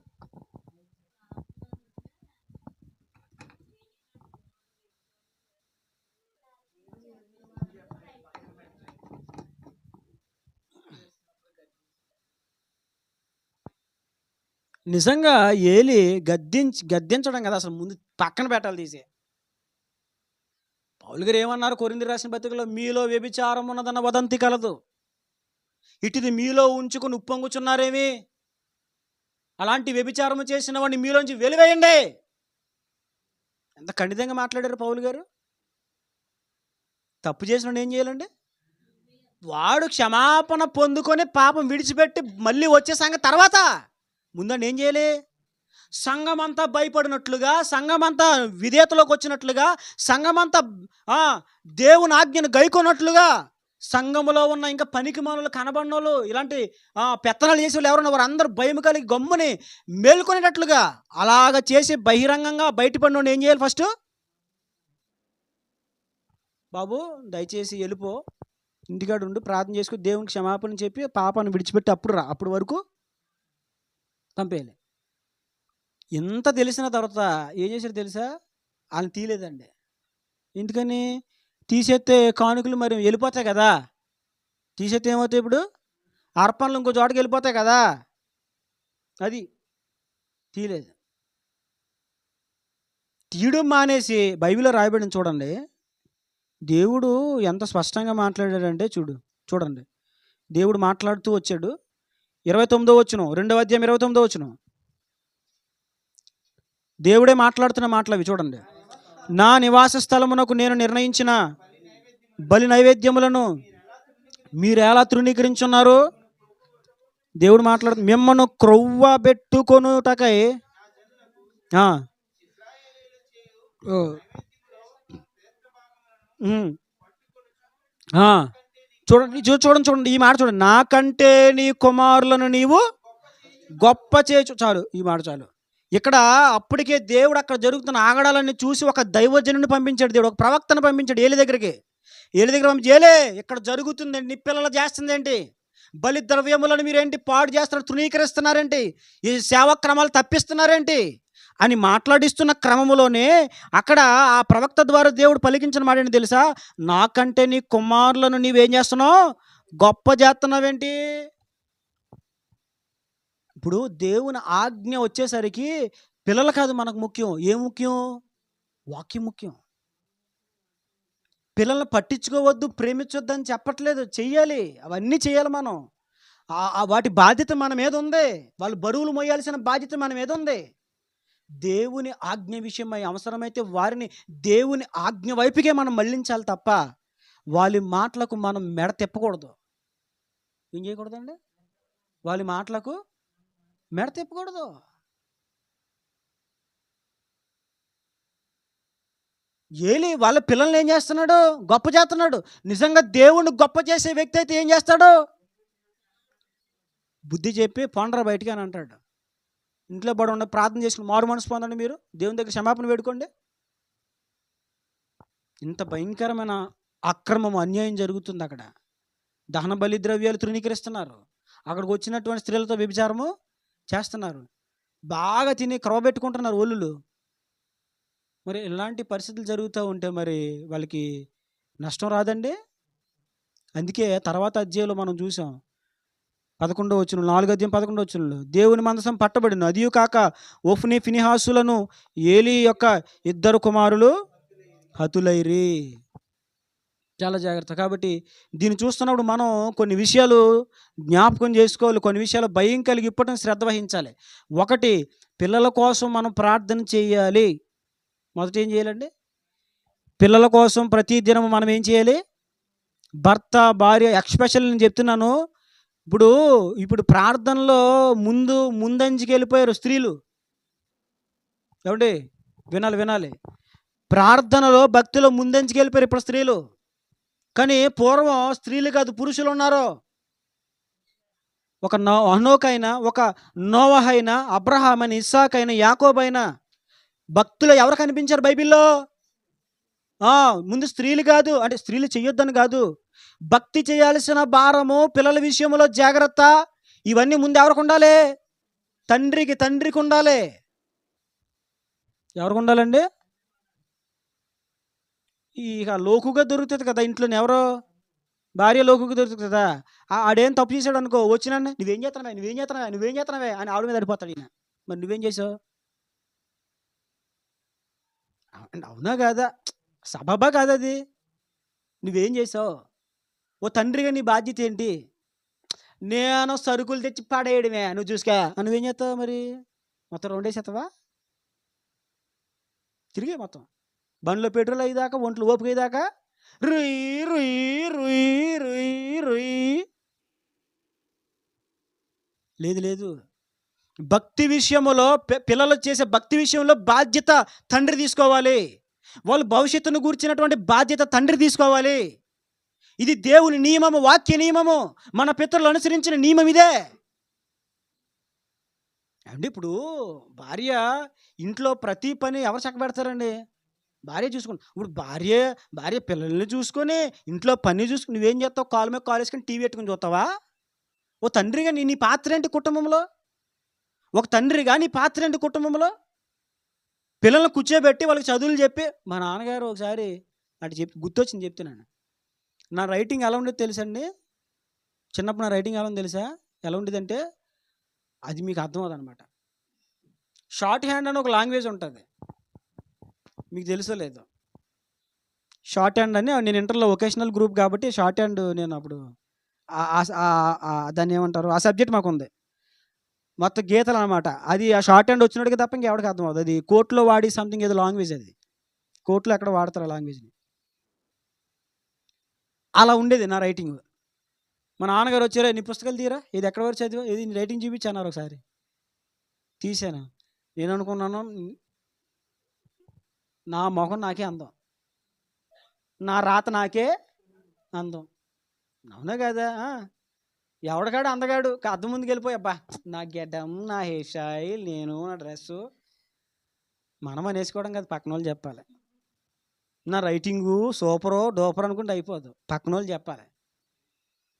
నిజంగా ఏలి గద్దించడం కదా అసలు ముందు పక్కన పెట్టాలి తీసి. పౌలు గారు ఏమన్నారు కొరింథీ రాసిన పత్రికలో? మీలో వ్యభిచారం ఉన్నదన్న వదంతి కలదు, ఇటుది మీలో ఉంచుకుని ఉప్పొంగుచున్నారేమి? అలాంటి వ్యభిచారము చేసిన వాడిని మీలోంచి వెలివేయండి. ఎంత ఖండితంగా మాట్లాడారు పౌలు గారు. తప్పు చేసిన ఏం చేయాలండి? వాడు క్షమాపణ పొందుకొని పాపం విడిచిపెట్టి మళ్ళీ వచ్చే సంగతి తర్వాత. ముందండి ఏం చేయాలి? సంఘమంతా భయపడినట్లుగా, సంఘమంతా విధేయతలోకి వచ్చినట్లుగా, సంఘమంతా దేవుని ఆజ్ఞను గైకొన్నట్లుగా, సంఘములో ఉన్న ఇంకా పనికి మానులు కనబడినోళ్ళు, ఇలాంటి పెత్తనాలు చేసే వాళ్ళు ఎవరన్నా వారు అందరూ భయం కలిగి గమ్ముని మేల్కొనేటట్లుగా అలాగ చేసి బహిరంగంగా బయటపడినోడు ఏం చేయాలి? ఫస్ట్, బాబు దయచేసి వెళ్ళిపో, ఇంటికాడ ఉండి ప్రార్థన చేసుకుని దేవునికి క్షమాపణ చెప్పి పాపాన్ని విడిచిపెట్టి అప్పుడు రా, అప్పుడు వరకు పంపేయాలి. ఇంత తెలిసిన తర్వాత ఏం చేశారు తెలుసా? వాళ్ళని తీయలేదండి. ఎందుకని? తీసేస్తే కానుకలు మరి వెళ్ళిపోతాయి కదా. తీసేస్తే ఏమవుతాయి? ఇప్పుడు అర్పణలు ఇంకో చోటకి వెళ్ళిపోతాయి కదా. అది తీయలేదు. తీయడం మానేసి బైబిల్లో రాయబడింది చూడండి. దేవుడు ఎంత స్పష్టంగా మాట్లాడాడంటే చూడండి. దేవుడు మాట్లాడుతూ వచ్చాడు. 29వ వచనం, 2వ అధ్యాయం 29వ వచనం. దేవుడే మాట్లాడుతున్న మాటలు అవి చూడండి. నా నివాస స్థలమునకు నేను నిర్ణయించిన బలి నైవేద్యములను మీరు ఎలా తృణీకరించున్నారు? దేవుడు మాట్లాడు, మిమ్మను క్రొవ్వబెట్టుకొనుటకై చూడండి ఈ మాట చూడండి. నాకంటే నీ కుమారులను నీవు గొప్ప చేయొచ్చు. చాలు, ఈ మాట చాలు. ఇక్కడ అప్పటికే దేవుడు అక్కడ జరుగుతున్న ఆగడాలన్నీ చూసి ఒక దైవజనుని పంపించాడు. దేవుడు ఒక ప్రవక్తను పంపించాడు ఏలి దగ్గరికి. ఏలి దగ్గర పంపించి, ఏలే ఇక్కడ జరుగుతుందండి, నీ పిల్లలు చేస్తుందేంటి? బలి ద్రవ్యములను మీరేంటి పాడు చేస్తున్నారు, తృణీకరిస్తున్నారేంటి, ఈ సేవా క్రమాలు తప్పిస్తున్నారేంటి అని మాట్లాడిస్తున్న క్రమములోనే అక్కడ ఆ ప్రవక్త ద్వారా దేవుడు పలికించిన మాట ఏంటి తెలుసా? నాకంటే నీ కుమారులను నీవేం చేస్తున్నావు? గొప్ప చేస్తున్నావేంటి? ఇప్పుడు దేవుని ఆజ్ఞ వచ్చేసరికి పిల్లలు కాదు మనకు ముఖ్యం. ఏం ముఖ్యం? వాక్యం ముఖ్యం. పిల్లల్ని పట్టించుకోవద్దు, ప్రేమించొద్దు అని చెప్పట్లేదు, చెయ్యాలి, అవన్నీ చేయాలి మనం. వాటి బాధ్యత మన మీద ఉంది. వాళ్ళు బరువులు మోయాల్సిన బాధ్యత మన మీద ఉంది. దేవుని ఆజ్ఞ విషయమై అవసరమైతే వారిని దేవుని ఆజ్ఞ వైపుకే మనం మళ్ళించాలి తప్ప వాళ్ళ మాటలకు మనం మెడ తిప్పకూడదు. ఏం చేయకూడదండి? వాళ్ళ మాటలకు మెడ తిప్పకూడదు. ఏలి వాళ్ళ పిల్లల్ని ఏం చేస్తున్నాడు? గొప్ప చేస్తున్నాడు. నిజంగా దేవుణ్ణి గొప్ప చేసే వ్యక్తి అయితే ఏం చేస్తాడు? బుద్ధి చెప్పి పోండ్రా బయటికి అని అంటాడు. ఇంట్లో పడి ఉండే ప్రార్థన చేసుకుని మారు మనసు పొందండి, మీరు దేవుని దగ్గర క్షమాపణ వేడుకోండి. ఇంత భయంకరమైన అక్రమం, అన్యాయం జరుగుతుంది అక్కడ. దహన బలి ద్రవ్యాలు తృణీకరిస్తున్నారు. అక్కడికి వచ్చినటువంటి స్త్రీలతో వ్యభిచారము చేస్తున్నారు. బాగా తిని క్రవబెట్టుకుంటున్నారు ఒళ్ళు. మరి ఇలాంటి పరిస్థితులు జరుగుతూ ఉంటే మరి వాళ్ళకి నష్టం రాదండి? అందుకే తర్వాత అధ్యాయంలో మనం చూసాం 11వ వచనం, 4వ అధ్యాయం 11వ వచనంలో దేవుని మందసం పట్టబడిన, అదియు కాక ఒఫ్ని ఫినిహాసులను ఏలి యొక్క 2 కుమారులు హతులైరి. చాలా జాగ్రత్త. కాబట్టి దీన్ని చూస్తున్నప్పుడు మనం కొన్ని విషయాలు జ్ఞాపకం చేసుకోవాలి. కొన్ని విషయాలు భయం కలిగి ఇప్పటిని శ్రద్ధ వహించాలి. ఒకటి, పిల్లల కోసం మనం ప్రార్థన చేయాలి. మొదట ఏం చేయాలండి? పిల్లల కోసం ప్రతి దినం మనం ఏం చేయాలి? భర్త, భార్య, ఎక్స్పెషల్ నేను చెప్తున్నాను. ఇప్పుడు ప్రార్థనలో ముందంజకి వెళ్ళిపోయారు స్త్రీలు. ఏమండి? వినాలి. ప్రార్థనలో భక్తిలో ముందంచుకెళ్ళిపోయారు ఇప్పుడు స్త్రీలు. కానీ పూర్వం స్త్రీలు కాదు పురుషులు ఉన్నారు. ఒక హనోకైనా, ఒక నోవహైనా, అబ్రహాం అయినా, ఇస్సాక్ అయినా, యాకోబు అయినా భక్తులు ఎవరు కనిపించారు బైబిల్లో? ముందు స్త్రీలు కాదు, అంటే స్త్రీలు చెయ్యొద్దని కాదు, భక్తి చేయాల్సిన భారము, పిల్లల విషయంలో జాగ్రత్త, ఇవన్నీ ముందు ఎవరికి ఉండాలి? తండ్రికి ఉండాలి. ఎవరికి ఉండాలండి? ఇక లోకుగా దొరుకుతుంది కదా ఇంట్లో, ఎవరో భార్య లోకుగా దొరుకుతుంది కదా. ఆడేం తప్పు చేశాడు అనుకో, వచ్చినాన్ని నువ్వేం చేస్తున్నావే అని ఆవిడ మీద అడిపోతాడు ఈయన. మరి నువ్వేం చేసావు? అవునా కాదా? సబబా కాదు అది. నువ్వేం చేసావు? ఓ తండ్రిగా నీ బాధ్యత ఏంటి? నేను సరుకులు తెచ్చి పడేయడమే, నువ్వు చూసుకా. నువ్వేం చేస్తావు మరి? మొత్తం రెండేసేస్తావా? తిరిగే మొత్తం బండ్లో పెట్రోల్ అయ్యేదాకా, ఒంట్లో ఓపిక అయ్యేదాకా రుయ్ రుయ్ రుయ్ రుయ్ రుయ్. లేదు. భక్తి విషయంలో, పిల్లలు చేసే భక్తి విషయంలో బాధ్యత తండ్రి తీసుకోవాలి. వాళ్ళు భవిష్యత్తును గూర్చినటువంటి బాధ్యత తండ్రి తీసుకోవాలి. ఇది దేవుని నియమము, వాక్య నియమము, మన పితరులు అనుసరించిన నియమం ఇదే అండి. ఇప్పుడు భార్య ఇంట్లో ప్రతి పని ఎవరు చక్కబెడతారండి? భార్య చూసుకుని. ఇప్పుడు భార్య పిల్లల్ని చూసుకొని, ఇంట్లో పని చూసుకుని, నువ్వేం చేస్తావు? కాలు మీద కాలు వేసుకొని టీవీ పెట్టుకుని చూస్తావా? ఓ తండ్రిగా నీ పాత్ర ఏంటి కుటుంబంలో? ఒక తండ్రిగా నీ పాత్ర ఏంటి కుటుంబంలో? పిల్లల్ని కూర్చోబెట్టి వాళ్ళకి చదువులు చెప్పి, మా నాన్నగారు ఒకసారి అటు గుర్తొచ్చింది చెప్తున్నాను. నా రైటింగ్ ఎలా ఉండేది తెలుసండి? చిన్నప్పుడు నా రైటింగ్ ఎలా ఉంది తెలుసా? ఎలా ఉండేదంటే, అది మీకు అర్థమవుతుంది అనమాట. షార్ట్ హ్యాండ్ అని ఒక లాంగ్వేజ్ ఉంటుంది, మీకు తెలుసో లేదో. షార్ట్ హ్యాండ్ అని, నేను ఇంటర్లో వొకేషనల్ గ్రూప్ కాబట్టి షార్ట్ హ్యాండ్, నేను అప్పుడు దాన్ని ఏమంటారు, ఆ సబ్జెక్ట్ మాకు ఉంది. మొత్తం గీతలు అనమాట. అది ఆ షార్ట్ హ్యాండ్ వచ్చినట్టుగా తప్ప ఇంకెవరికి అర్థం అవుతుంది. అది కోర్టులో వాడి సంథింగ్ ఏదో లాంగ్వేజ్, అది కోర్టులో ఎక్కడ వాడతారు ఆ లాంగ్వేజ్ని. అలా ఉండేది నా రైటింగ్. మా నాన్నగారు వచ్చారా, నీ పుస్తకాలు తీరా, ఇది ఎక్కడ వరకు చదివా, ఇది నీ రైటింగ్ చూపించాను. ఒకసారి తీసాను. నేను అనుకున్నాను, నా మొహం నాకే అందం, నా రాత నాకే అందం. అవునా కదా? ఎవడగాడు అందగాడు అద్దం ముందుకు వెళ్ళిపోయి, అబ్బా నా గెడ్డం, నా హెయిర్ స్టైల్, నేను నా డ్రెస్సు మనం అనేసుకోవడం కదా, పక్కన వాళ్ళు చెప్పాలి. నా రైటింగు సూపరో డోపర్ అనుకుంటే అయిపోదు, పక్కన వాళ్ళు చెప్పాలి.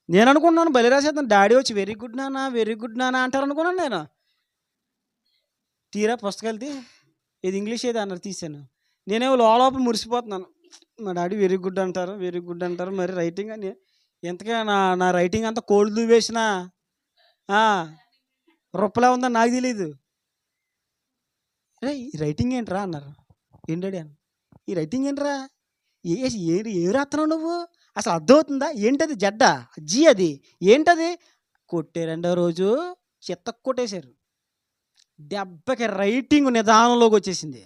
నేను అనుకున్నాను బలి రాసేద్దాను, డాడీ వచ్చి వెరీ గుడ్ నానా అంటారు అనుకున్నాను నేను. తీరా పుస్తకాలు ఇది ఇంగ్లీష్ ఏది అన్నారు, తీసాను. నేనేమో లోపల మురిసిపోతున్నాను, మా డాడీ వెరీ గుడ్ అంటారు, మరి రైటింగ్ అని. ఎంతగా నా రైటింగ్ అంతా కోళ్ళు దూవేసిన రొప్పలా ఉందని నాకు తెలీదు. ఈ రైటింగ్ ఏంట్రా అన్నారు. ఏంటండి అని, ఈ రైటింగ్ ఏంట్రా, ఏ రాస్తున్నావు నువ్వు, అసలు అర్థమవుతుందా? ఏంటది జడ్డ జీ, అది ఏంటది? కొట్టే రెండో రోజు చెత్త కొట్టేశారు. దెబ్బకి రైటింగ్ నిదానంలోకి వచ్చేసింది.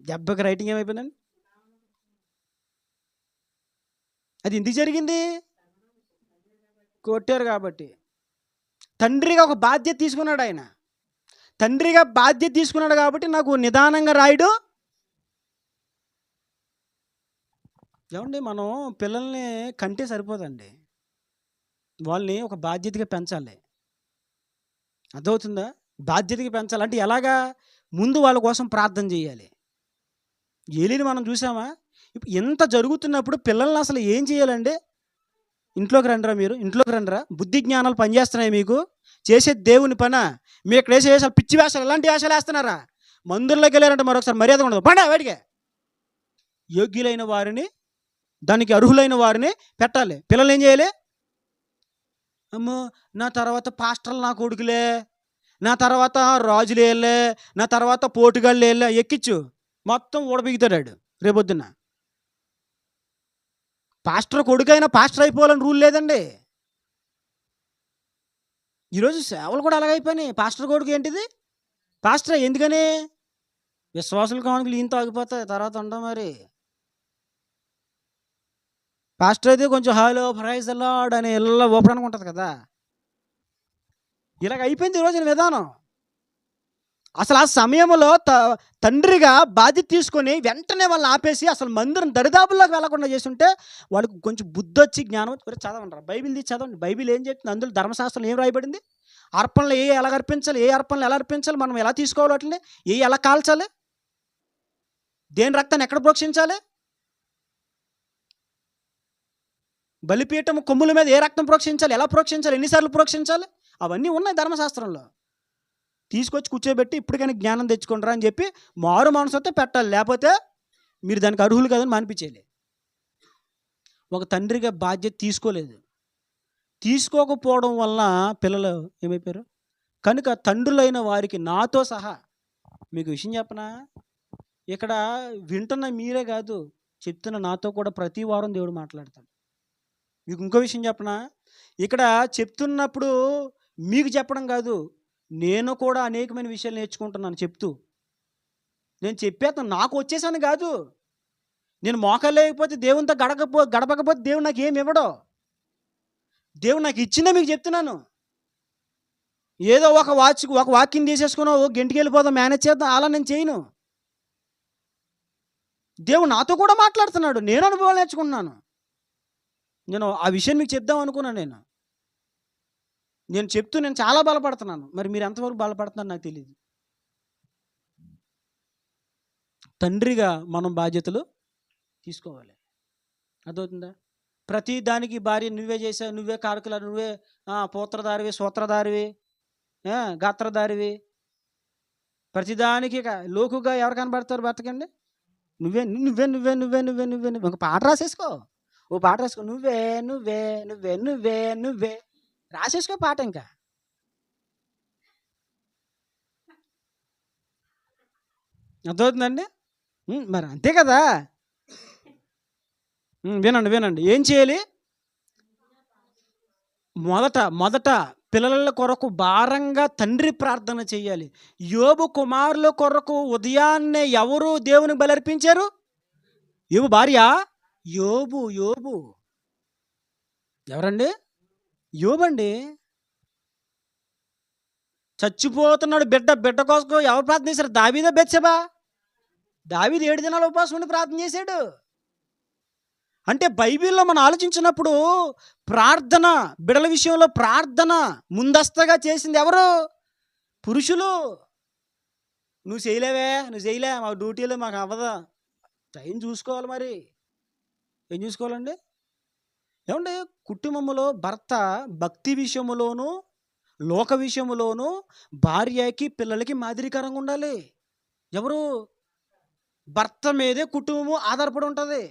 దెబ్బకి రైటింగ్ ఏమైపోయిందండి? అది ఎందుకు జరిగింది? కొట్టారు కాబట్టి. తండ్రిగా ఒక బాధ్యత తీసుకున్నాడు ఆయన. తండ్రిగా బాధ్యత తీసుకున్నాడు కాబట్టి నాకు నిదానంగా రాయడు. ఏమండి, మనం పిల్లల్ని కంటే సరిపోదండి, వాళ్ళని ఒక బాధ్యతగా పెంచాలి. అర్థమవుతుందా? బాధ్యతగా పెంచాలంటే ఎలాగా? ముందు వాళ్ళ కోసం ప్రార్థన చేయాలి. ఏలిని మనం చూసామా? ఎంత జరుగుతున్నప్పుడు పిల్లల్ని అసలు ఏం చేయాలండి? ఇంట్లోకి రండిరా, బుద్ధి జ్ఞానాలు పనిచేస్తున్నాయి మీకు, చేసే దేవుని పన. మీరు ఇక్కడ వేసే వేసాలు పిచ్చి వేషాలు, ఎలాంటి వేషాలు వేస్తున్నారా? మందుల్లోకి వెళ్ళారంటే మరొకసారి మర్యాద ఉండదు, పండా వాడికే. యోగ్యులైన వారిని, దానికి అర్హులైన వారిని పెట్టాలి. పిల్లలు ఏం చేయాలి? అమ్మో నా తర్వాత పాస్టర్లు నా కొడుకులే, నా తర్వాత రాజులేళ్ళే, నా తర్వాత పోటుగాళ్ళు వెళ్ళే, ఎక్కిచ్చు మొత్తం ఊడబిగుతాడు రేపొద్దున్న. పాస్టర్ కొడుకైనా పాస్టర్ అయిపోవాలని రూల్ లేదండి. ఈరోజు సేవలు కూడా అలాగైపోయినాయి. పాస్టర్ కొడుకు ఏంటిది పాస్టర్, ఎందుకని? విశ్వాసుల కానుకలు ఈయన తాగిపోతాయి, తర్వాత ఉండవు. మరి పాస్టర్ అయితే కొంచెం హలో ప్రైజ్ ది లార్డ్ అని ఇళ్ళ ఓపెన్ ఉంటుంది కదా. ఇలాగ అయిపోయింది ఈరోజు విధానం. అసలు ఆ సమయంలో తండ్రిగా బాధ్యత తీసుకొని వెంటనే వాళ్ళని ఆపేసి అసలు మందిరం దరిదాపుల్లోకి వెళ్లకుండా చేస్తుంటే వాళ్ళకి కొంచెం బుద్ధి వచ్చి జ్ఞానం వచ్చి చదవండి, బైబిల్ తీసి చదవండి. బైబిల్ ఏం చెప్తుంది? అందులో ధర్మశాస్త్రం ఏం రాయబడింది? అర్పణలు ఎలా అర్పించాలి, ఏ అర్పణలు ఎలా అర్పించాలి, మనం ఎలా తీసుకోవాలి, వాటిని ఎలా కాల్చాలి, దేని రక్తాన్ని ఎక్కడ ప్రోక్షించాలి, బలిపీఠం కొమ్ముల మీద ఏ రక్తం ప్రోక్షించాలి, ఎలా ప్రోక్షించాలి, ఎన్నిసార్లు ప్రోక్షించాలి, అవన్నీ ఉన్నాయి ధర్మశాస్త్రంలో. తీసుకొచ్చి కూర్చోబెట్టి ఇప్పటికైనా జ్ఞానం తెచ్చుకుంటారా అని చెప్పి మారు మనసుతో పెట్టాలి, లేకపోతే మీరు దానికి అర్హులు కాదని మానిపించేయాలి. ఒక తండ్రిగా బాధ్యత తీసుకోలేదు, తీసుకోకపోవడం వలన పిల్లలు ఏమైపోయారు. కనుక తండ్రులైన వారికి నాతో సహా మీకు విషయం చెప్పనా, ఇక్కడ వింటున్న మీరే కాదు, చెప్తున్న నాతో కూడా ప్రతి వారం దేవుడు మాట్లాడతాడు. మీకు ఇంకో విషయం చెప్పనా, ఇక్కడ చెప్తున్నప్పుడు మీకు చెప్పడం కాదు, నేను కూడా అనేకమైన విషయాలు నేర్చుకుంటున్నాను చెప్తూ. నేను చెప్పేస్తాను, నాకు వచ్చేసాను కాదు. నేను మోకాలు లేకపోతే దేవునితో గడపకపోతే దేవుడు నాకు ఏమి ఇవ్వడో. దేవుడు నాకు ఇచ్చిందే మీకు చెప్తున్నాను. ఏదో ఒక వాక్యం తీసేసుకున్నావు, గంటికి వెళ్ళిపోదాం, మేనేజ్ చేద్దాం, అలా నేను చేయను. దేవుడు నాతో కూడా మాట్లాడుతున్నాడు, నేను అనుభవాలు నేర్చుకుంటున్నాను. నేను ఆ విషయం మీకు చెప్దాం అనుకున్నాను. నేను చెప్తూ నేను చాలా బలపడుతున్నాను. మరి మీరు ఎంతవరకు బలపడుతున్నారు నాకు తెలియదు. తండ్రిగా మనం బాధ్యతలు తీసుకోవాలి, అర్థమవుతుందా? ప్రతి దానికి భార్య నువ్వే చేసావు, నువ్వే కారకుల, నువ్వే పోత్రధారివి, సూత్రధారివి, గాత్రధారివి, ప్రతిదానికి లోకుగా ఎవరు కనబడతారు భర్తకండి? నువ్వే నువ్వే నువ్వే నువ్వే నువ్వే నువ్వే నువ్వే ఒక పాట రాసేసుకో, ఓ పాట రాసుకో, నువ్వే నువ్వే నువ్వే నువ్వే నువ్వే రాసేసుకో పాట. ఇంకా అర్థమవుతుందండి? మరి అంతే కదా. వినండి ఏం చేయాలి? మొదట పిల్లల కొరకు భారంగా తండ్రి ప్రార్థన చేయాలి. యోబు కుమారుల కొరకు ఉదయాన్నే ఎవరు దేవునికి బలర్పించారు? యోబు భార్య యోబు ఎవరండి? యోబండి. చచ్చిపోతున్నాడు బిడ్డ కోసం ఎవరు ప్రార్థన చేశారు? దావీదా బెత్షెబా? దావీదు 7 దినాలు ఉపవాసం ఉండి ప్రార్థన చేశాడు. అంటే బైబిల్లో మనం ఆలోచించినప్పుడు ప్రార్థన, బిడల విషయంలో ప్రార్థన ముందస్తగా చేసింది ఎవరు? పురుషులు. నువ్వు చేయలే, మా డ్యూటీలో మాకు అవ్వదా, టైం చూసుకోవాలి. మరి ఏం చూసుకోవాలండి? ఏమంటే కుటుంబంలో భర్త భక్తి విషయంలోనూ లోక విషయంలోనూ భార్యకి పిల్లలకి మాదిరికరంగా ఉండాలి. ఎవరు? భర్త మీదే కుటుంబము ఆధారపడి ఉంటుంది.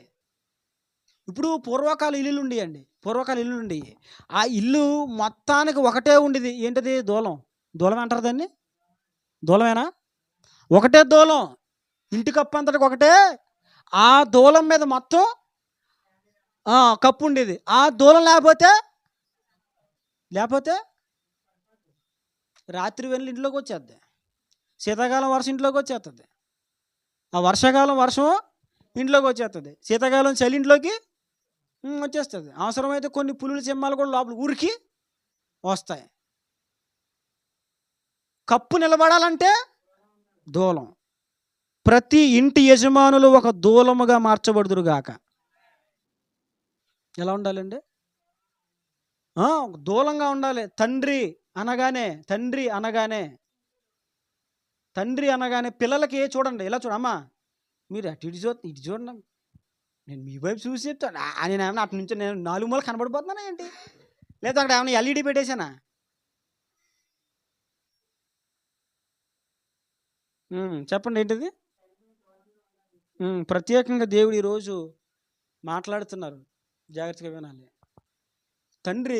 ఇప్పుడు పూర్వకాల ఇల్లులు ఉండేవి. ఆ ఇల్లు మొత్తానికి ఒకటే ఉండేది. ఏంటది? దూలం అంటారు దాన్ని. దూలమేనా? ఒకటే దూలం, ఇంటి కప్పు అంతటికి ఒకటే. ఆ దూలం మీద మొత్తం కప్పు ఉండేది. ఆ దూలం లేకపోతే రాత్రి వెళ్ళి ఇంట్లోకి వచ్చేద్ది, శీతాకాలం వర్షం ఇంట్లోకి వచ్చేస్తుంది, ఆ వర్షాకాలం వర్షం ఇంట్లోకి వచ్చేస్తుంది, శీతాకాలం చలి ఇంట్లోకి వచ్చేస్తుంది. అవసరమైతే కొన్ని పులులు సింహాలు కూడా లోపల ఊరికి వస్తాయి. కప్పు నిలబడాలంటే దూలం. ప్రతి ఇంటి యజమానులు ఒక దూలముగా మార్చబడుదురుగాక. ఎలా ఉండాలండి? దూలంగా ఉండాలి. తండ్రి అనగానే పిల్లలకి చూడండి, ఇలా చూడమ్మా, మీరు అటు ఇటు చూడండి, నేను మీ వైపు చూసి చెప్తాను. నేను ఏమన్నా అటు నుంచి నేను 4 మూలలు కనబడిపోతున్నానా ఏంటి? లేదా అక్కడ ఏమన్నా ఎల్ఈడి పెట్టేశానా? చెప్పండి ఏంటిది? ప్రత్యేకంగా దేవుడు ఈరోజు మాట్లాడుతున్నారు, జాగ్రత్తగా వినాలి. తండ్రి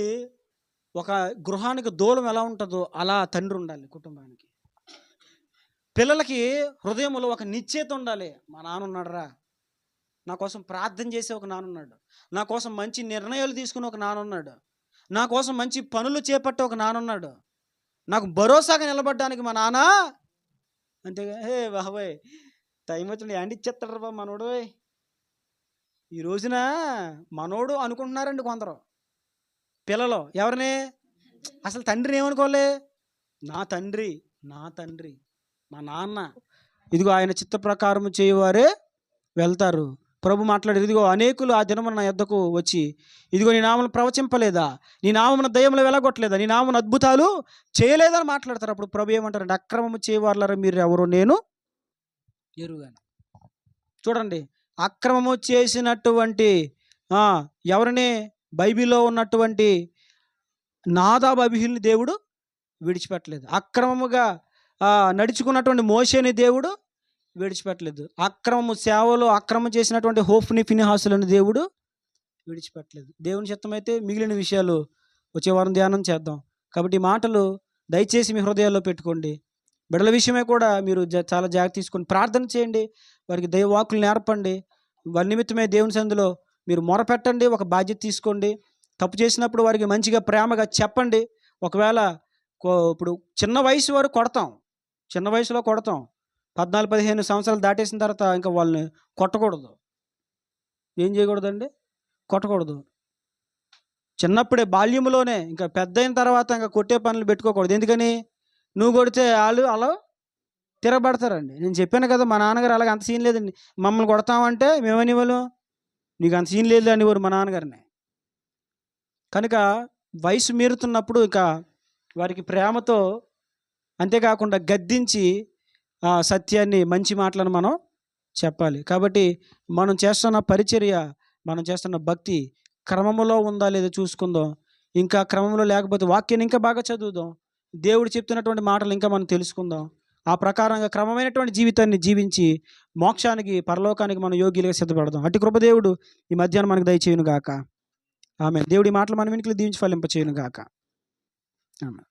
ఒక గృహానికి దూలం ఎలా ఉంటుందో అలా తండ్రి ఉండాలి కుటుంబానికి. పిల్లలకి హృదయంలో ఒక నిశ్చయిత ఉండాలి. మా నాన్న ఉన్నాడురా, నా కోసం ప్రార్థన చేసే ఒక నాన్న ఉన్నాడు, నా కోసం మంచి నిర్ణయాలు తీసుకుని ఒక నాన్న ఉన్నాడు, నా కోసం మంచి పనులు చేపట్టే ఒక నాన్న ఉన్నాడు, నాకు భరోసాగా నిలబడడానికి మా నాన్న. అంతేగా బాబాయ్ టైం వచ్చింది యాండి ఇచ్చేస్తాడు రా మనోడు. ఈ రోజున మనోడు అనుకుంటున్నారండి కొందరు పిల్లలు. ఎవరిని? అసలు తండ్రిని ఏమనుకోలే, నా తండ్రి మా నాన్న ఇదిగో ఆయన చిత్త ప్రకారం చేయువారే వెళ్తారు. ప్రభు మాట్లాడేది, ఇదిగో అనేకులు ఆ దినమున నా యొద్దకు వచ్చి, ఇదిగో నీ నామమును ప్రవచింపలేదా, నీ నామమున దయ్యములు వెలగొట్టలేదా, నీ నామమున అద్భుతాలు చేయలేదని మాట్లాడతారు. అప్పుడు ప్రభు ఏమంటారంటే, అక్రమము చేయవారులారా మీరు ఎవరు నేను ఎరుగను. చూడండి, అక్రమము చేసినటువంటి ఎవరిని, బైబిల్లో ఉన్నటువంటి నాదాబు అబీహుల్ని దేవుడు విడిచిపెట్టలేదు. అక్రమముగా నడుచుకున్నటువంటి మోషేని దేవుడు విడిచిపెట్టలేదు. అక్రమము సేవలో అక్రమం చేసినటువంటి హోఫ్ని ఫినిహాసులను దేవుడు విడిచిపెట్టలేదు. దేవుని చిత్తమైతే మిగిలిన విషయాలు వచ్చే వారం ధ్యానం చేద్దాం. కాబట్టి ఈ మాటలు దయచేసి మీ హృదయాల్లో పెట్టుకోండి. బిడ్డల విషయమే కూడా మీరు చాలా జాగ్రత్త తీసుకొని ప్రార్థన చేయండి. వారికి దైవవాక్కులు నేర్పండి. వారి నిమిత్తమే దేవుని సందులో మీరు మొరపెట్టండి. ఒక బాధ్యత తీసుకోండి. తప్పు చేసినప్పుడు వారికి మంచిగా ప్రేమగా చెప్పండి. ఒకవేళ ఇప్పుడు చిన్న వయసు వారు కొడతాం, చిన్న వయసులో కొడతాం. 14-15 సంవత్సరాలు దాటేసిన తర్వాత ఇంకా వాళ్ళని కొట్టకూడదు. ఏం చేయకూడదండి? కొట్టకూడదు. చిన్నప్పుడే బాల్యంలోనే, ఇంకా పెద్ద అయిన తర్వాత ఇంకా కొట్టే పనులు పెట్టుకోకూడదు. ఎందుకని? నువ్వు కొడితే వాళ్ళు అలా తిరగబడతారండి. నేను చెప్పాను కదా, మా నాన్నగారు అలాగ అంత సీన్ లేదండి. మమ్మల్ని కొడతామంటే మేమని వాళ్ళు, నీకు అంత సీన్ లేదు అనేవారు మా నాన్నగారిని. కనుక వయసు మీరుతున్నప్పుడు ఇక వారికి ప్రేమతో, అంతేకాకుండా గద్దించి సత్యాన్ని, మంచి మాటలను మనం చెప్పాలి. కాబట్టి మనం చేస్తున్న పరిచర్య, మనం చేస్తున్న భక్తి క్రమములో ఉందా లేదో చూసుకుందాం. ఇంకా క్రమంలో లేకపోతే వాక్యాన్ని ఇంకా బాగా చదువుదాం. దేవుడు చెప్తున్నటువంటి మాటలు ఇంకా మనం తెలుసుకుందాం. ఆ ప్రకారంగా క్రమమైనటువంటి జీవితాన్ని జీవించి మోక్షానికి, పరలోకానికి మనం యోగ్యులుగా సిద్ధపడదాం. అటు కృపదేవుడు ఈ మధ్యాహ్నం మనకు దయచేయును గాక. ఆమేన్. దేవుడి మాటలు మన వెనుకలు దీవించి ఫలింపచేయును గాక. ఆమేన్.